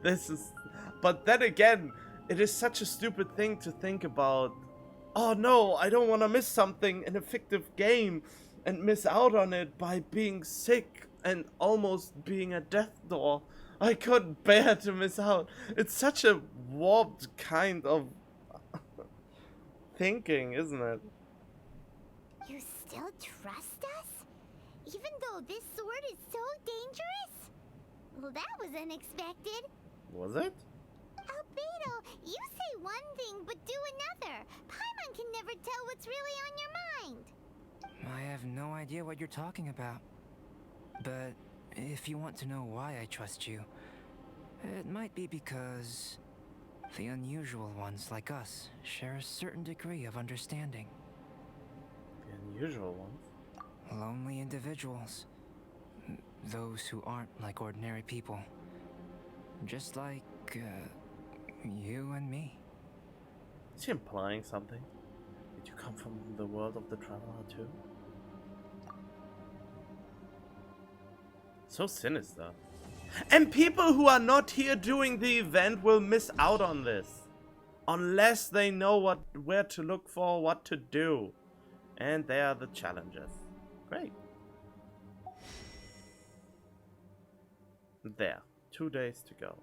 this. But then again, it is such a stupid thing to think about. Oh no, I don't want to miss something in a fictive game and miss out on it by being sick and almost being a death door. I couldn't bear to miss out. It's such a warped kind of thinking, isn't it? You still trust us? Even though this sword is so dangerous? Well, that was unexpected. Was it? Albedo, you say one thing but do another. Paimon can never tell what's really on your mind. I have no idea what you're talking about. But if you want to know why I trust you, it might be because the unusual ones like us share a certain degree of understanding. The unusual ones? Lonely individuals. Those who aren't like ordinary people. Just like, you and me. Is he implying something? Did you come from the world of the Traveler too? So sinister. And people who are not here during the event will miss out on this. Unless they know where to look for, what to do. And they are the challenges. Great. There. 2 days to go.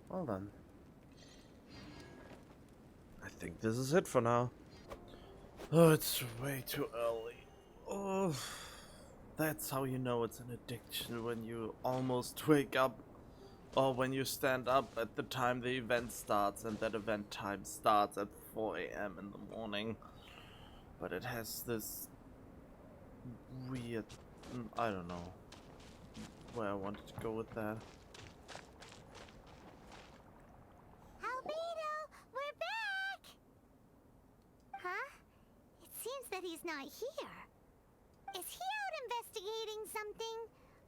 Well done. I think this is it for now. Oh, it's way too early. Oh, that's how you know it's an addiction, when you almost wake up. Or when you stand up at the time the event starts, and that event time starts at 4 AM in the morning. But it has this weird... I don't know where I wanted to go with that. Albedo, we're back! Huh? It seems that he's he's not here. Is he out investigating something?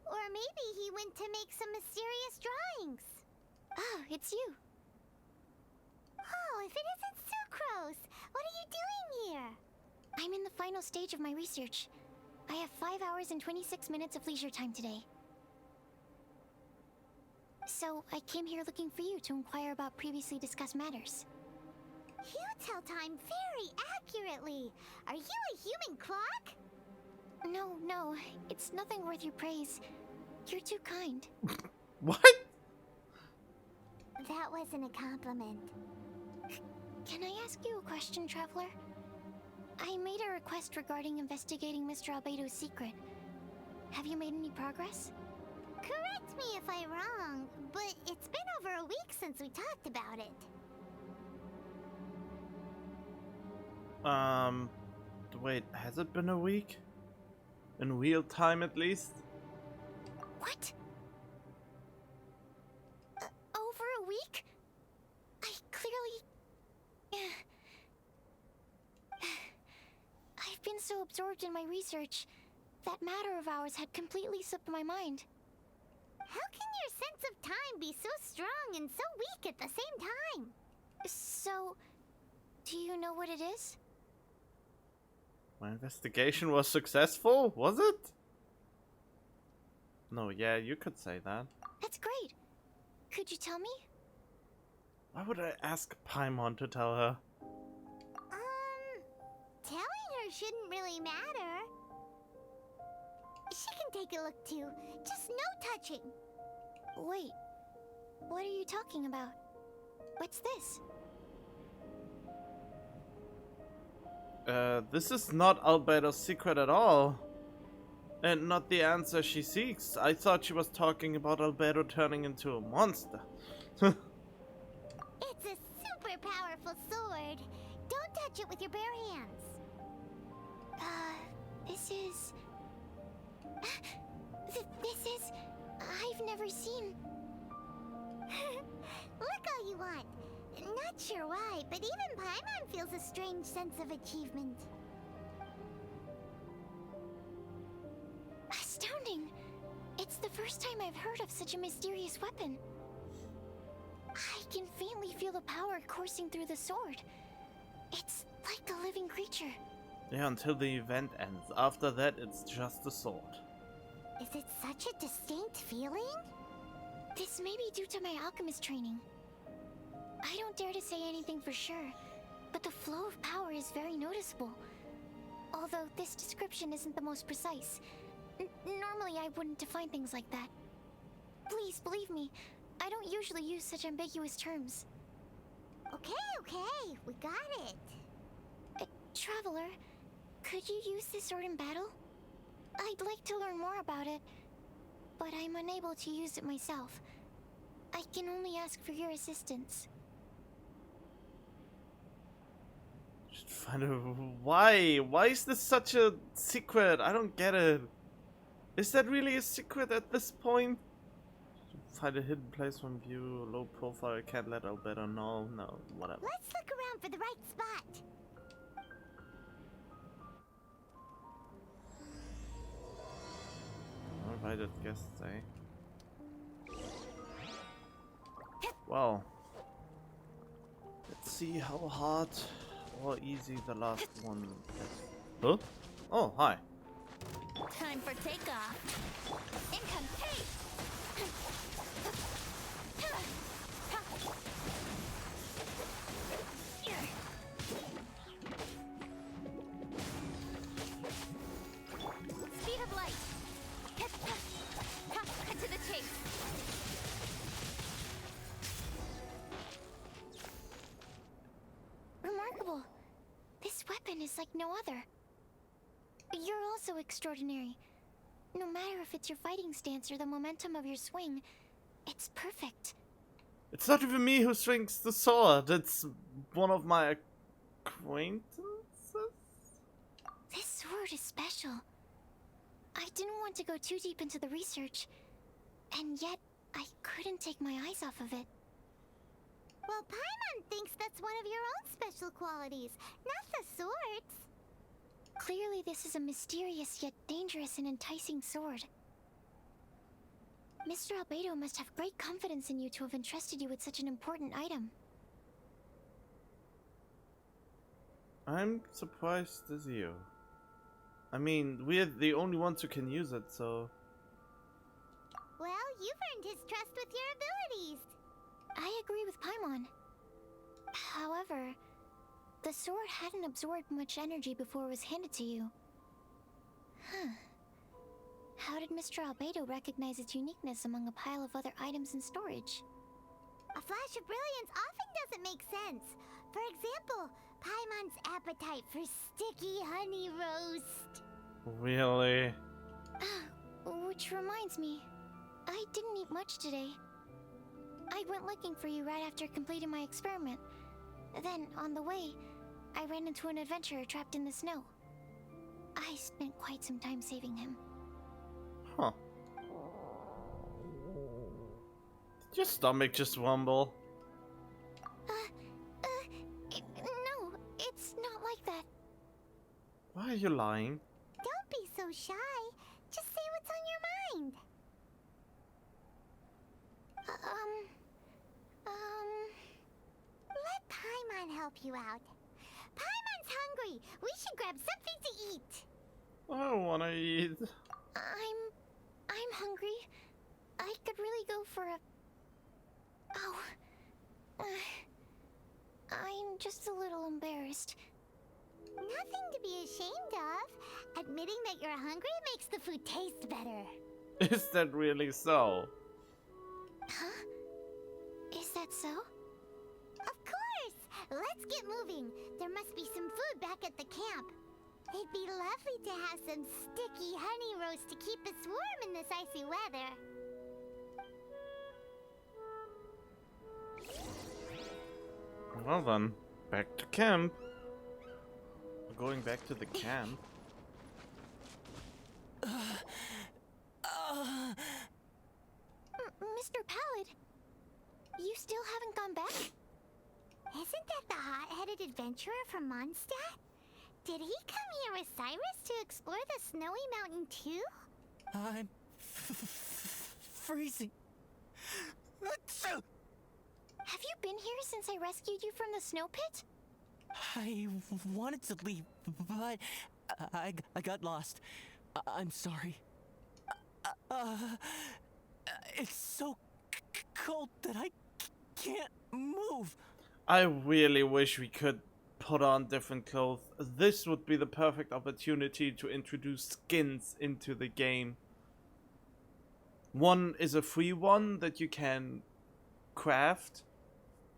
Or maybe he went to make some mysterious drawings. Oh, it's you. Oh, if it isn't Sucrose! What are you doing here? I'm in the final stage of my research. I have 5 hours and 26 minutes of leisure time today. So, I came here looking for you to inquire about previously discussed matters. You tell time very accurately. Are you a human clock? No, it's nothing worth your praise. You're too kind. What? That wasn't a compliment. Can I ask you a question, Traveler? I made a request regarding investigating Mr. Albedo's secret. Have you made any progress? Correct me if I'm wrong, but it's been over a week since we talked about it. Wait, has it been a week? In real time, at least? What? Over a week? I clearly... I've been so absorbed in my research. That matter of ours had completely slipped my mind. How can your sense of time be so strong and so weak at the same time? So, do you know what it is? My investigation was successful, was it? No, yeah, you could say that. That's great. Could you tell me? Why would I ask Paimon to tell her? Telling her shouldn't really matter. She can take a look too. Just no touching. Wait, what are you talking about? What's this? This is not Albedo's secret at all. And not the answer she seeks. I thought she was talking about Albedo turning into a monster. It's a super powerful sword. Don't touch it with your bare hands. This is... This is... I've never seen... Look all you want. Not sure why, but even Paimon feels a strange sense of achievement. Astounding! It's the first time I've heard of such a mysterious weapon. I can faintly feel the power coursing through the sword. It's like a living creature. Yeah, until the event ends. After that, it's just a sword. Is it such a distinct feeling? This may be due to my alchemist training. I don't dare to say anything for sure, but the flow of power is very noticeable. Although this description isn't the most precise. Normally I wouldn't define things like that. Please believe me, I don't usually use such ambiguous terms. Okay, we got it. Traveler, could you use this sword in battle? I'd like to learn more about it, but I'm unable to use it myself. I can only ask for your assistance. Should find a... Why? Why is this such a secret? I don't get it. Is that really a secret at this point? Should find a hidden place from view, low profile, I can't let Albedo know. No, whatever. Let's look around for the right spot. Invited guests, eh? Well, let's see how hard or easy the last one is. Huh? Oh, hi. Time for takeoff. Incantate! Speed of light. Cut to the chase. Remarkable. This weapon is like no other. You're also extraordinary. No matter if it's your fighting stance or the momentum of your swing, it's perfect. It's not even me who swings the sword, it's one of my acquaintances? This sword is special. I didn't want to go too deep into the research, and yet I couldn't take my eyes off of it. Well, Paimon thinks that's one of your own special qualities, not the sword's. Clearly this is a mysterious yet dangerous and enticing sword. Mr. Albedo must have great confidence in you to have entrusted you with such an important item. I'm surprised as you. I mean, we're the only ones who can use it, so... Well, you've earned his trust with your abilities. I agree with Paimon. However, the sword hadn't absorbed much energy before it was handed to you. Huh. How did Mr. Albedo recognize its uniqueness among a pile of other items in storage? A flash of brilliance often doesn't make sense. For example, Paimon's appetite for sticky honey roast. Really? Which reminds me, I didn't eat much today. I went looking for you right after completing my experiment. Then, on the way, I ran into an adventurer trapped in the snow. I spent quite some time saving him. Huh. Did your stomach just rumble? No, it's not like that. Why are you lying? Don't be so shy. Just say what's on your mind. Let Paimon help you out. Paimon's hungry. We should grab something to eat. I don't wanna eat. I'm hungry. I could really go for a... I'm just a little embarrassed. Nothing to be ashamed of. Admitting that you're hungry makes the food taste better. Is that really so? Huh? Is that so? Of course! Let's get moving. There must be some food back at the camp. It'd be lovely to have some sticky honey roast to keep us warm in this icy weather. Well then, back to camp. We're going back to the camp. Mr. Pallid, you still haven't gone back? Isn't that the hot-headed adventurer from Mondstadt? Did he come here with Cyrus to explore the snowy mountain too? I'm freezing. Have you been here since I rescued you from the snow pit? I wanted to leave, but I got lost. I'm sorry. It's so cold that I can't move. I really wish we could put on different clothes. This would be the perfect opportunity to introduce skins into the game. One is a free one that you can craft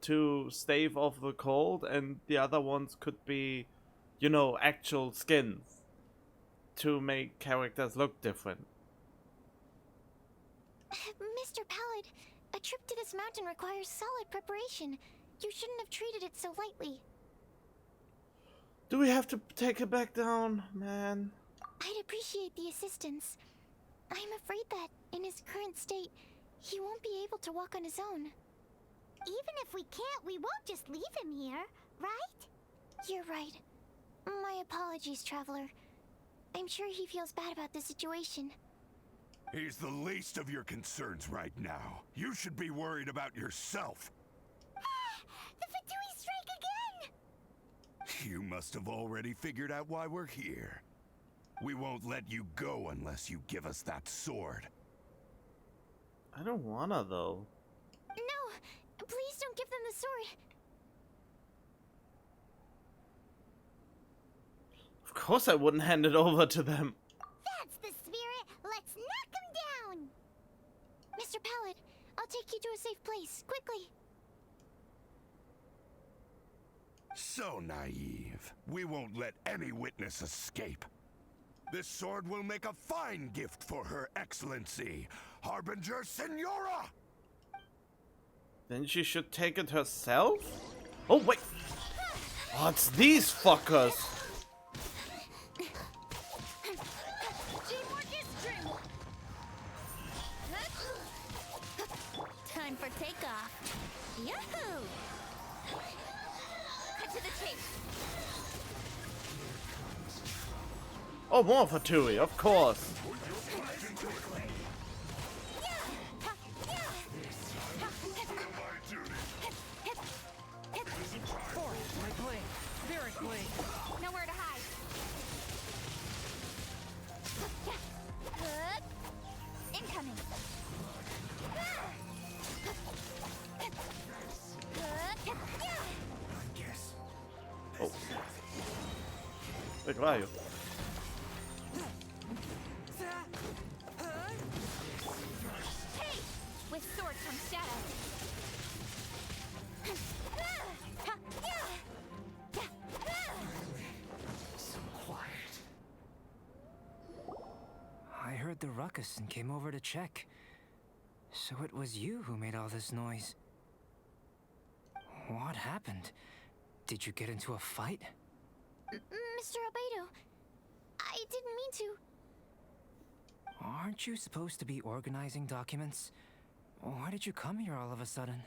to stave off the cold, and the other ones could be, you know, actual skins to make characters look different. Mr. Pallid, a trip to this mountain requires solid preparation. You shouldn't have treated it so lightly. Do we have to take it back down, man? I'd appreciate the assistance. I'm afraid that, in his current state, he won't be able to walk on his own. Even if we can't, we won't just leave him here, right? You're right. My apologies, Traveler. I'm sure he feels bad about the situation. He's the least of your concerns right now. You should be worried about yourself. The Fatui strike again! You must have already figured out why we're here. We won't let you go unless you give us that sword. I don't wanna, though. No! Please don't give them the sword! Of course I wouldn't hand it over to them. That's the spirit! Let's knock him down! Mr. Pallid, I'll take you to a safe place, quickly! So naive. We won't let any witness escape. This sword will make a fine gift for Her Excellency, Harbinger Senora! Then she should take it herself? Oh, wait! Oh, it's these fuckers! Time for takeoff. Yahoo! Cut to the chase. Oh, more for Tui, of course. Nowhere to hide. Incoming. Oh. Wait, where are you? Hey! With sword comes shadow. I heard the ruckus and came over to check. So it was you who made all this noise. What happened? Did you get into a fight? Mr. Albedo, I didn't mean to. Aren't you supposed to be organizing documents? Why did you come here all of a sudden?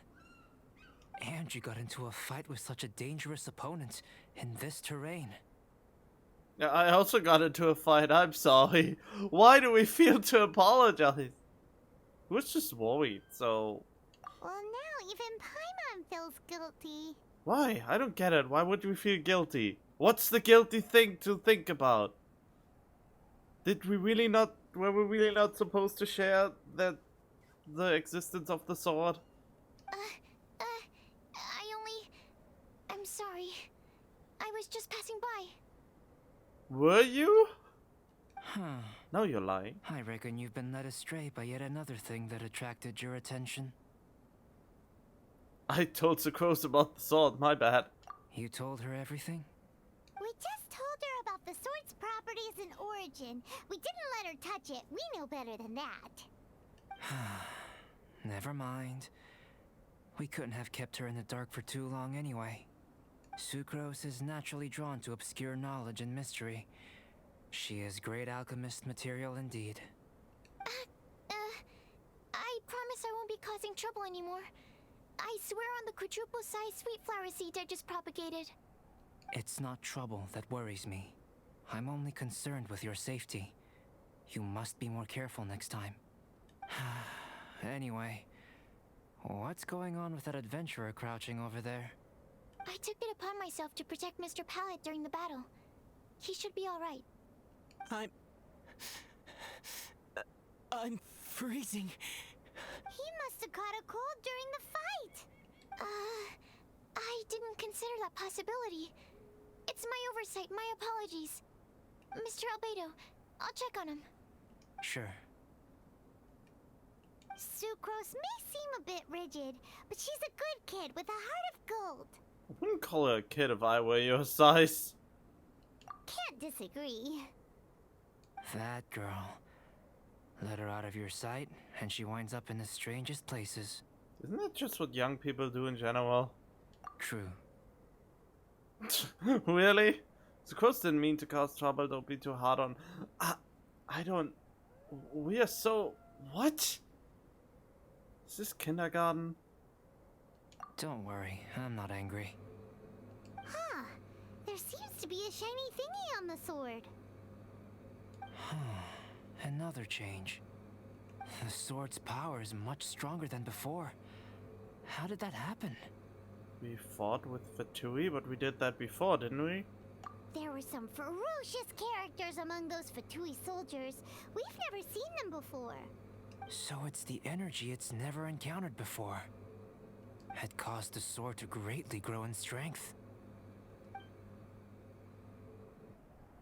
And you got into a fight with such a dangerous opponent in this terrain. Yeah, I also got into a fight. I'm sorry. Why do we feel to apologize? We was just worried, so... Well, now even Paimon feels guilty. Why? I don't get it. Why would we feel guilty? What's the guilty thing to think about? Did we really not... Were we really not supposed to share the existence of the sword? I'm sorry. I was just passing by. Were you? Huh. No, you're lying. I reckon you've been led astray by yet another thing that attracted your attention. I told Sucrose about the sword, my bad. You told her everything? We just told her about the sword's properties and origin. We didn't let her touch it. We know better than that. Never mind. We couldn't have kept her in the dark for too long anyway. Sucrose is naturally drawn to obscure knowledge and mystery. She is great alchemist material indeed. I promise I won't be causing trouble anymore. I swear on the quadruple-sized sweet flower seed I just propagated. It's not trouble that worries me. I'm only concerned with your safety. You must be more careful next time. Anyway, what's going on with that adventurer crouching over there? I took it upon myself to protect Mr. Pallet during the battle. He should be alright. I'm freezing. He must have caught a cold during the fight. I didn't consider that possibility. It's my oversight, my apologies. Mr. Albedo, I'll check on him. Sure. Sucrose may seem a bit rigid, but she's a good kid with a heart of gold. I wouldn't call her a kid if I were your size. Can't disagree. That girl. Let her out of your sight, and she winds up in the strangest places. Isn't that just what young people do in general? True. Really? Sucrose didn't mean to cause trouble, don't be too hard on... I don't... We are so... What? Is this kindergarten? Don't worry, I'm not angry. Huh. There seems to be a shiny thingy on the sword. Another change. The sword's power is much stronger than before. How did that happen? We fought with Fatui, but we did that before, didn't we? There were some ferocious characters among those Fatui soldiers. We've never seen them before. So it's the energy it's never encountered before. It caused the sword to greatly grow in strength.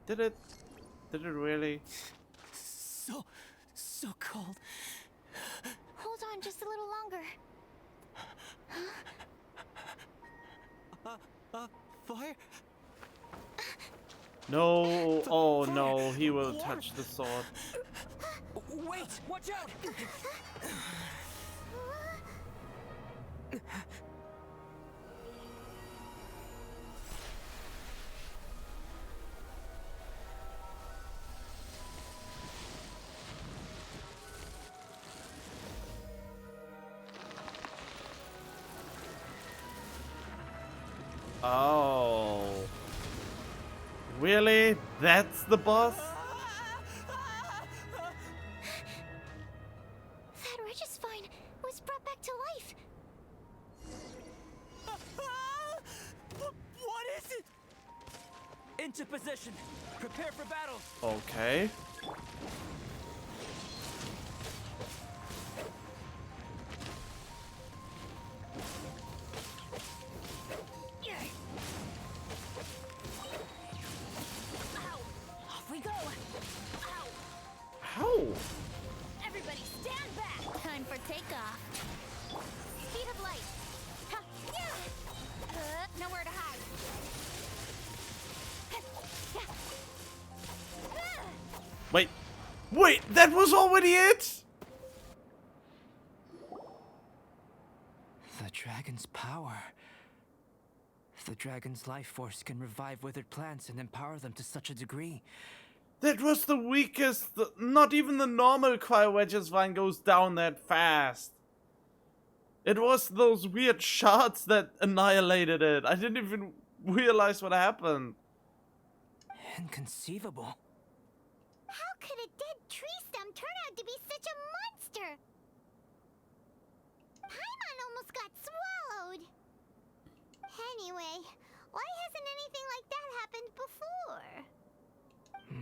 Did it? Did it really? So cold. Hold on just a little longer. Fire? No, oh no, he will touch the sword. Wait! Watch out! Oh. Really? That's the boss? Registine was brought back to life. What is it? Into position. Prepare for battle. Okay. Off we go. Ow. How? Everybody stand back. Time for takeoff. Speed of light. Ha. Yeah. Nowhere to hide. Wait, that was already it? The dragon's power. The dragon's life force can revive withered plants and empower them to such a degree. That was the weakest. Not even the normal Cryo-Registine goes down that fast. It was those weird shards that annihilated it. I didn't even realize what happened. Inconceivable. How could a dead tree stem turn out to be such a monster? Paimon almost got swallowed. Anyway, why hasn't anything like that happened before?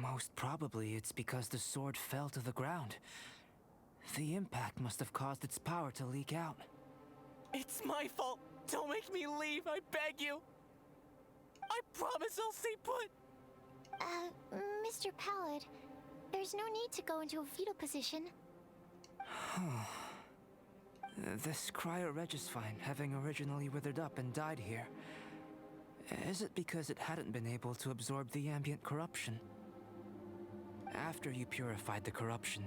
Most probably it's because the sword fell to the ground. The impact must have caused its power to leak out. It's my fault. Don't make me leave, I beg you. I promise I'll stay put. Mr. Pallid, there's no need to go into a fetal position. This Cryo-Registine, having originally withered up and died here, is it because it hadn't been able to absorb the ambient corruption? After you purified the corruption,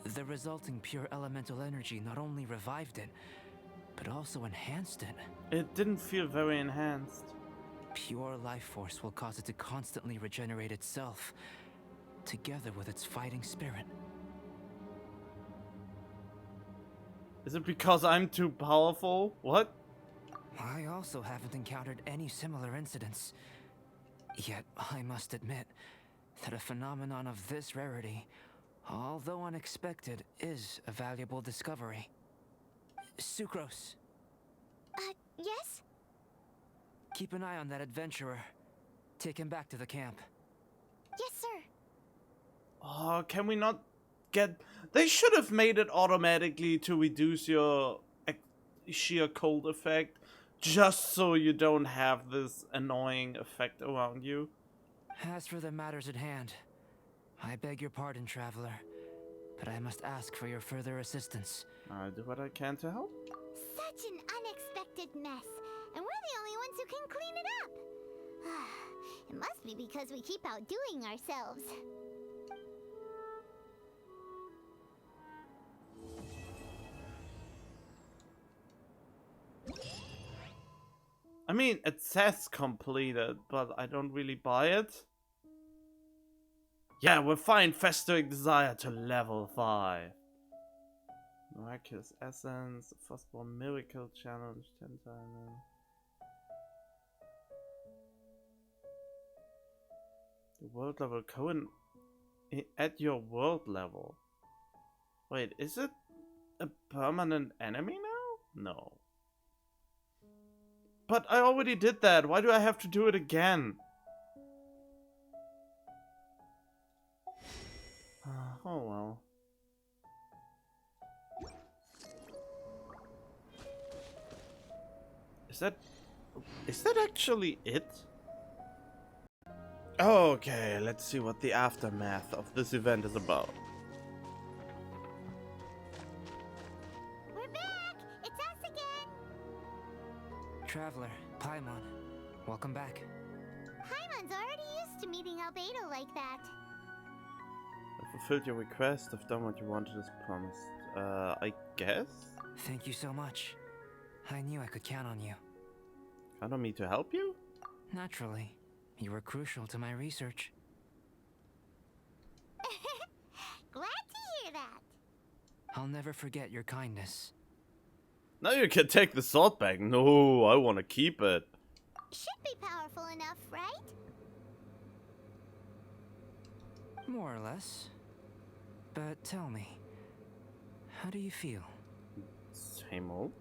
the resulting pure elemental energy not only revived it, but also enhanced it. It didn't feel very enhanced. Pure life force will cause it to constantly regenerate itself, together with its fighting spirit. Is it because I'm too powerful? What? I also haven't encountered any similar incidents. Yet, I must admit that a phenomenon of this rarity, although unexpected, is a valuable discovery. Sucrose, Yes? keep an eye on that adventurer. Take him back to the camp. Yes, sir. Oh, can we not get... They should have made it automatically to reduce your sheer cold effect, just so you don't have this annoying effect around you. As for the matters at hand, I beg your pardon, traveler, but I must ask for your further assistance. I'll do what I can to help. Such an unexpected mess, and we're the only ones who can clean it up. It must be because we keep outdoing ourselves. I mean, it says completed, but I don't really buy it. Yeah, refine festering desire to level 5. Miraculous essence, firstborn miracle challenge 10 times. The world level Cohen at your world level. Wait, is it a permanent enemy now? No. But I already did that. Why do I have to do it again? Oh well. Is that actually it? Okay, let's see what the aftermath of this event is about. We're back! It's us again! Traveler, Paimon, welcome back. Paimon's already used to meeting Albedo like that. I fulfilled your request. I've done what you wanted as promised. I guess? Thank you so much. I knew I could count on you. Count on me to help you? Naturally. You were crucial to my research. Glad to hear that. I'll never forget your kindness. Now you can take the sword back. No, I want to keep it. Should be powerful enough, right? More or less. But tell me, How do you feel? Same old.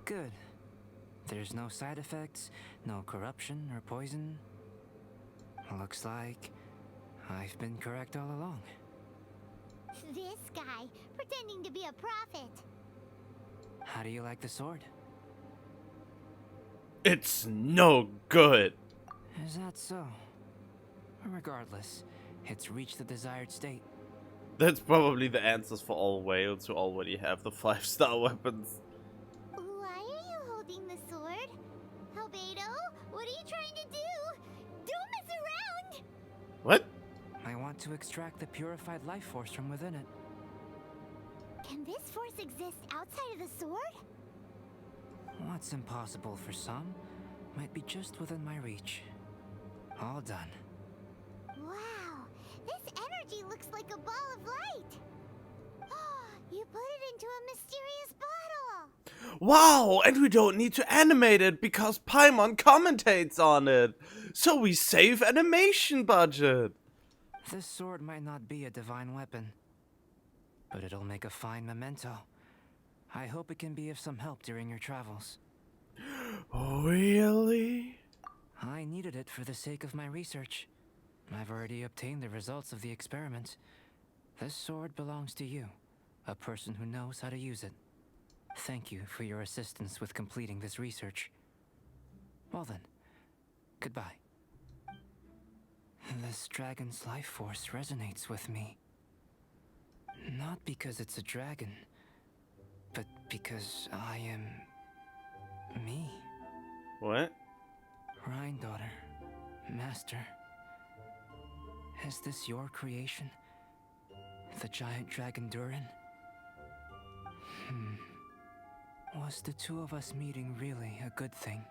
Good. There's no side effects, no corruption or poison. Looks like I've been correct all along. This guy, pretending to be a prophet. How do you like the sword? It's no good. Is that so? Regardless, it's reached the desired state. That's probably the answers for all whales who already have the 5-star weapons. Why are you holding the sword? Albedo, what are you trying to do? Don't mess around! What? I want to extract the purified life force from within it. Can this force exist outside of the sword? What's impossible for some might be just within my reach. All done. Wow, this energy looks like a ball of light. You put it into a mysterious bottle. Wow, and we don't need to animate it because Paimon commentates on it. So we save animation budget. This sword might not be a divine weapon, but it'll make a fine memento. I hope it can be of some help during your travels. Really? I needed it for the sake of my research. I've already obtained the results of the experiment. This sword belongs to you, a person who knows how to use it. Thank you for your assistance with completing this research. Well then, goodbye. This dragon's life force resonates with me. Not because it's a dragon, but because I am me. What? Rhine daughter, master. Is this your creation? The giant dragon Durin? Was the two of us meeting really a good thing?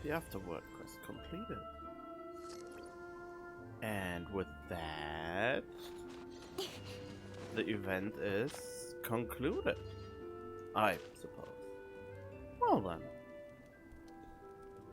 The afterword quest completed. And with that, the event is concluded, I suppose. Well then.